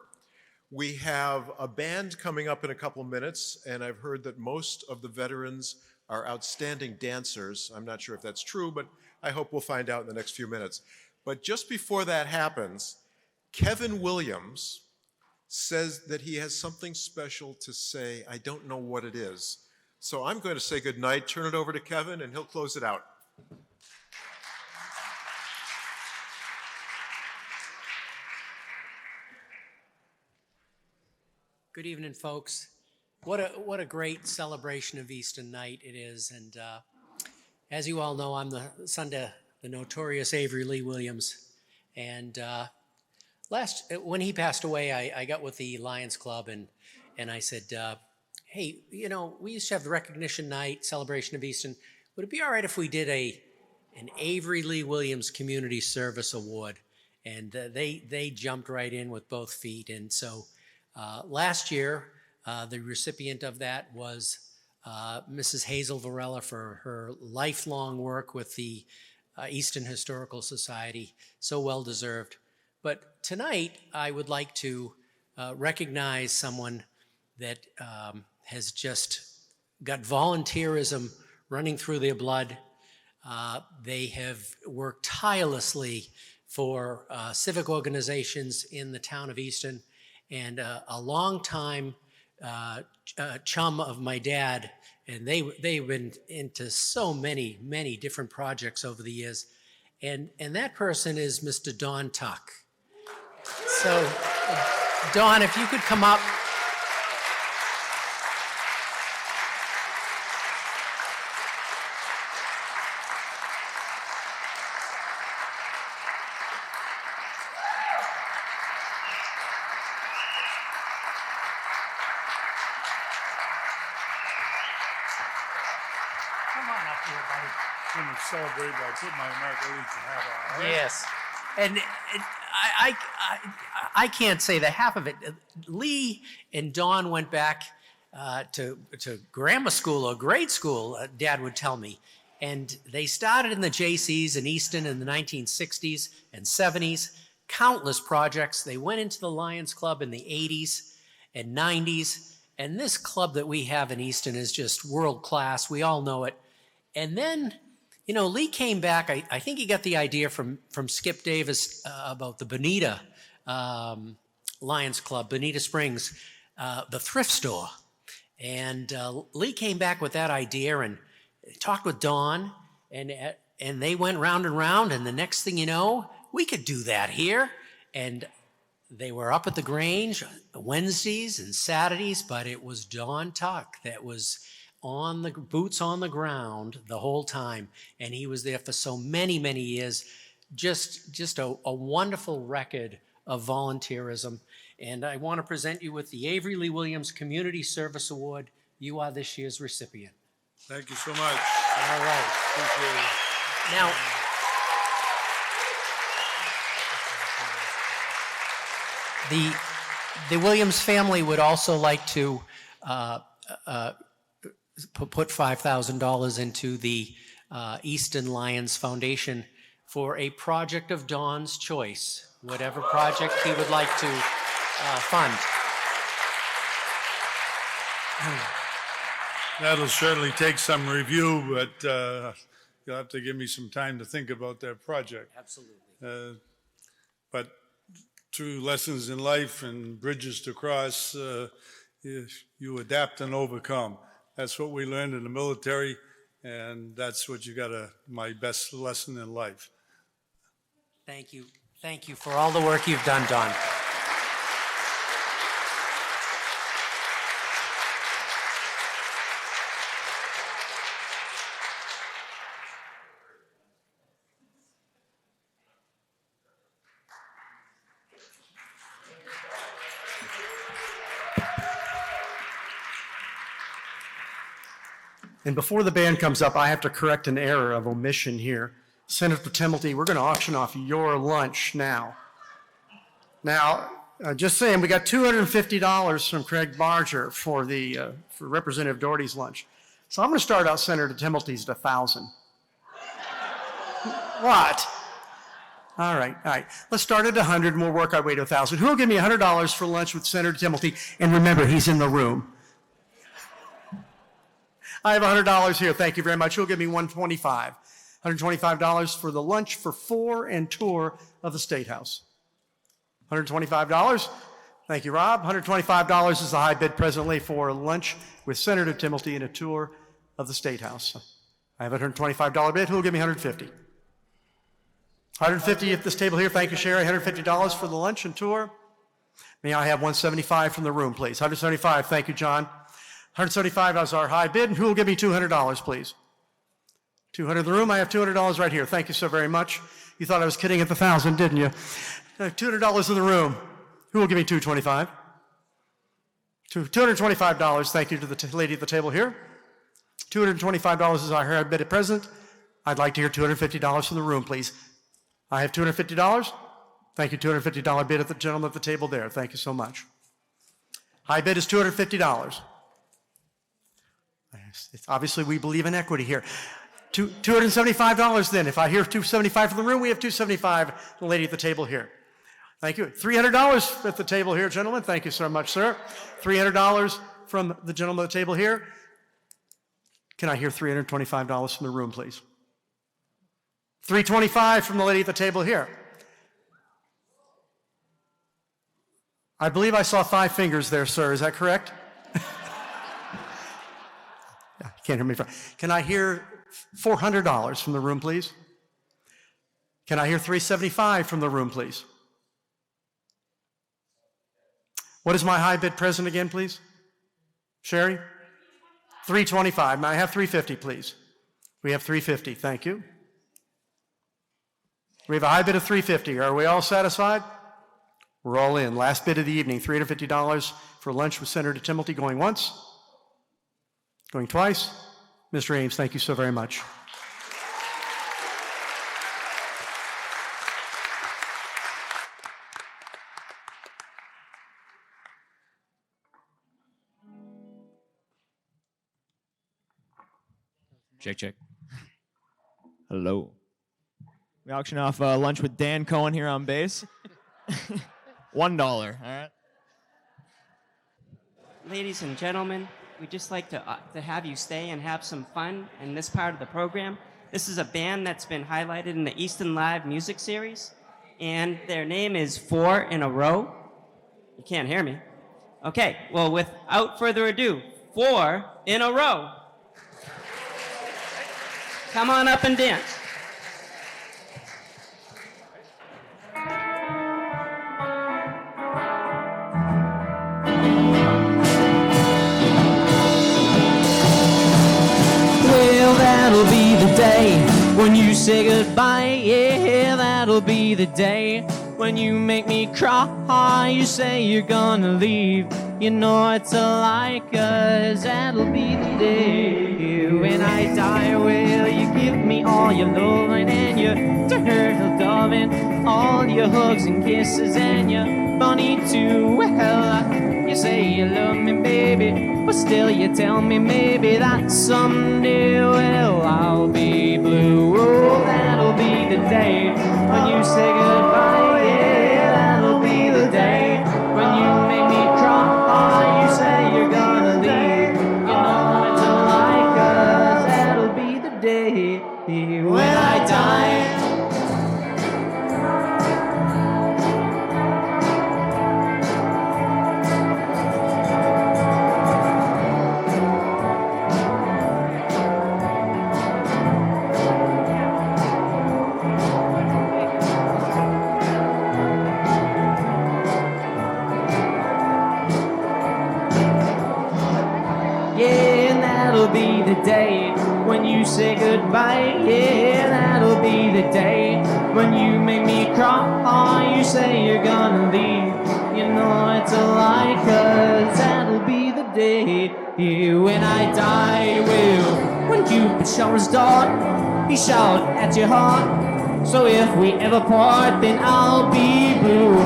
We have a band coming up in a couple of minutes, and I've heard that most of the veterans are outstanding dancers. I'm not sure if that's true, but I hope we'll find out in the next few minutes. But just before that happens, Kevin Williams says that he has something special to say. I don't know what it is. So I'm going to say goodnight, turn it over to Kevin, and he'll close it out. Good evening, folks. What a great celebration of Easton night it is. And as you all know, I'm the son to the notorious Avery Lee Williams. And when he passed away, I got with the Lions Club and I said, hey, you know, we used to have the recognition night, celebration of Easton. Would it be all right if we did an Avery Lee Williams Community Service Award? And they jumped right in with both feet. And so last year, the recipient of that was Mrs. Hazel Varela for her lifelong work with the Easton Historical Society. So well deserved. But tonight, I would like to recognize someone that has just got volunteerism running through their blood. They have worked tirelessly for civic organizations in the town of Easton, and a long time chum of my dad, and they've been into so many different projects over the years. And that person is Mr. Don Tuck. So, Don, if you could come up. Celebrate by putting my Marguerite hat on. Right? Yes, and I can't say the half of it. Lee and Dawn went back to grammar school or grade school, Dad would tell me, and they started in the JCs in Easton in the 1960s and 70s, countless projects. They went into the Lions Club in the 80s and 90s, and this club that we have in Easton is just world class. We all know it. And then, you know, Lee came back. I think he got the idea from Skip Davis about the Bonita Lions Club, Bonita Springs, the thrift store. And Lee came back with that idea and talked with Don, and they went round and round. And the next thing you know, we could do that here. And they were up at the Grange Wednesdays and Saturdays, but it was Don Tuck that was on the boots on the ground the whole time, and he was there for so many years. Just a wonderful record of volunteerism. And I want to present you with the Avery Lee Williams Community Service Award. You are this year's recipient. Thank you so much. All right. Appreciate it. Now, the Williams family would also like to put $5,000 into the Easton Lions Foundation for a project of Don's choice, whatever project he would like to fund. That'll certainly take some review, but you'll have to give me some time to think about that project. Absolutely. But through lessons in life and bridges to cross, you adapt and overcome. That's what we learned in the military, and that's what my best lesson in life. Thank you. Thank you for all the work you've done, Don. And before the band comes up, I have to correct an error of omission here. Senator Timilty, we're going to auction off your lunch now. Now, just saying, we got $250 from Craig Barger for Representative Doherty's lunch. So I'm going to start out Senator Timilty's at 1,000. What? All right. Let's start at 100 and we'll work our way to 1,000. Who will give me $100 for lunch with Senator Timilty? And remember, he's in the room. I have $100 here. Thank you very much. Who'll give me $125? $125 for the lunch for 4 and tour of the State House. $125. Thank you, Rob. $125 is the high bid presently for lunch with Senator Timilty and a tour of the State House. I have a $125 bid. Who will give me $150? $150 at this table here. Thank you, Sherry. $150 for the lunch and tour. May I have $175 from the room, please? $175. Thank you, John. $175 is our high bid. And who will give me $200, please? $200 in the room. I have $200 right here. Thank you so very much. You thought I was kidding at the 1,000, didn't you? $200 in the room. Who will give me $225? $225. Thank you to the lady at the table here. $225 is our high bid at present. I'd like to hear $250 from the room, please. I have $250. Thank you, $250 bid at the gentleman at the table there. Thank you so much. High bid is $250. Obviously, we believe in equity here. $275 then. If I hear $275 from the room, we have $275 the lady at the table here. Thank you. $300 at the table here, gentlemen. Thank you so much, sir. $300 from the gentleman at the table here. Can I hear $325 from the room, please? $325 from the lady at the table here. I believe I saw 5 fingers there, sir. Is that correct? Yeah, can't hear me. Can I hear $400 from the room, please? Can I hear $375 from the room, please? What is my high bid present again, please? Sherry? $325. May I have $350, please? We have $350. Thank you. We have a high bid of $350. Are we all satisfied? We're all in. Last bid of the evening, $350 for lunch with Senator Timilty. Going once? Going twice? Mr. Ames, thank you so very much. Check. Hello. We auction off lunch with Dan Cohen here on bass. $1, all right? Ladies and gentlemen, we'd just like to have you stay and have some fun in this part of the program. This is a band that's been highlighted in the Easton Live music series, and their name is 4 in a Row. You can't hear me. Okay, well, without further ado, 4 in a Row. Come on up and dance. Well, that'll be the day when you say goodbye. Yeah, that'll be the day when you make me cry. You say you're gonna leave. You know it's a lie, 'cause that'll be the day when I die. Will you give me all your loving and your turtle doving, all your hugs and kisses and your bunny too? Well, you say you love me, baby, but still you tell me maybe that someday, well, I'll be blue. Oh, that'll be the day when you say goodbye. Yeah, that'll be the day when you make me cry. You say you're gonna leave. You know it's a lie, 'cause that'll be the day when I die. That'll be the day when you say goodbye. Yeah, that'll be the day when you make me cry. You say you're gonna leave. You know it's a lie, 'cause that'll be the day when I die. Well, when Cupid showers start, he shout at your heart. So if we ever part, then I'll be blue.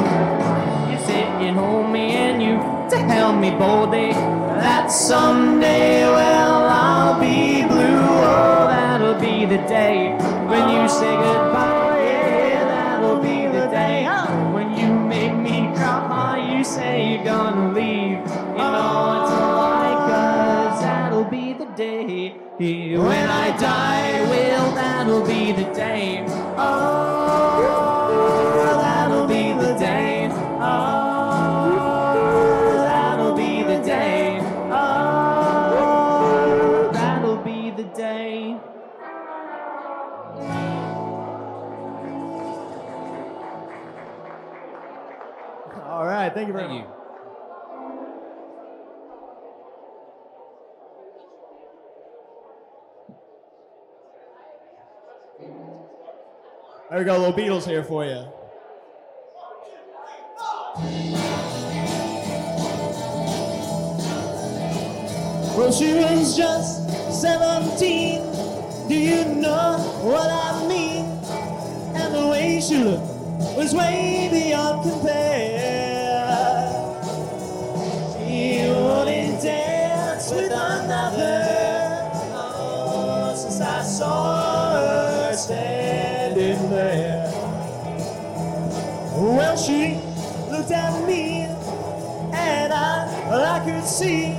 You sit and hold me and you tell me boldly that someday, well, I'll be blue. Oh, that'll be the day when you say goodbye. Yeah, that'll be the day when you make me cry. You say you're gonna leave. You know it's a lie, 'cause that'll be the day when I die. Well, that'll be the day. Oh, that'll be the day. Oh, that'll be the day. Oh, that'll be the day. All right, thank you very much. There we go, little Beatles here for you. Well, she was just 17. Do you know what I mean? And the way she looked was way beyond compare. She wouldn't dance with another. Oh, since I saw her standing there. Well, she looked at me, and I could see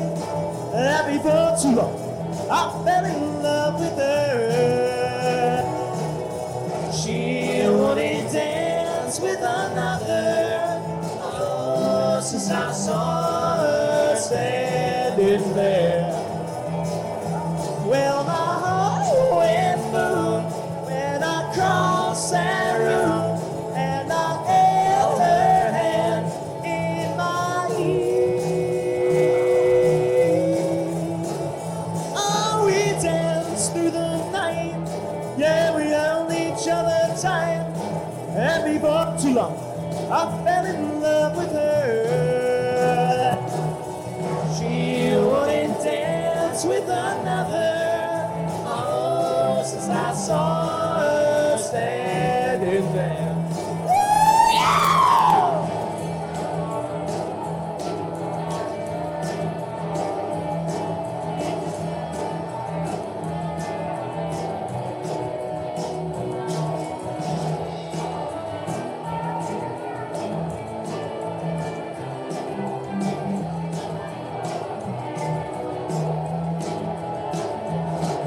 that before too long I fell in love with her. She wouldn't dance with another. Oh, since I saw her standing there. Well, my heart went boom when I crossed that room, and I held her hand in my ear. Oh, we danced through the night. Yeah, we held each other tight. And before too long, I fell in love with her. She wouldn't dance with another. Oh, since I saw her standing there.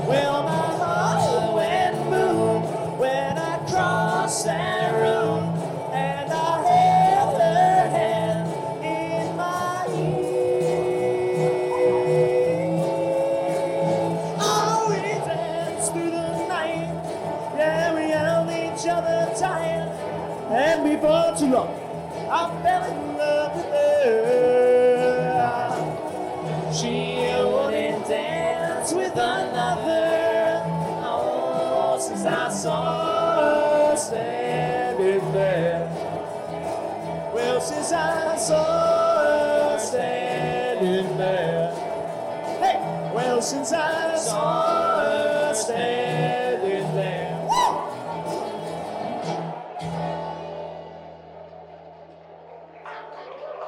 Well, my heart went boom when I crossed that room, and I held her hand in my ear. Oh, we danced through the night, yeah, we held each other tight, and before too long, I fell in love with her. She wouldn't dance with another. Oh, since I saw her standing there. Well, since I saw her standing there. Hey, well, since I saw her standing there. Woo!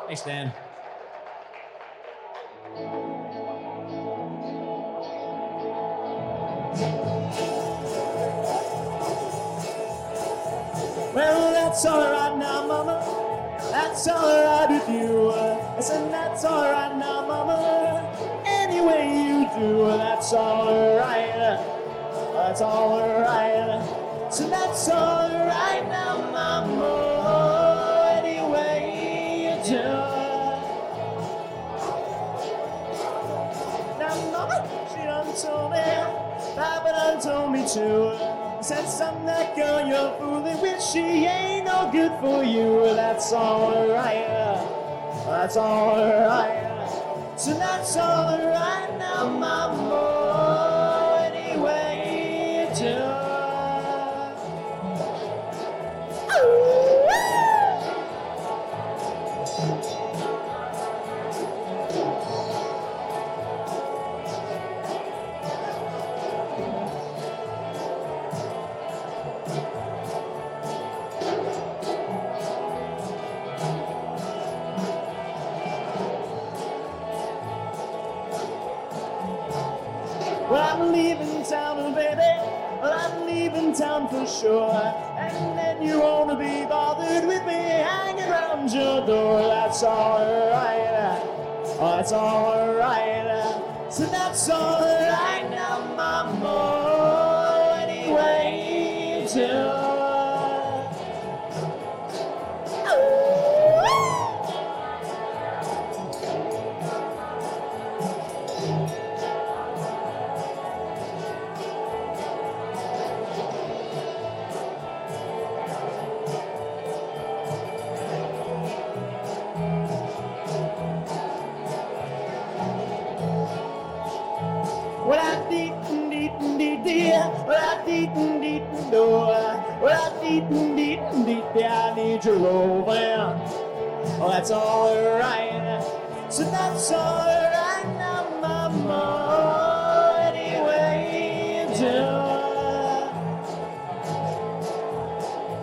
Thanks, Dan. Well, that's alright now, mama. That's alright with you. I said, that's alright now, mama. Any way you do, that's alright. That's alright. So that's alright now, mama. Any way you do. Now, mama, she done told me. Papa done told me too. Said something that girl you're fooling with, she ain't no good for you. That's alright. That's alright. So that's alright now, mama. Any way you do. Well, I'm leaving town, baby. Well, I'm leaving town for sure. And then you won't be bothered with me hanging around your door. That's alright. Oh, that's alright. So that's alright now, mama. Any way you do. dee dee, la dee dee do, la dee dee dee. I need your loving. Oh, that's all right. So that's all right now, mama. Anyway, you do.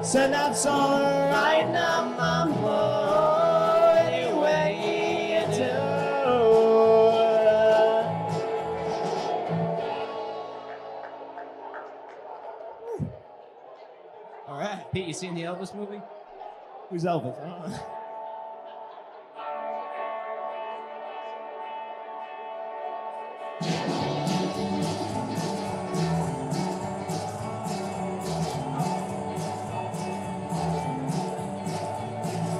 So that's all right now, mama. Anyway, you do. All right, Pete, you seen the Elvis movie? Who's Elvis? I don't know.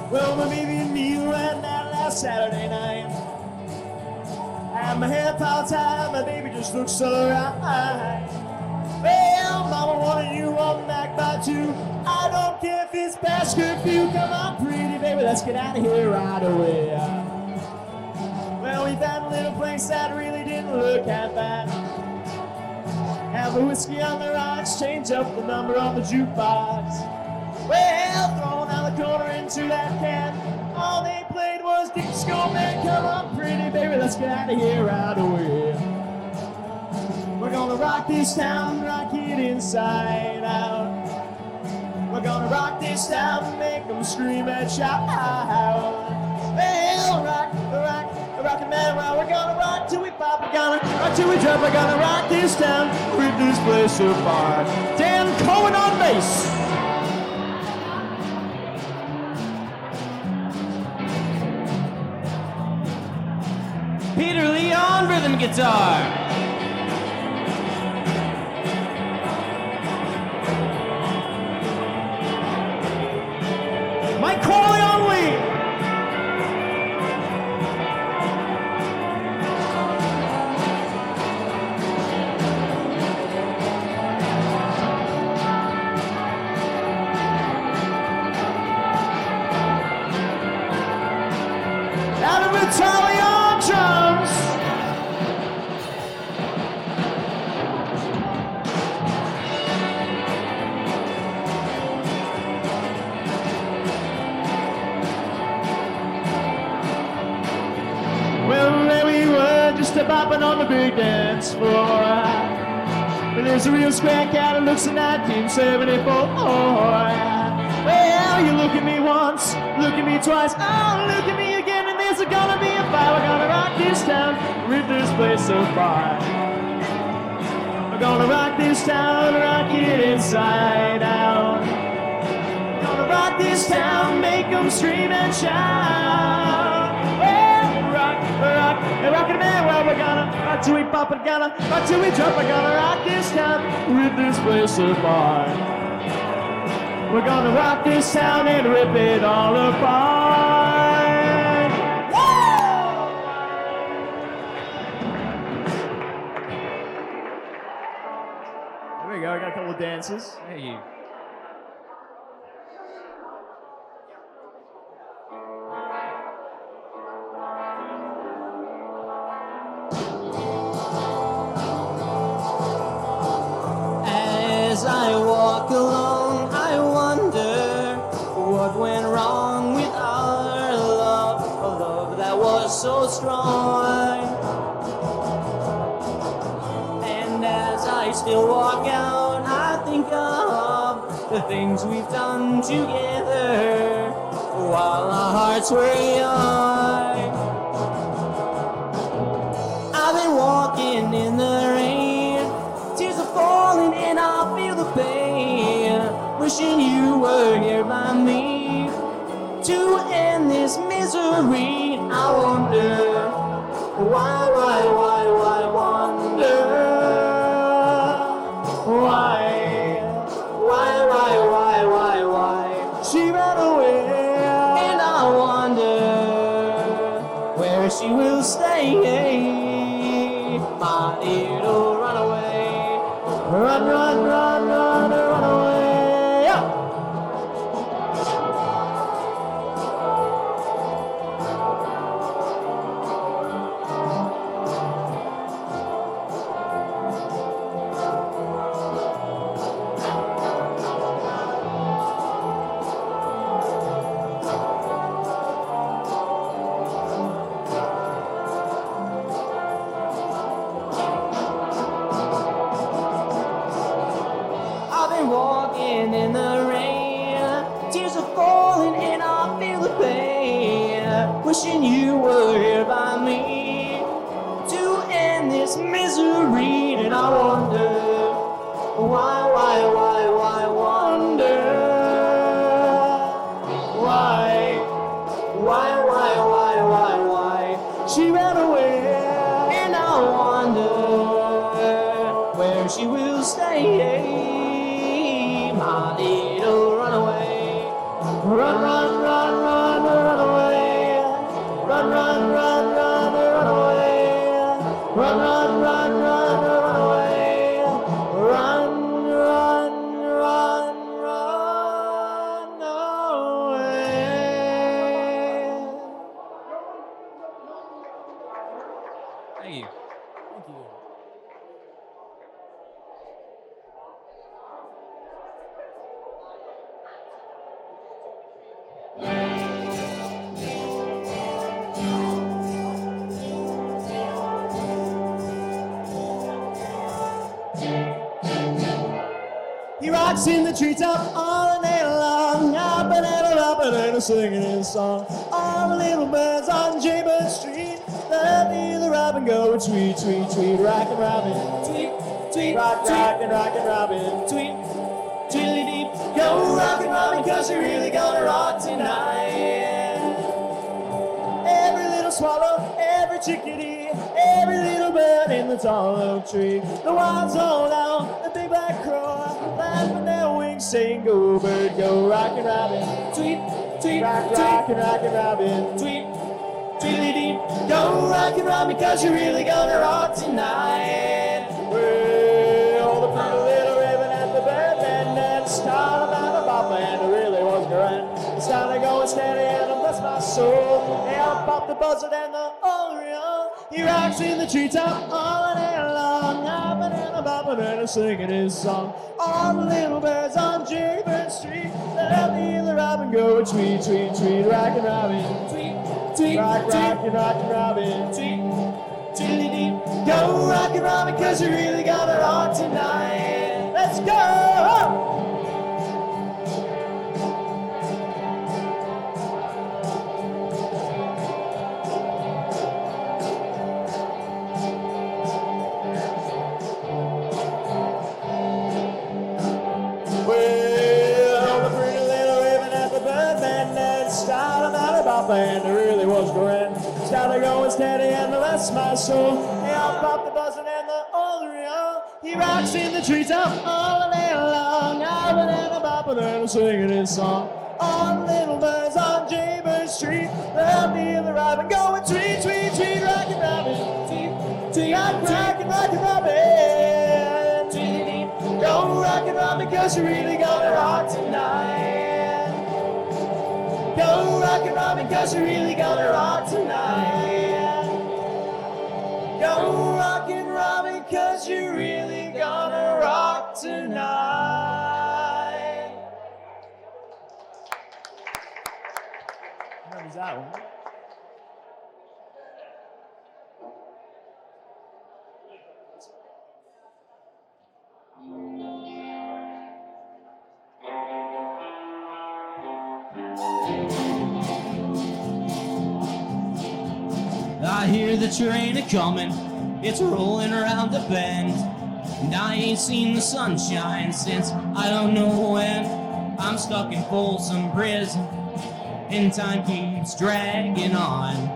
Well, my baby and me were at that last Saturday night. Had my hair piled high, my baby just looked so right. Well, mama wanted you on back by 2. I don't care if it's past curfew. Come on, pretty baby, let's get out of here right away. Well, we found a little place that really didn't look half bad. Have a whiskey on the rocks, change up the number on the jukebox. Well, thrown out the corner into that can. All they played was Disco Man. Come on, pretty baby, let's get out of here right away. We're gonna rock this town, rock it inside out. We're gonna rock this town, make them scream and shout. Well, rockin' man, well, we're gonna rock till we pop, we're gonna rock till we drop, we're gonna rock this town, rip this place apart. Dan Cohen on bass. Peter Lee on rhythm guitar. Mike Corley on lead. Adam Vitale on drums. Well, there we were, just a-bopping on the big dance floor. But there's a real square cat who looks at 1974. Well, you look at me once, look at me twice, oh, look at me again, and there's gonna be a fight. We're gonna rock this town, rip this place apart. We're gonna rock this town, rock it inside out. We're gonna rock this town, make them scream and shout. Well, rockin' man, well, we're gonna rock till we pop it, gonna rock till we drop. We're gonna rock this town, rip this place apart. We're gonna rock this town and rip it all apart. There we go, I got a couple of dances. Hey. As I walk alone, I wonder what went wrong with our love, a love that was so strong. And as I still walk out, I think of the things we've done together while our hearts were young. I've been walking in the rain, tears are falling and I feel the pain, wishing you were here by me to end this misery. I wonder why wonder why she ran away, and I wonder where she will stay. My little runaway, run away. Yeah. we're walking in the rain. Tears are falling and I feel the pain. Wishing you were here by me to end this misery. And I wonder why wonder why she ran away. And I wonder where she will stay, my little runaway. Run, run, run, run, run away. Run, run, run, run, run away. Run, run, run, run, run away. Run, run, run, run away. Thank you. Thank you. He rocks in the treetop all the day long, up and singing his song. All the little birds on Jaybird Street, let me the robin go a tweet, tweet, tweet, rockin' robin, tweet, tweet, rockin', rockin', robin, tweet, tweedly deep, go rockin' robin, 'cause you're really gonna rock tonight. Every little swallow, every chickadee, every little bird in the tall oak tree, the wilds all out, the big black crow, flapping their wings, saying, go bird, go rockin' robin, tweet, tweet, rockin', rockin', robin, tweet, tweedly deep, go rockin' robin, 'cause you're really gonna rock tonight. Well, the pretty little raven and the birdman net started out of Papa, and it really was grand. It started going steady and it bless my soul. They out popped the buzzard and the oriole. He rocks in the treetop all day long, hopping and a bopping and a singing his song. All the little birds on Jaybird Street, let me the robin go a tweet, tweet, tweet, rockin' robin, tweet, tweet, rockin', rockin', robin, tweet, tweedly deep, go rockin' robin, 'cause you really gotta rock tonight. Let's go! And it really was grand. Started going steady and bless my soul. Hey, I'll pop the buzzard and the oriole. He rocks in the treetop all day long, hopping and a bopping and a singing his song. All the little birds on Jaybird Street, they'll be the robin going tweet, tweet, tweet, rockin' robin, tweet, tweet, rockin', rockin', robin, tweet, go rockin' robin, 'cause you're really gonna rock tonight. Go rockin' robin, 'cause you're really gonna rock tonight. Go rockin' robin, 'cause you're really gonna rock tonight. What was that one? I hear the train a-comin', it's rolling around the bend, and I ain't seen the sunshine since I don't know when. I'm stuck in Folsom Prison, and time keeps dragging on,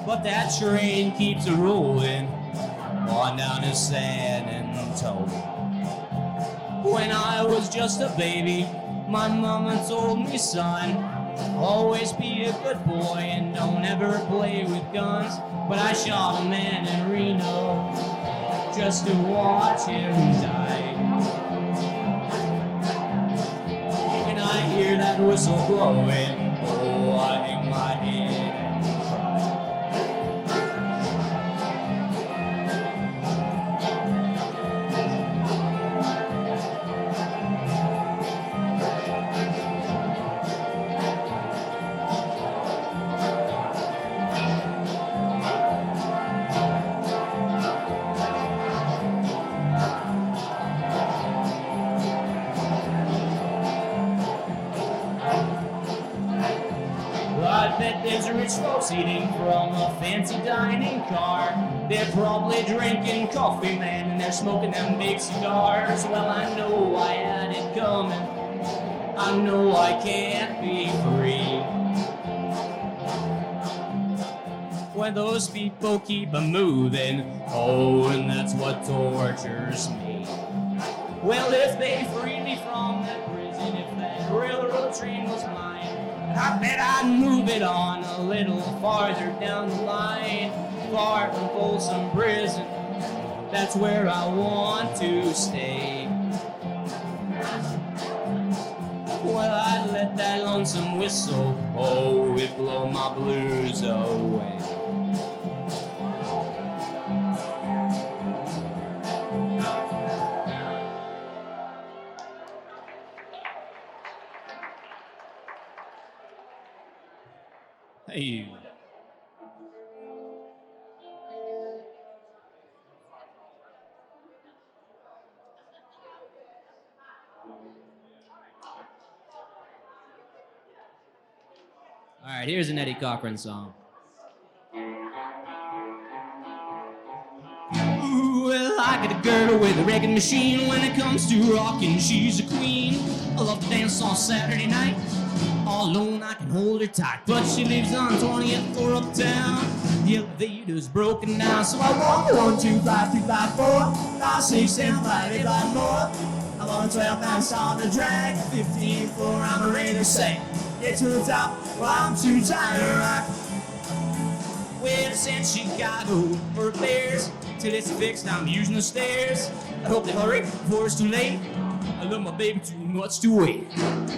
but that train keeps a-rolling on down to San Antonio. When I was just a baby, my mama told me, son, always be a good boy and don't ever play with guns. But I shot a man in Reno just to watch him die. And I hear that whistle blowing, oh, I hang my head and cry. rich folks eating from a fancy dining car. They're probably drinking coffee, man, and they're smoking them big cigars. Well, I know I had it coming. I know I can't be free when those people keep moving. Oh, and that's what tortures me. Well, if they freed me from that prison, if that railroad train was mine, I bet I'd move it on a little farther down the line, far from Folsom Prison. That's where I want to stay. Well, I'd let that lonesome whistle, oh, it blow my blues away. Hey. All right, here's an Eddie Cochran song. Ooh, well, I got a girl with a wrecking machine. When it comes to rocking, she's a queen. I love to dance on Saturday night. All alone, I can hold her tight. But she lives on 20th floor uptown. The elevator's broken down, so I walk 1, 2, 5, 3, 5, 4, 5, 6, 7, 5, 8, 5 more. I'm on 12, I'm starting to drag. 15th floor, I'm ready to say. Get to the top, well, I'm too tired to rock. Well, it's in Chicago for repairs. Till it's fixed, I'm using the stairs. I hope they hurry before it's too late. I love my baby too much to wait.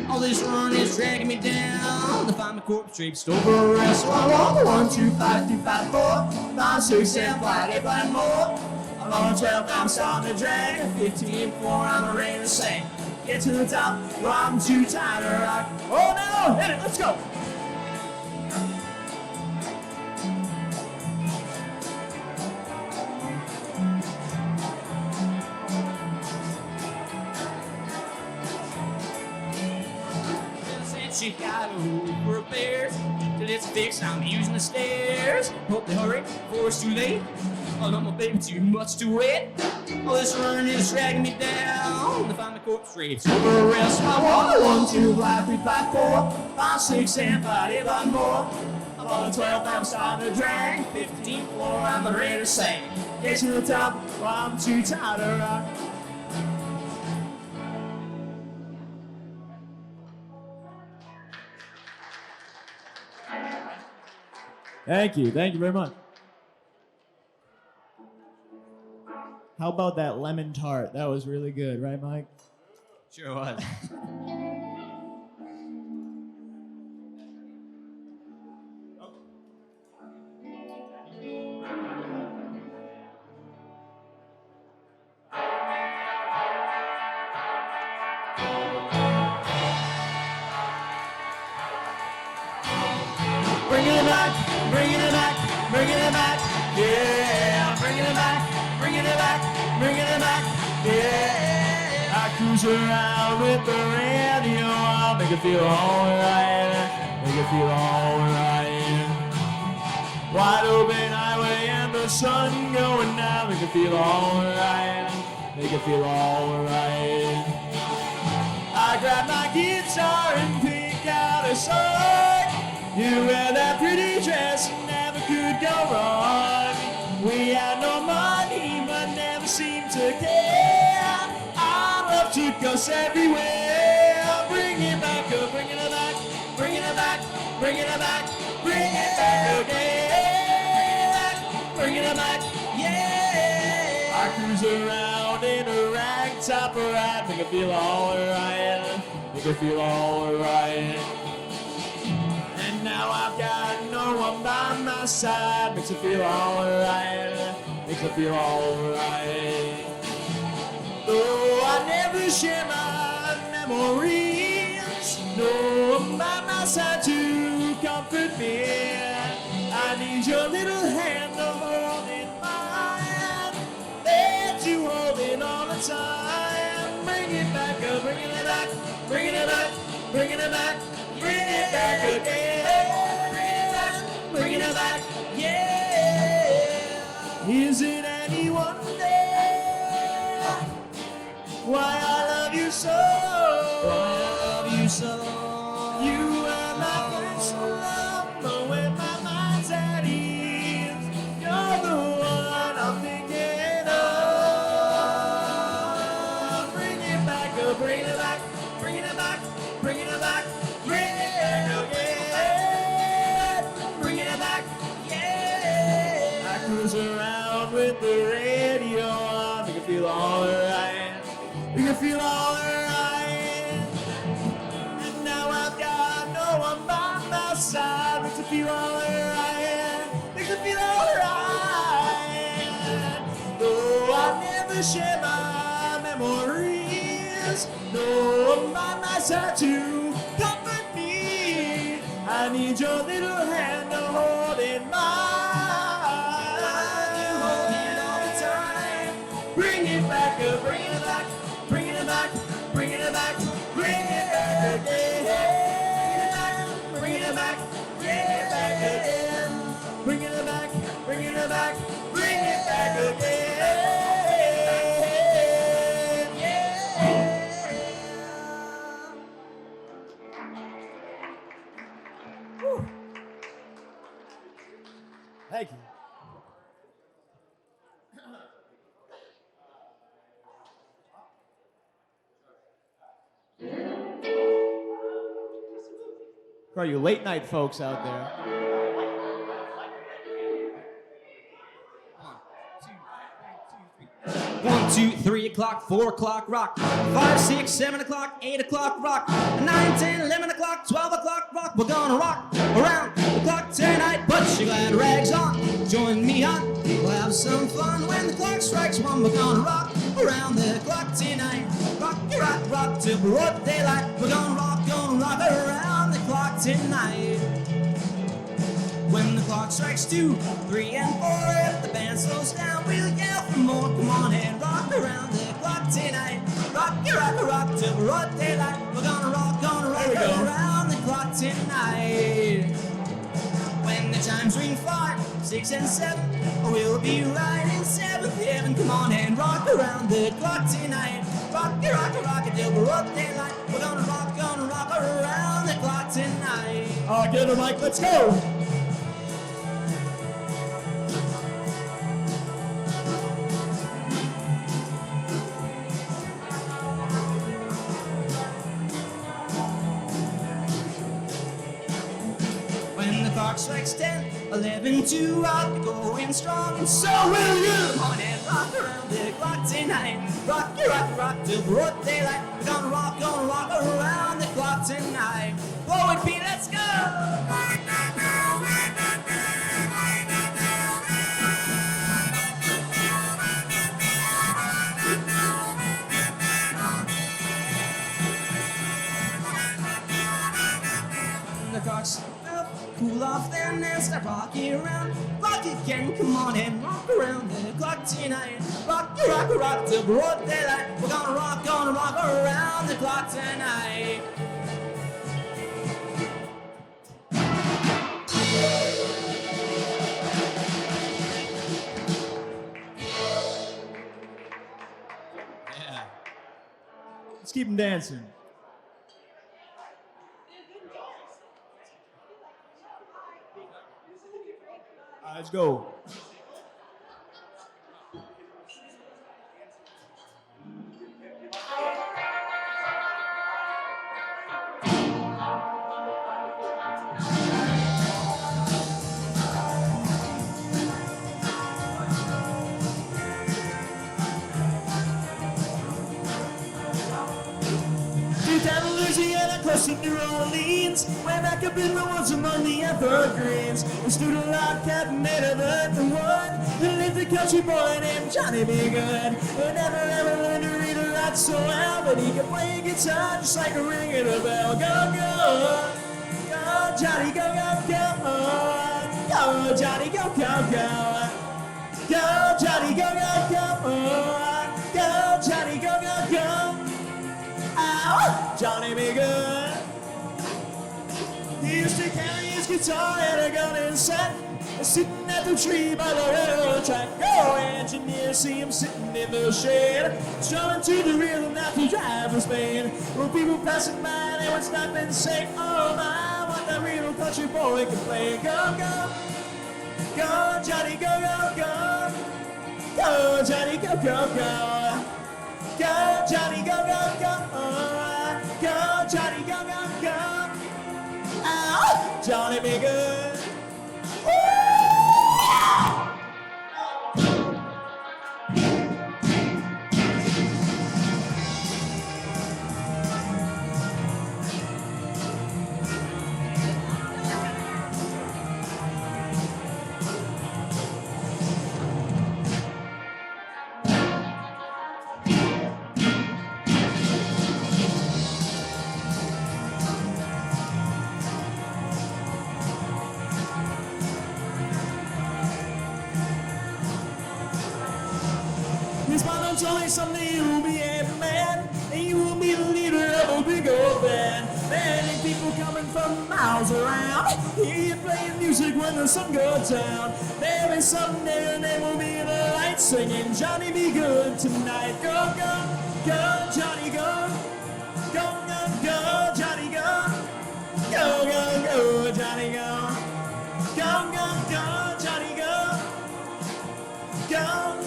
All this run is dragging me down to find my corpse draped over a rest. So I walk 1, 2, 5, 3, 5, 4, 5, 6, 7, 5, 8, 5 more. I'm on 12, I'm starting to drag. 15, 4, I'm ready to sing. Get to the top, well, I'm too tired to rock. Oh no, hit it, let's go. Chicago for repairs. Till it's fixed, I'm using the stairs. Hope they hurry before it's too late. I love my baby too much to wait. All this running is dragging me down to find my corpse draped over a rest. I walk 1, 2, 5, 3, 5, 4, 5, 6, 7, 5, 8, 5 more. I'm on 12, I'm starting to drag. 15th floor, I'm ready to sing. Get to the top, well, I'm too tired to rock. Thank you very much. How about that lemon tart? That was really good, right, Mike? Sure was. Bringing it back, bringing it back, bringing it back, yeah. Bringing it back, bringing it back, bringing it back, yeah. I cruise around with the radio, I'll make it feel alright, make it feel alright. Wide open highway and the sun going down, make it feel alright, make it feel alright. I grab my guitar and pick out a song. You wear that pretty dress and never could go wrong. We had no money but never seemed to care. Our love took us everywhere. Bring it back, oh, bring it back, bring it back, bring it back, bring it back again. Bring it back, yeah. I cruise around in a ragtop ride, make it feel alright, make it feel alright. Now I've got no one by my side. Makes it feel alright. Makes it feel alright. Though I never share my memories, no one by my side to comfort me. I need your little hand to hold in mine. There to hold it all the time. Bring it back, oh, bring it back, bring it back, bring it back. Bring it back again. Is it any wonder why I love you so? Why I love you so? You are my first love, but when my mind's at ease, you're the one I'm thinking of. Bring it back, oh, bring it back, bring it back, bring it back, bring it back again. Bring it back, yeah. I cruise around with the radio on, make it feel alright, make it feel alright. And now I've got no one by my side, makes it feel alright, makes it feel alright. Though I never share my memories, no one by my side to comfort me. I need your little hand to hold in mine. Hold it all the time. Bring it back, bring it back, bring it back, bring it back, bring it back again. Bring it back, bring it back again. Bring it back, bring it back, bring it back again. Thank you. For all you late night folks out there. 1, 2, 3 o'clock, 4 o'clock, rock. 5, 6, 7 o'clock, 8 o'clock, rock. 9, 10, 11 o'clock, 12 o'clock, rock. We're gonna rock around the clock tonight. Put your glad rags on, join me on. We'll have some fun when the clock strikes 1. We're gonna rock around the clock tonight. Rock, rock, rock till broad daylight. We're gonna rock around the clock tonight. When the clock strikes 2, 3, and 4, if the band slows down, we'll yell for more. Come on and rock around the clock tonight. Rock, rock till broad daylight. We're gonna rock around the clock tonight. When the chimes ring 5, 6, and 7, we'll be right in 7th heaven. Come on and rock around the clock tonight. Rock till broad daylight. We're gonna rock around the clock tonight. Get the mic, let's go. When the clock strikes 10, 11, 2, I'll be going strong, and so will you. Come on and rock around the clock tonight. Rock till broad daylight. We're gonna rock around the clock tonight. Blow it, Pete, let's go. The clock's up, cool off then and start rocking around. Rock again, come on and rock around the clock tonight. Rock till broad daylight. We're gonna rock around the clock tonight. Yeah. Let's keep them dancing. Let's go. Louisiana, close to New Orleans, way back up in the woods among the evergreens. We stood a log cabin made of earth and wood. There lived a country boy named Johnny B. Good, who never ever learned to read or write so well, but he could play a guitar just like a ring of a bell. Go, go, go, Johnny, go, go, go, go, Johnny, go, go, go, go, Johnny, go, go, go, go, Johnny, go, go, go. Ow! Johnny be good. He used to carry his guitar and a gun and set. sitting at the tree by the railroad track. Oh, engineer, see him sitting in the shade, strumming to the rhythm that the driver's playing. Well, people passing by, they would stop and say, oh my, what that real country boy can play. Go, go, go, Johnny, go, go, go. Go, Johnny, go, go, go. Go, Johnny, go, go, go. Go, Johnny, go, go, go. Ow, Johnny, be good. His mama told me someday you will be a man, and you will be the leader of a big old band. Many people coming from miles around, hear you playing music when the sun goes down. Maybe someday your name will be in the lights singing, Johnny, be good tonight. Go, go, go, Johnny, go. Go, go, go, Johnny, go. Go, go, go, Johnny, go. Go, go, go, Johnny, go. Go.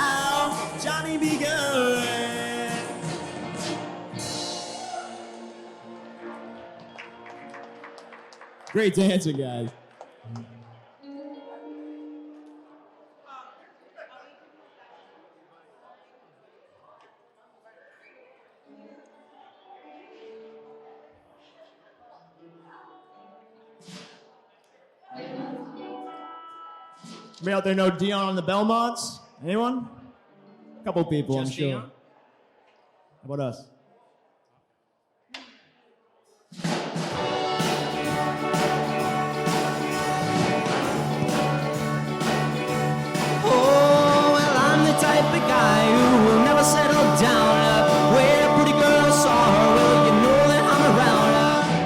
Oh, Johnny, be good. Great dancing, guys. Anybody out there know Dion on the Belmonts? Anyone? A couple people, I'm sure. Dion? How about us? Oh, well, I'm the type of guy who will never settle down. Where a pretty girl saw her, well, you know that I'm around.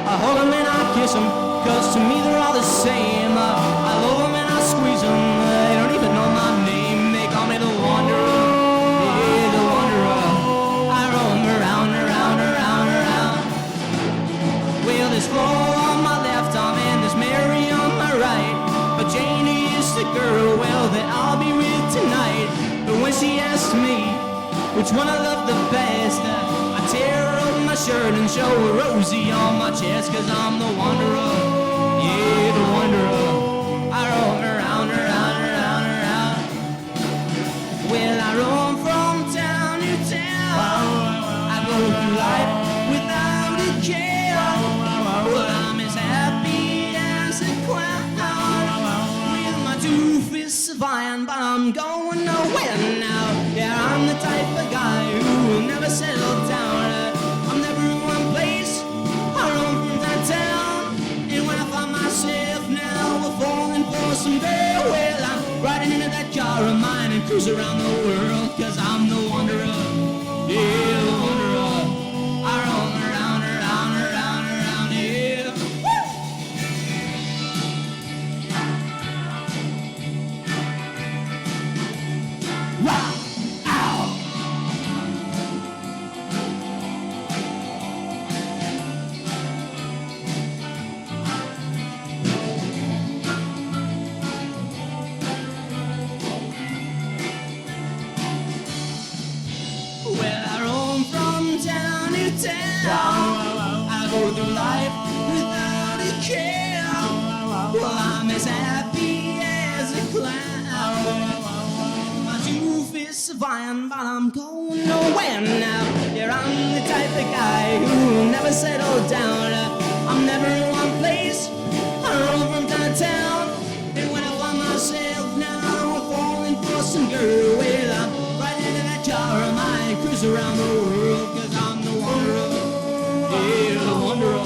I hug them and I kiss them, 'cause to me they're all the same. I love them and I squeeze them, they don't even know my name. They call me the Wanderer, yeah, the Wanderer. I roam around, around, around, around. Well, there's Flo on my left arm and there's Mary on my right. But Janie is the girl, well, that I'll be with tonight. But when she asks me which one I love the best, I tear up my shirt and show her Rosie on my chest. 'Cause I'm the Wanderer, yeah, the Wanderer. I roam around, around, around, around. Well, I roam from town to town. I go through life without a care. Well, I'm as happy as a clown with my two fists of iron, but I'm going nowhere now. Yeah, I'm the type of guy who will never settle down. I'm never in one place. I roam from downtown, and when I find myself now falling for some girl, well, I'm riding into that car of mine and cruise around the world. 'Cause I'm the Wanderer, yeah, the Wanderer. I roam around, around, around, around, yeah. Wow, ow. Well, I roam from town to town. I go through life without a care. Well, I'm as happy as a clown. My two fists of iron, but I'm going nowhere now. Yeah, I'm the type of guy who will never settle down. I'm never in one place. I roam from town to town. And when I find myself now, I'm falling for some girl. Well, I'm right into that jar of mine, cruise around the world. 'Cause I'm the Wanderer, yeah, the Wanderer.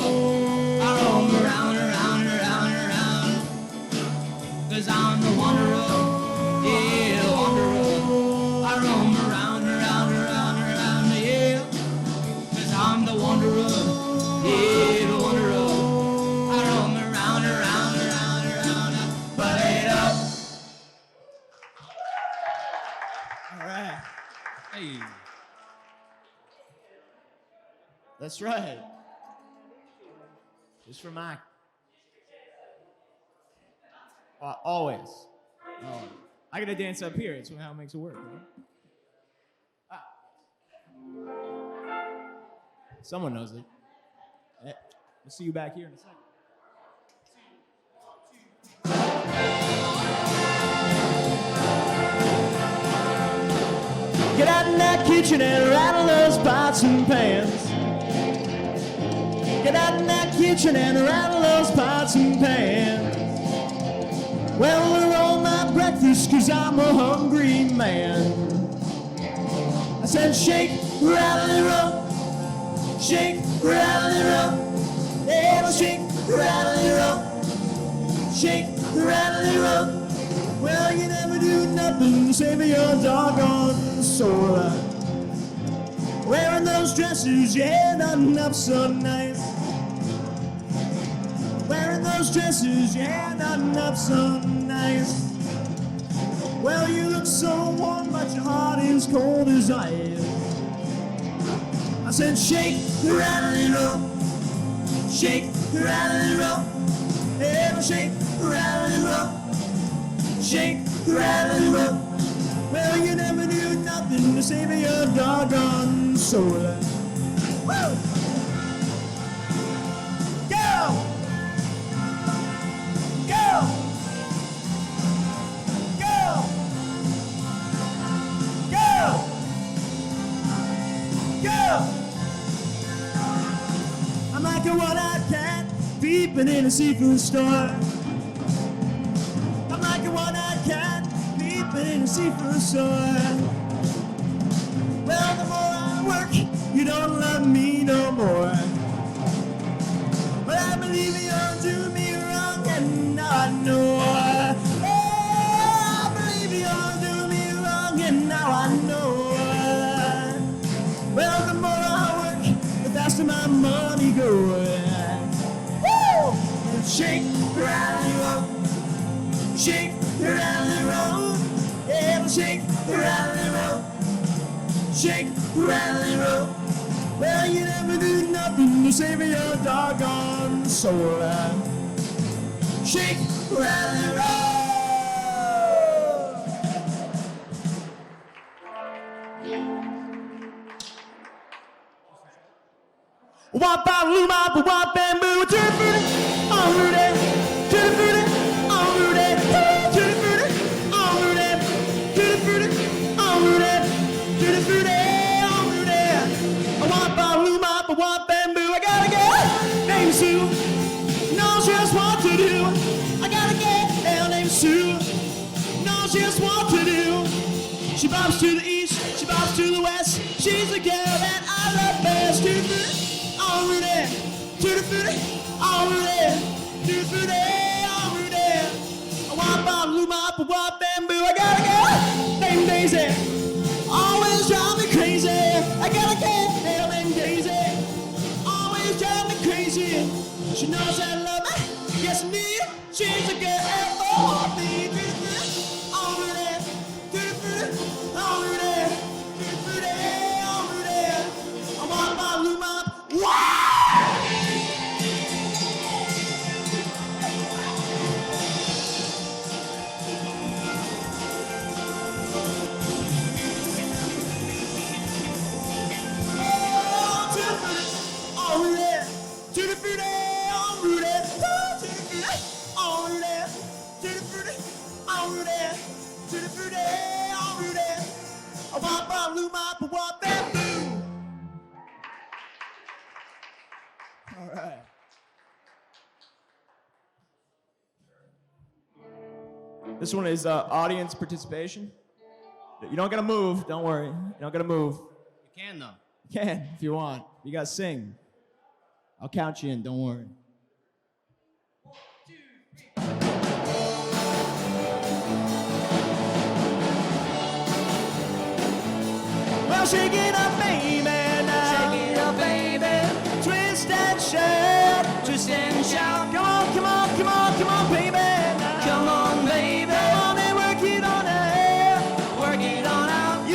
I roam around, around, around, around. 'Cause I'm the Wanderer, yeah, the Wanderer. I roam around, around, around, around, yeah. 'Cause I'm the Wanderer, yeah, the Wanderer. I roam around, around, around, around. But All right. Hey. That's right. Just for Mike. Always. Always. I gotta dance up here. It's how it makes it work. Right? Someone knows it. We'll see you back here in a second. Get out in that kitchen and rattle those pots and pans. Get out in that kitchen and rattle those pots and pans. Well, they're all my breakfast, 'cause I'm a hungry man. I said, shake, rattle, and roll. Shake, rattle, and roll. Yeah, shake, rattle, and roll. Shake, rattle, and roll. Well, you never do nothing to save your doggone soul. Wearing those dresses, yeah, nothing up so nice. Wearing those dresses, yeah, nothing up so nice. Well, you look so warm, but your heart is cold as ice. I said, shake, rattle, and roll. Shake, rattle, and roll. Yeah, shake, rattle, and roll. Shake, rattle, and roll. Well, you never do nothing to save your doggone soul. Woo! Go! Go! Go! Go! Go! I'm like a one-eyed cat peeping in a seafood store. I'm like a one-eyed cat peeping in a seafood store. Well, the more I work, you don't love me no more. But I believe you're doing me wrong, and now I know. Oh, I believe you're doing me wrong, and now I know. Well, the more I work, the faster my money goes. Woo! Shake, rattle, and roll. Shake, rattle, and roll. Yeah, shake, rattle, and roll. Shake, rattle, and roll. Well, you never do nothing to save your doggone soul. Shake, rattle, and roll. Wop, bop, loom, bop, wop, bamboo, to the booty, on Rudy, to the booty, on Rudy, to the booty, on Rudy, to the booty, on Rudy, to the booty, on Rudy. Wop, bop, loom, bop, wop, bamboo. I gotta get named Sue, knows just what to do. I gotta get L named Sue, knows just what to do. She bobs to the east, she bobs to the west. She's the girl that I love best. To the booty. On Rudy, to the booty, on Rudy, to the booty, on Rudy. Wop, bop, loom, bop, wop, bamboo. I gotta go, name Daisy, always drive me crazy. I gotta get nail named Daisy, always drive me crazy. She knows I love me, yes indeed. She's a girl for me. To the booty, on Rudy, to the booty, on Rudy, to the booty, on Rudy. Wop, bop, loom, bop. All right. This one is audience participation. You don't gotta move, don't worry. You don't gotta move. You can, though. You can if you want. You gotta sing. I'll count you in, don't worry. Well, shake it up, baby, now. Shake it up, baby. Twist and shout. Twist and shout. Come on, come on, come on, come on, baby. Now. Come on, baby. Come on and work it on out. Work it on out.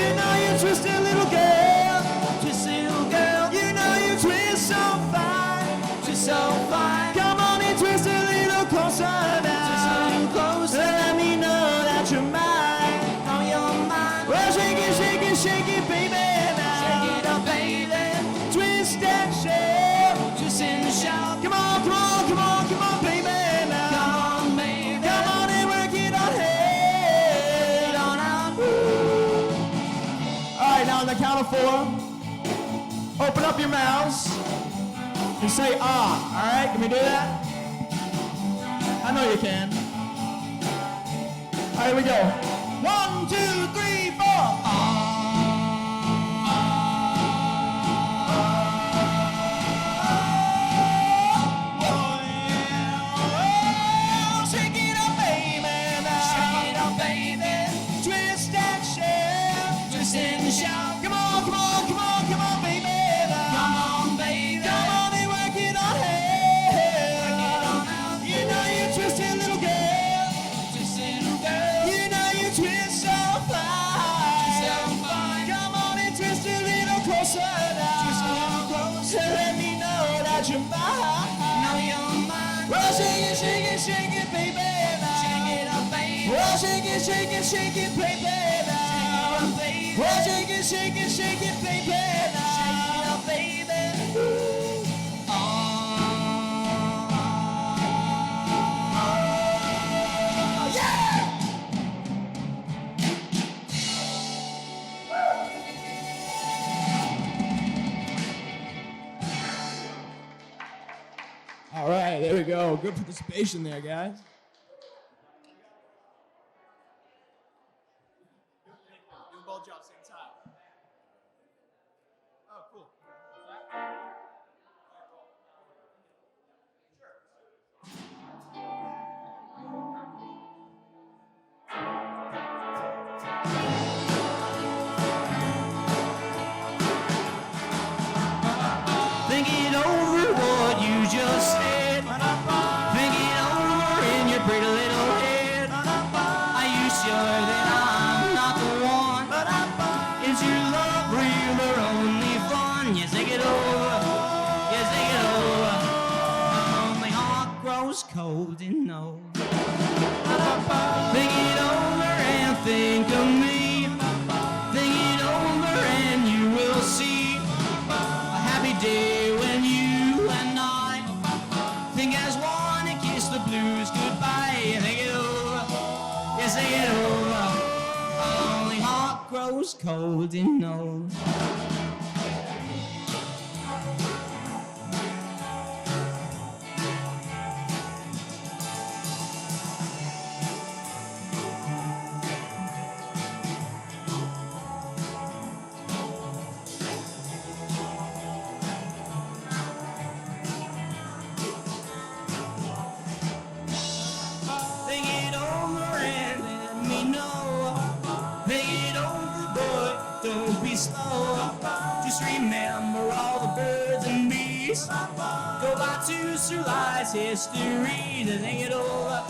shake it, baby. Now. Shake it up, baby. Twist and shake. Twist and shout. Come on, come on, come on, come on, baby. Now. Come on, baby. Come on and work it on. Head on out. All right, now on the count of 4, open up your mouths and say ah. All right, can we do that? I know you can. All right, here we go. 1, 2, 3, 4. Shake it up, baby. Shake it up, baby. Twist and shout. Twist and shout. Come on, come on, come on, come on, baby. Come on, baby. Come on and work it on. You know you twisted little girl. Twisted little girl. You know you twist so fine. So fine. Come on and twist a little closer now. Twist a little closer. Let me know that you're mine. Know you're mine. Well, shake it, shake it, shake it, baby. Now. Shake it up, baby. Well, shake it, shake it, shake it, baby. Now. Shake it up, baby. Well, shake it, shake it, shake it, baby. Now. Shake it up, baby. All right, there we go. Good participation there, guys. Doing both jobs same time. Oh, cool. Think it over what you just said. Think it over in your pretty little head. Are you sure that I'm not the one? Is your love real or only fun? You think it over. You think it over. My heart grows cold and no. Think it over and think of me. Think it over and you will see a happy day when you and I think as one and kiss the blues goodbye. Think it over, yes, think it over. Only heart grows cold and no. Think it over and let me know. Think it over, boy, don't be slow. Just remember all the birds and bees. Go back to Sir Life's history to think it over.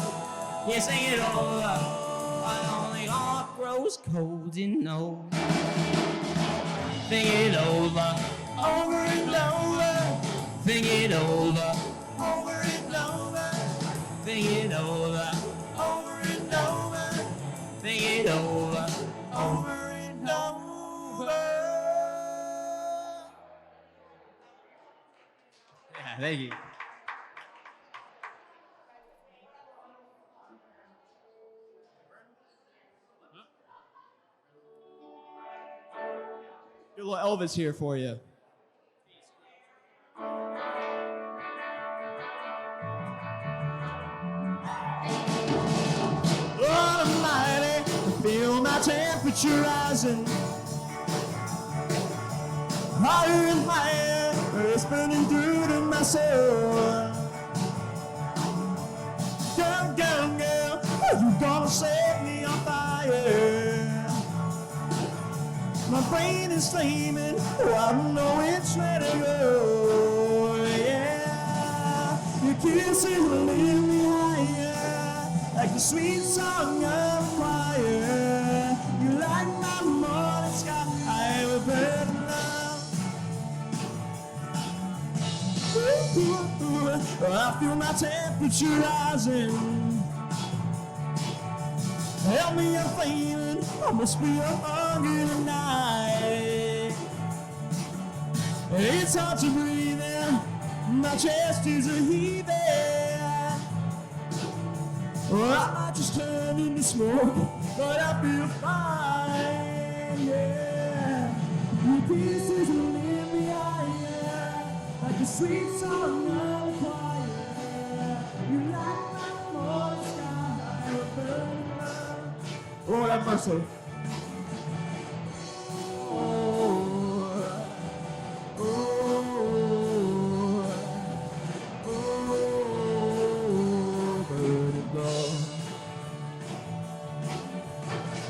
Yes, think it over. My only heart grows cold and no. Think it over, over and over. Think it over, over and over. Think it over, over and over. Think it over, over and over. Yeah, thank you. Get a little Elvis here for you. Lord Almighty, I feel my temperature rising. Higher and higher, it's burning through to my soul. Girl, girl, girl, are you gonna set me on fire? My brain is flaming, oh, I know it's ready to go. Yeah, your kisses will lead me higher, like the sweet song of a choir. You light my morning sky with burning love. Ooh, ooh, ooh, I feel my temperature rising. Help me, I'm flaming, I must be a hungry tonight. It's hard to breathe in, my chest is a heaving. Well, I might just turn into smoke, but I feel fine, yeah. Your kisses will lift me higher, like a sweet song of a choir. You light my morning sky with burning love. Oh, have mercy.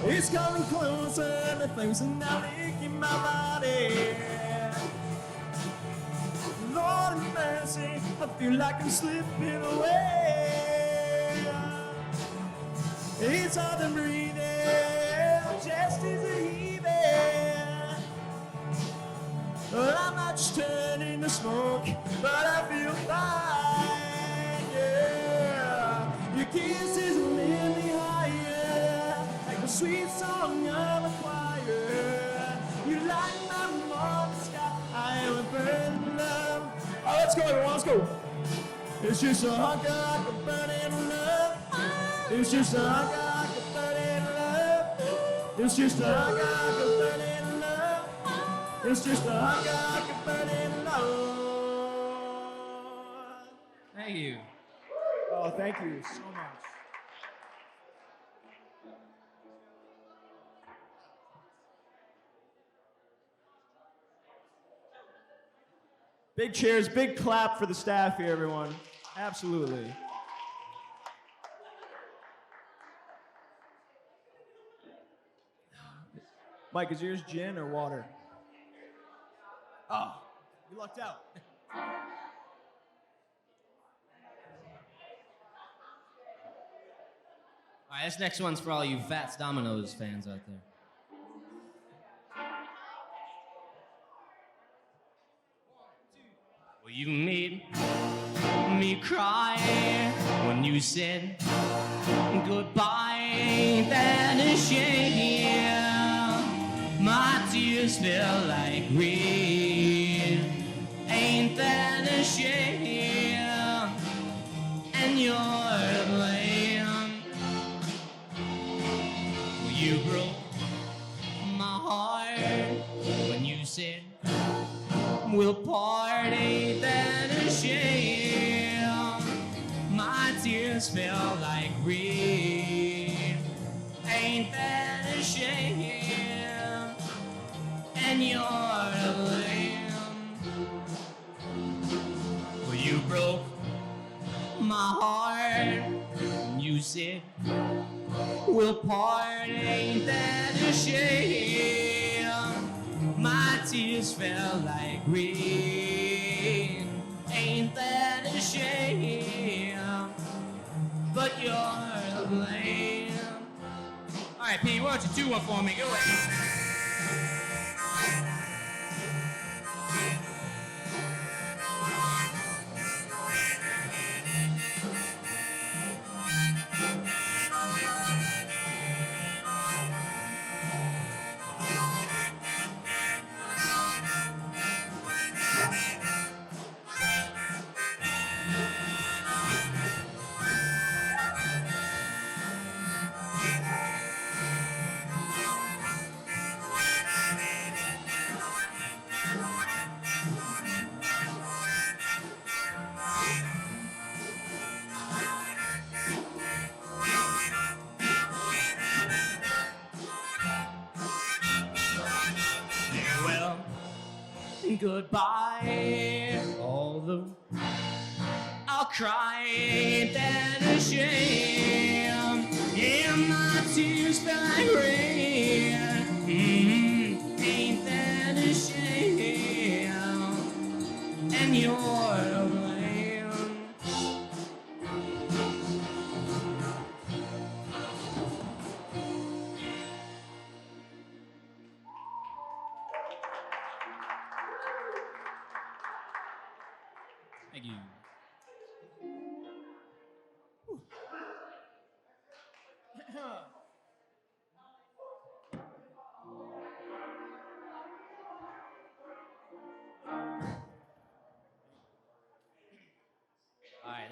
It's coming closer, the things are now licking my body. Lord have mercy, I feel like I'm slipping away. It's hard to breathe in, my chest is a heaving. Well, I might just turn into smoke, but I feel fine, yeah. Your kisses lift me higher, like a sweet song of a choir. You light my morning sky with burning love. Oh, let's go, everyone, let's go. It's just a hunk of burning love. It's just a hunk of burning love. It's just a hunk of burning love. It's just a hunk of burning love. Thank you. Oh, thank you so much. Big cheers, big clap for the staff here, everyone. Absolutely. Mike, is yours gin or water? Oh, you lucked out. All right, this next one's for all you Fats Domino's fans out there. Well, you made me cry when you said goodbye. That a shame. My tears fell like rain. Ain't that a shame? And you're to blame. Well, you broke my heart when you said we'll part. Ain't that a shame? My tears fell like rain. Ain't that a shame? And you're to blame. Well, you broke my heart when you said we'll part. Ain't that a shame? My tears fell like rain. Ain't that a shame? But you're to blame. All right, P, why don't you do one for me? Go ahead. Farewell, goodbye, although I'll cry. Ain't that a shame? Yeah, my tears fell like rain. Ain't that a shame? And you're to blame. Thank you.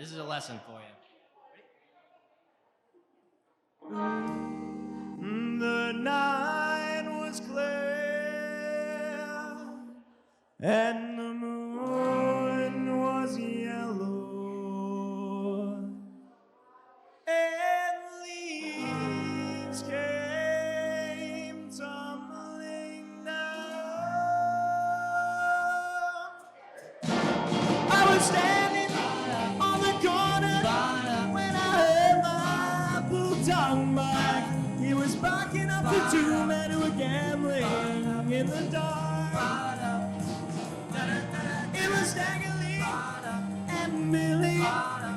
this is a lesson for you. The night was clear and the moon was yellow and leaves came tumbling down. I was standing on the corner when I heard my bulldog bark. He was barking up the two men who were gambling in the dark. It was Staggerly and Billy,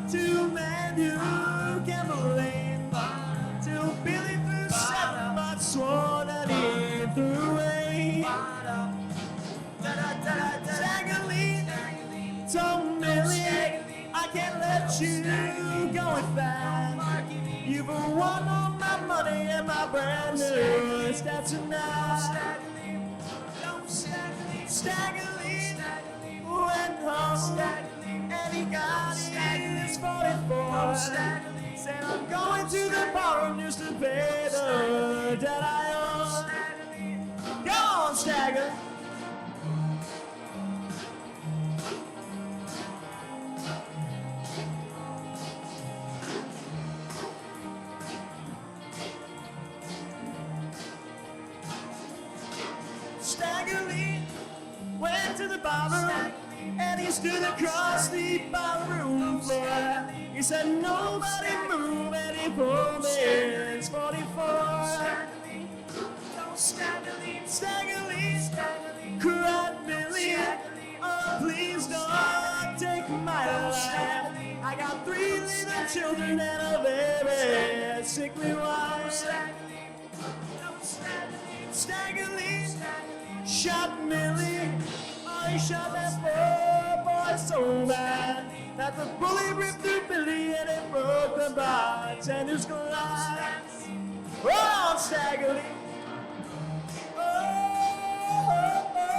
two men who gambling, till Billy threw seven but swore that he threw away. Staggerly told Billy, I can't let you go with that. You've won all my money and my brand new Stetson now. Staggerly went home and he got his 44. Said I'm going to the ballroom just to pay the debt I owe. Go on, Stagger. Staggerly went to the barroom and he stood across the barroom floor. He said, nobody move, and he pulled his 44. Staggerly cried Billy, oh please don't take my life. I got 3 little children and a very sickly wife. Staggerly shot Millie, oh he shot that poor boy so bad that the bullet ripped through Billy and it broke the bartender's glass. Oh, Staggerly. Oh, oh, oh,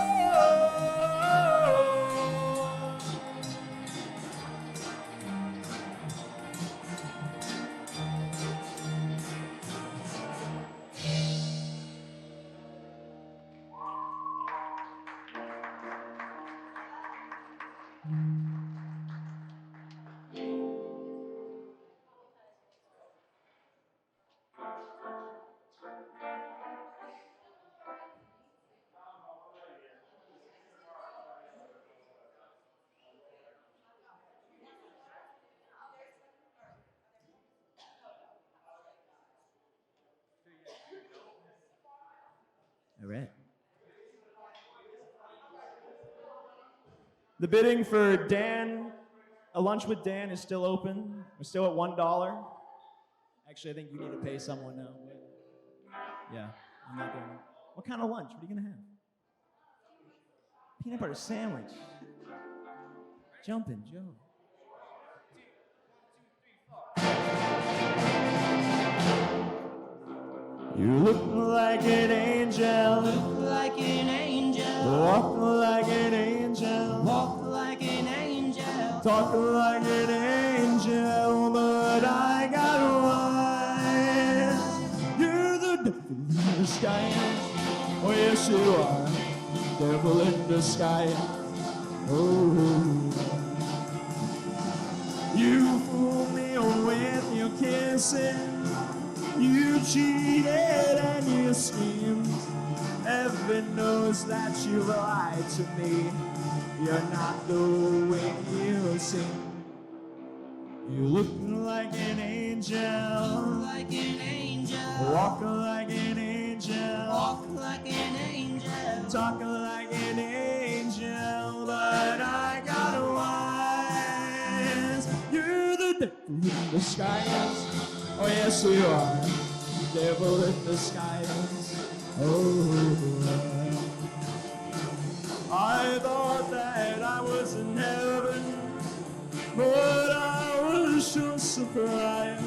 all right. The bidding for Dan, A Lunch with Dan, is still open. We're still at $1. Actually, I think you need to pay someone now. Yeah, I'm not going. What kind of lunch? What are you gonna have? Peanut butter sandwich. Jumpin' Joe. You look like an angel. Look like an angel. Walk like an angel. Walk like an angel. Talk like an angel, but I got wise. You're the devil in disguise. Oh yes you are, devil in disguise. Oh, you fooled me with your kissing. You cheated and you schemed. Heaven knows that you lied to me. You're not the way you seem. You look like an angel. Look like an angel. Walk like an angel. Walk like an angel. Talk like an angel, but I got wise. You're the devil in disguise. Oh yes you are, devil in disguise. Oh, I thought that I was in heaven, but I was so surprised.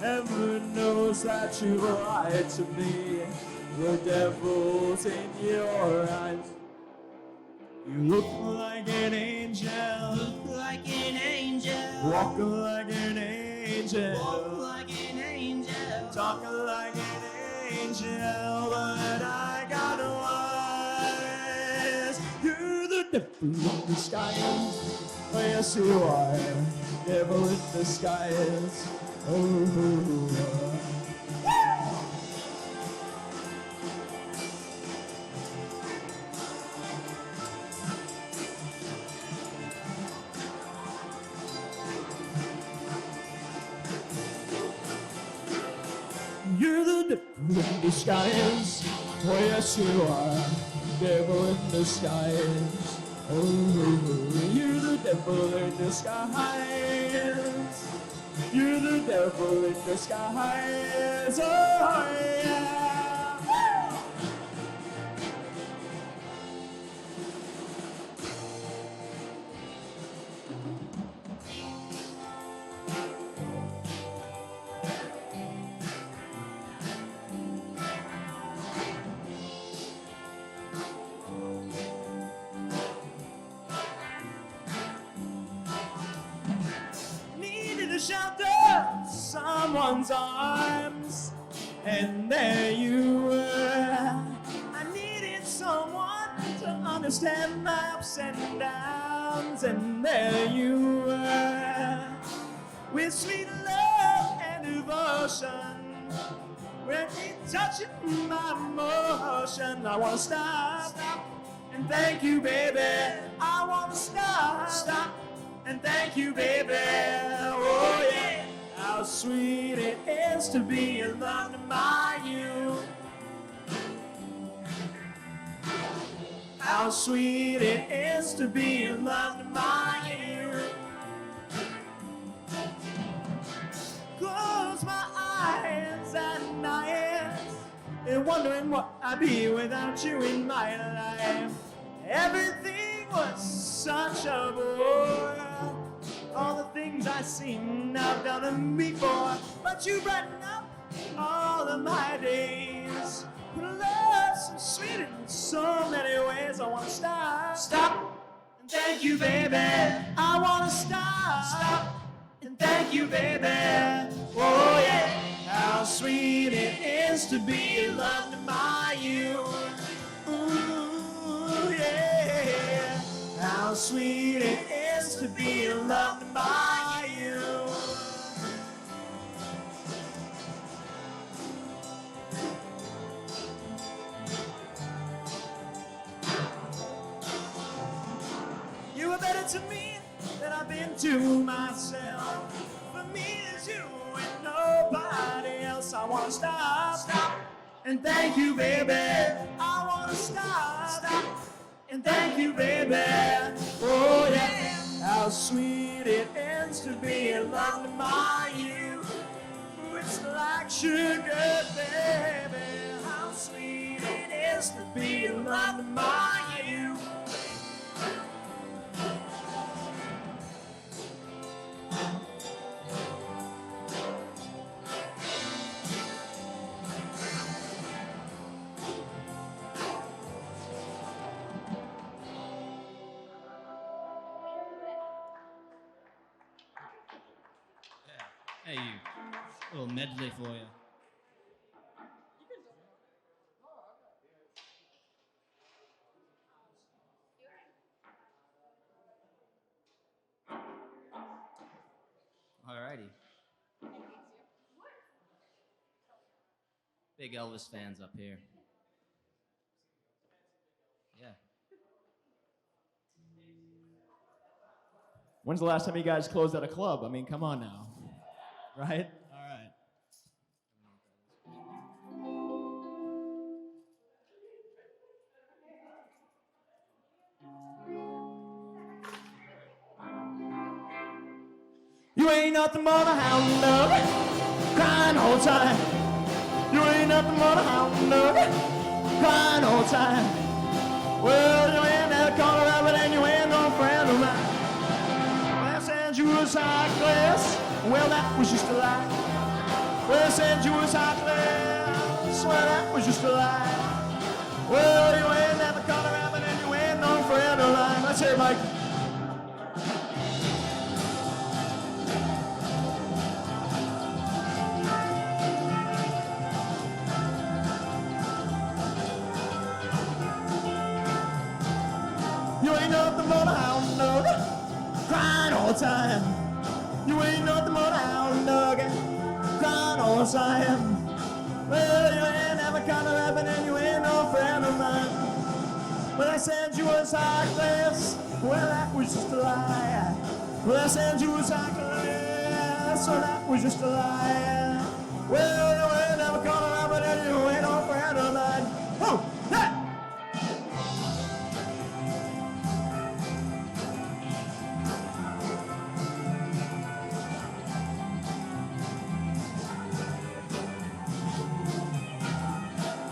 Heaven knows that you lied to me. The devil's in your eyes. You look like an angel. Look like an angel. Walking like an angel. Walk like an angel. Talking like an angel. But I got wise. You're the devil in disguise. Oh, yes, you are. Devil in disguise. Oh. You're the devil in disguise. Oh, yes, you are. Devil in disguise. Oh, you're the devil in disguise. You're the devil in disguise. Oh, yeah. Needed a shelter, someone's arms, and there you were. I needed someone to understand my ups and downs, and there you were. With sweet love and devotion, when you touching my emotion, I wanna stop and thank you, baby. I wanna stop and thank you, baby. Oh yeah, how sweet it is to be loved by you. How sweet it is to be loved by you. Close my eyes at night and wondering what I'd be without you in my life. Everything was such a bore. All the things I seen I've done before, but you brighten up all of my days. Love's so sweet in so many ways. I wanna stop and thank you, baby. I wanna stop and thank you, baby. Oh yeah, how sweet it is to be loved by you. Ooh yeah, how sweet it is to be loved by you. You were better to me than I've been to myself. For me, it's you and nobody else. I wanna stop and thank you, baby. I wanna stop and thank you, baby. Oh yeah, how sweet it is to be loved by you. It's like sugar, baby. How sweet it is to be loved by you. Hey, you. A little medley for you. Alrighty. Big Elvis fans up here. Yeah. When's the last time you guys closed at a club? I mean, come on now. Right? All right. You ain't nothing but a hound dog, crying all the time. You ain't nothing but a hound dog, crying all the time. Well, you ain't that color rabbit and you ain't no friend of mine. Well, said you was high class, well, that was just a lie. Well, said you was high class, well, that was just a lie. Well, you ain't that color rabbit and you ain't no friend of mine. Let's hear it, Mike. You ain't nothing but a hound dog, crying all the time. You ain't nothing but a hound dog, crying all the time. Well, you ain't never kind of rapping and you ain't no friend of mine. When I said you was high class, well, that was just a lie. When I said you was high class, so that was just a lie. Well, you ain't never kind of rapping and you ain't no friend of mine. Whoa, hey!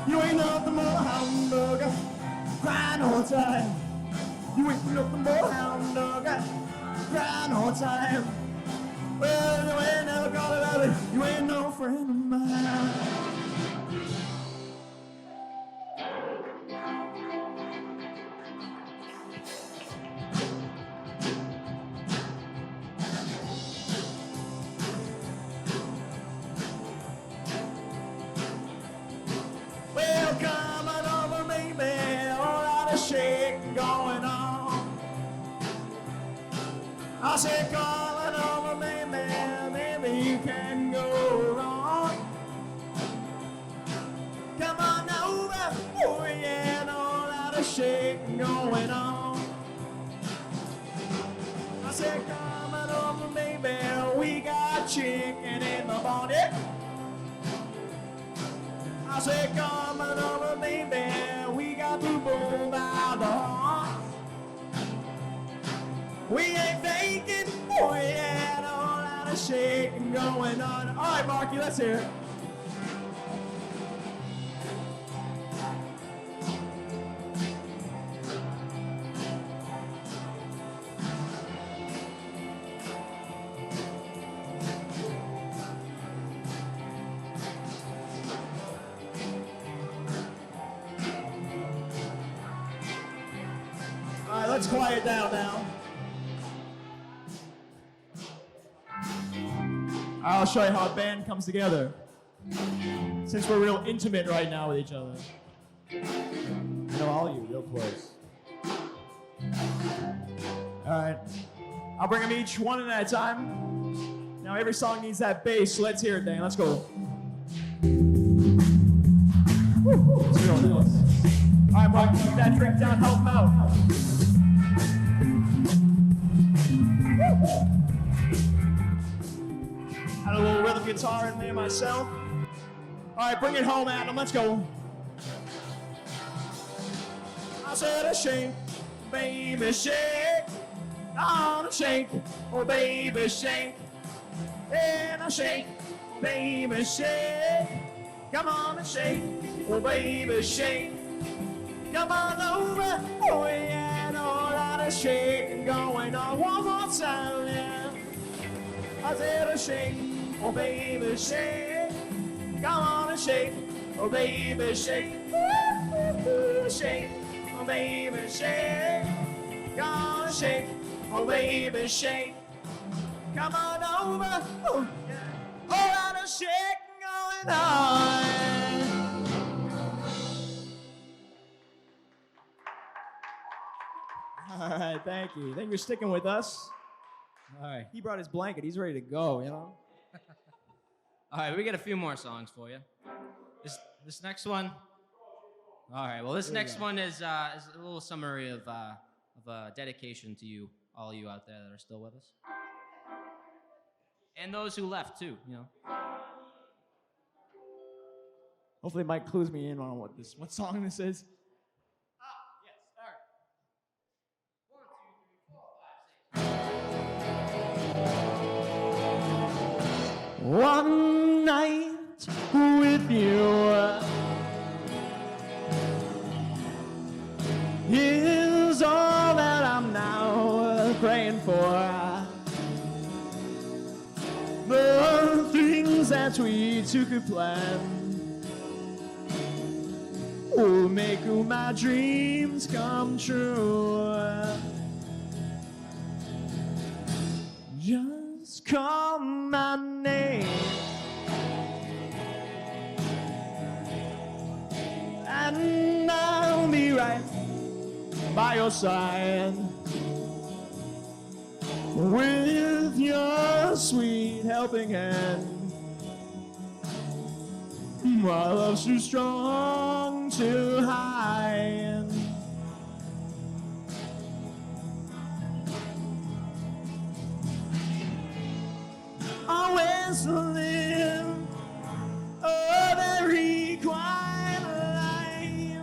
You ain't nothing but a hound dog, crying all the time. You ain't nothing but a hound dog, crying all the time. Well, you ain't never gonna love it. You ain't no friend of mine. Well, come on over, baby, all out of shaking going on. I said, come on over, baby, maybe you can go wrong. Come on over, oh yeah, all out of shaking going on. I said, come on over, baby, we got chicken in the morning. I said, come on over, baby, we got the bull by the horn. We ain't faking, oh yeah, all out of shaking going on. All right, Marky, let's hear it. All right, let's quiet down now. I'll show you how a band comes together. Since we're real intimate right now with each other. I know all of you real close. All right. I'll bring them each one at a time. Now every song needs that bass, so let's hear it, Dan. Let's go. Let's do this. All right, Mark, keep that drink down, help him out. Had a little rhythm guitar in there myself. All right, bring it home, Adam. Let's go. I said, shake, baby, shake. On a shake, oh baby, shake. And I shake, baby, shake. Come on and shake, oh baby, shake. Come on over, oh yeah, and all out of shaking going on. One more time, yeah. I said, shake, oh baby, shake. Come on and shake, oh baby, shake. Ooh, shake, oh baby, shake. Come on and shake, oh baby, shake. Come on over, oh yeah. All out of shaking going on. All right, thank you. Thank you for sticking with us. All right. He brought his blanket. He's ready to go, you know? All right, we got a few more songs for you. This next one. All right. Well, this next one is a little summary of a dedication to you, all you out there that are still with us, and those who left too. You know. Hopefully Mike clues me in on what song this is. One night with you is all that I'm now praying for. The things that we took a plan will make all my dreams come true. Just call my name and I'll be right by your side with your sweet helping hand. My love's too strong to hide. Always live a very quiet life.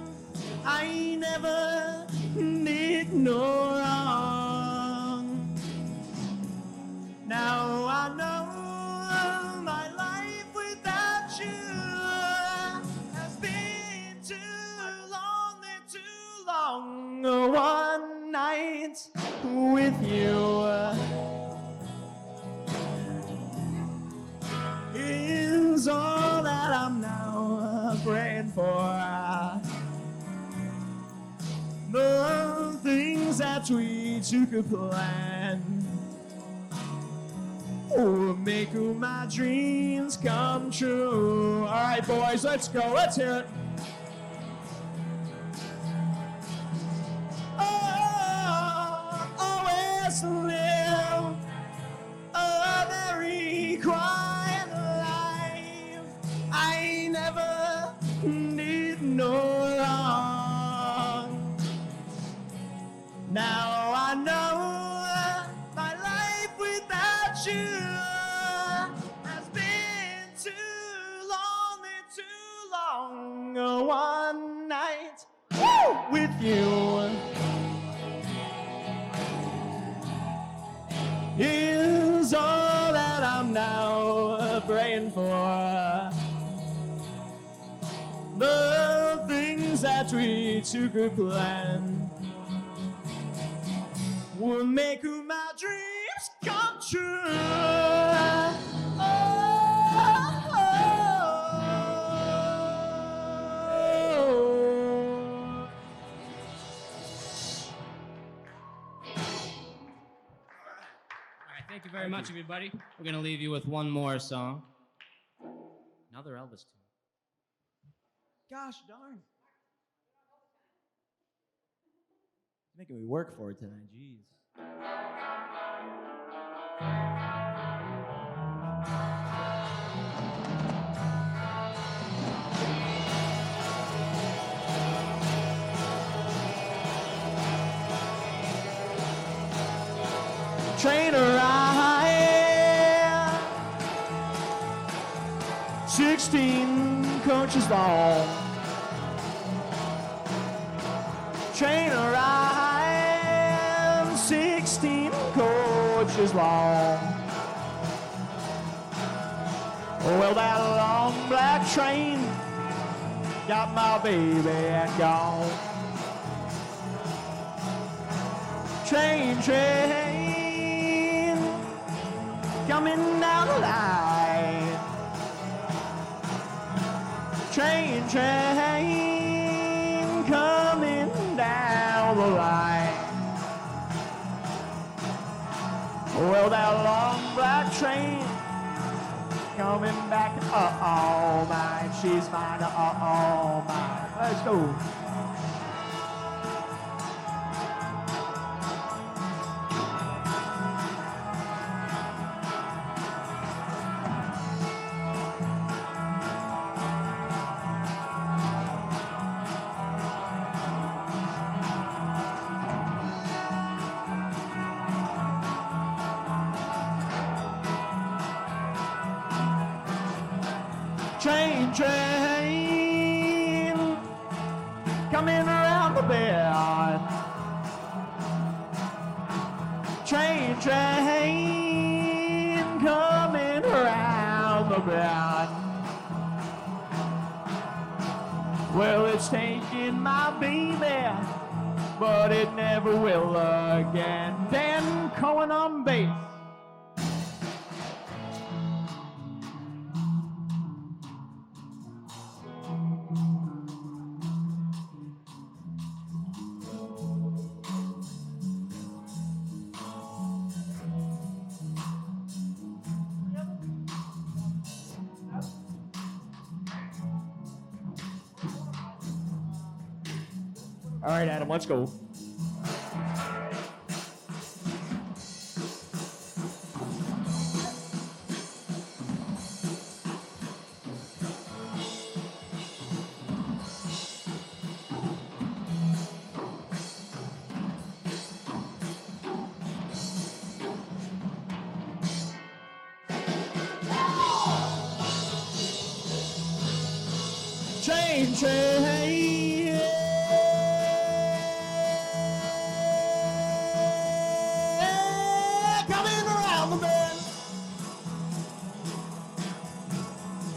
I never did no wrong. Now I know my life without you has been too lonely, too long. One night with you is all that I'm now praying for. The things that we took a plan will make all my dreams come true. All right, boys, let's go. Let's hear it. Oh, always live a very quiet life. I never did no wrong. Now I know my life without you has been too lonely, too long. One night with you is all that I'm now praying for. The things that we took a plan will make my dreams come true. Thank you very much, everybody. We're going to leave you with one more song. Another Elvis tune. Gosh darn. Making me work for it tonight, jeez. Train ride, 16 coaches long. Train ride, 16 coaches long. Well, that long black train got my baby gone. Train, coming down the line. Train, coming down the line. Well, that long black train coming back, oh mine, she's mine, oh mine. Let's go. Train, coming around the bend. Train, coming around the bend. Well, it's taking my baby, but it never will again. Dan Cohen on bass. All right, Adam, let's go. train. Coming around the bend.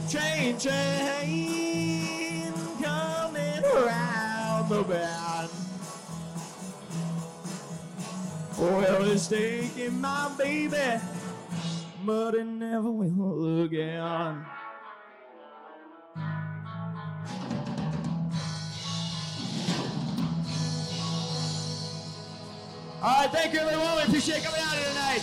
Train, train, coming around the bend. Well, it's taking my baby, but it never will again. All right, thank you everyone. We appreciate coming out here tonight.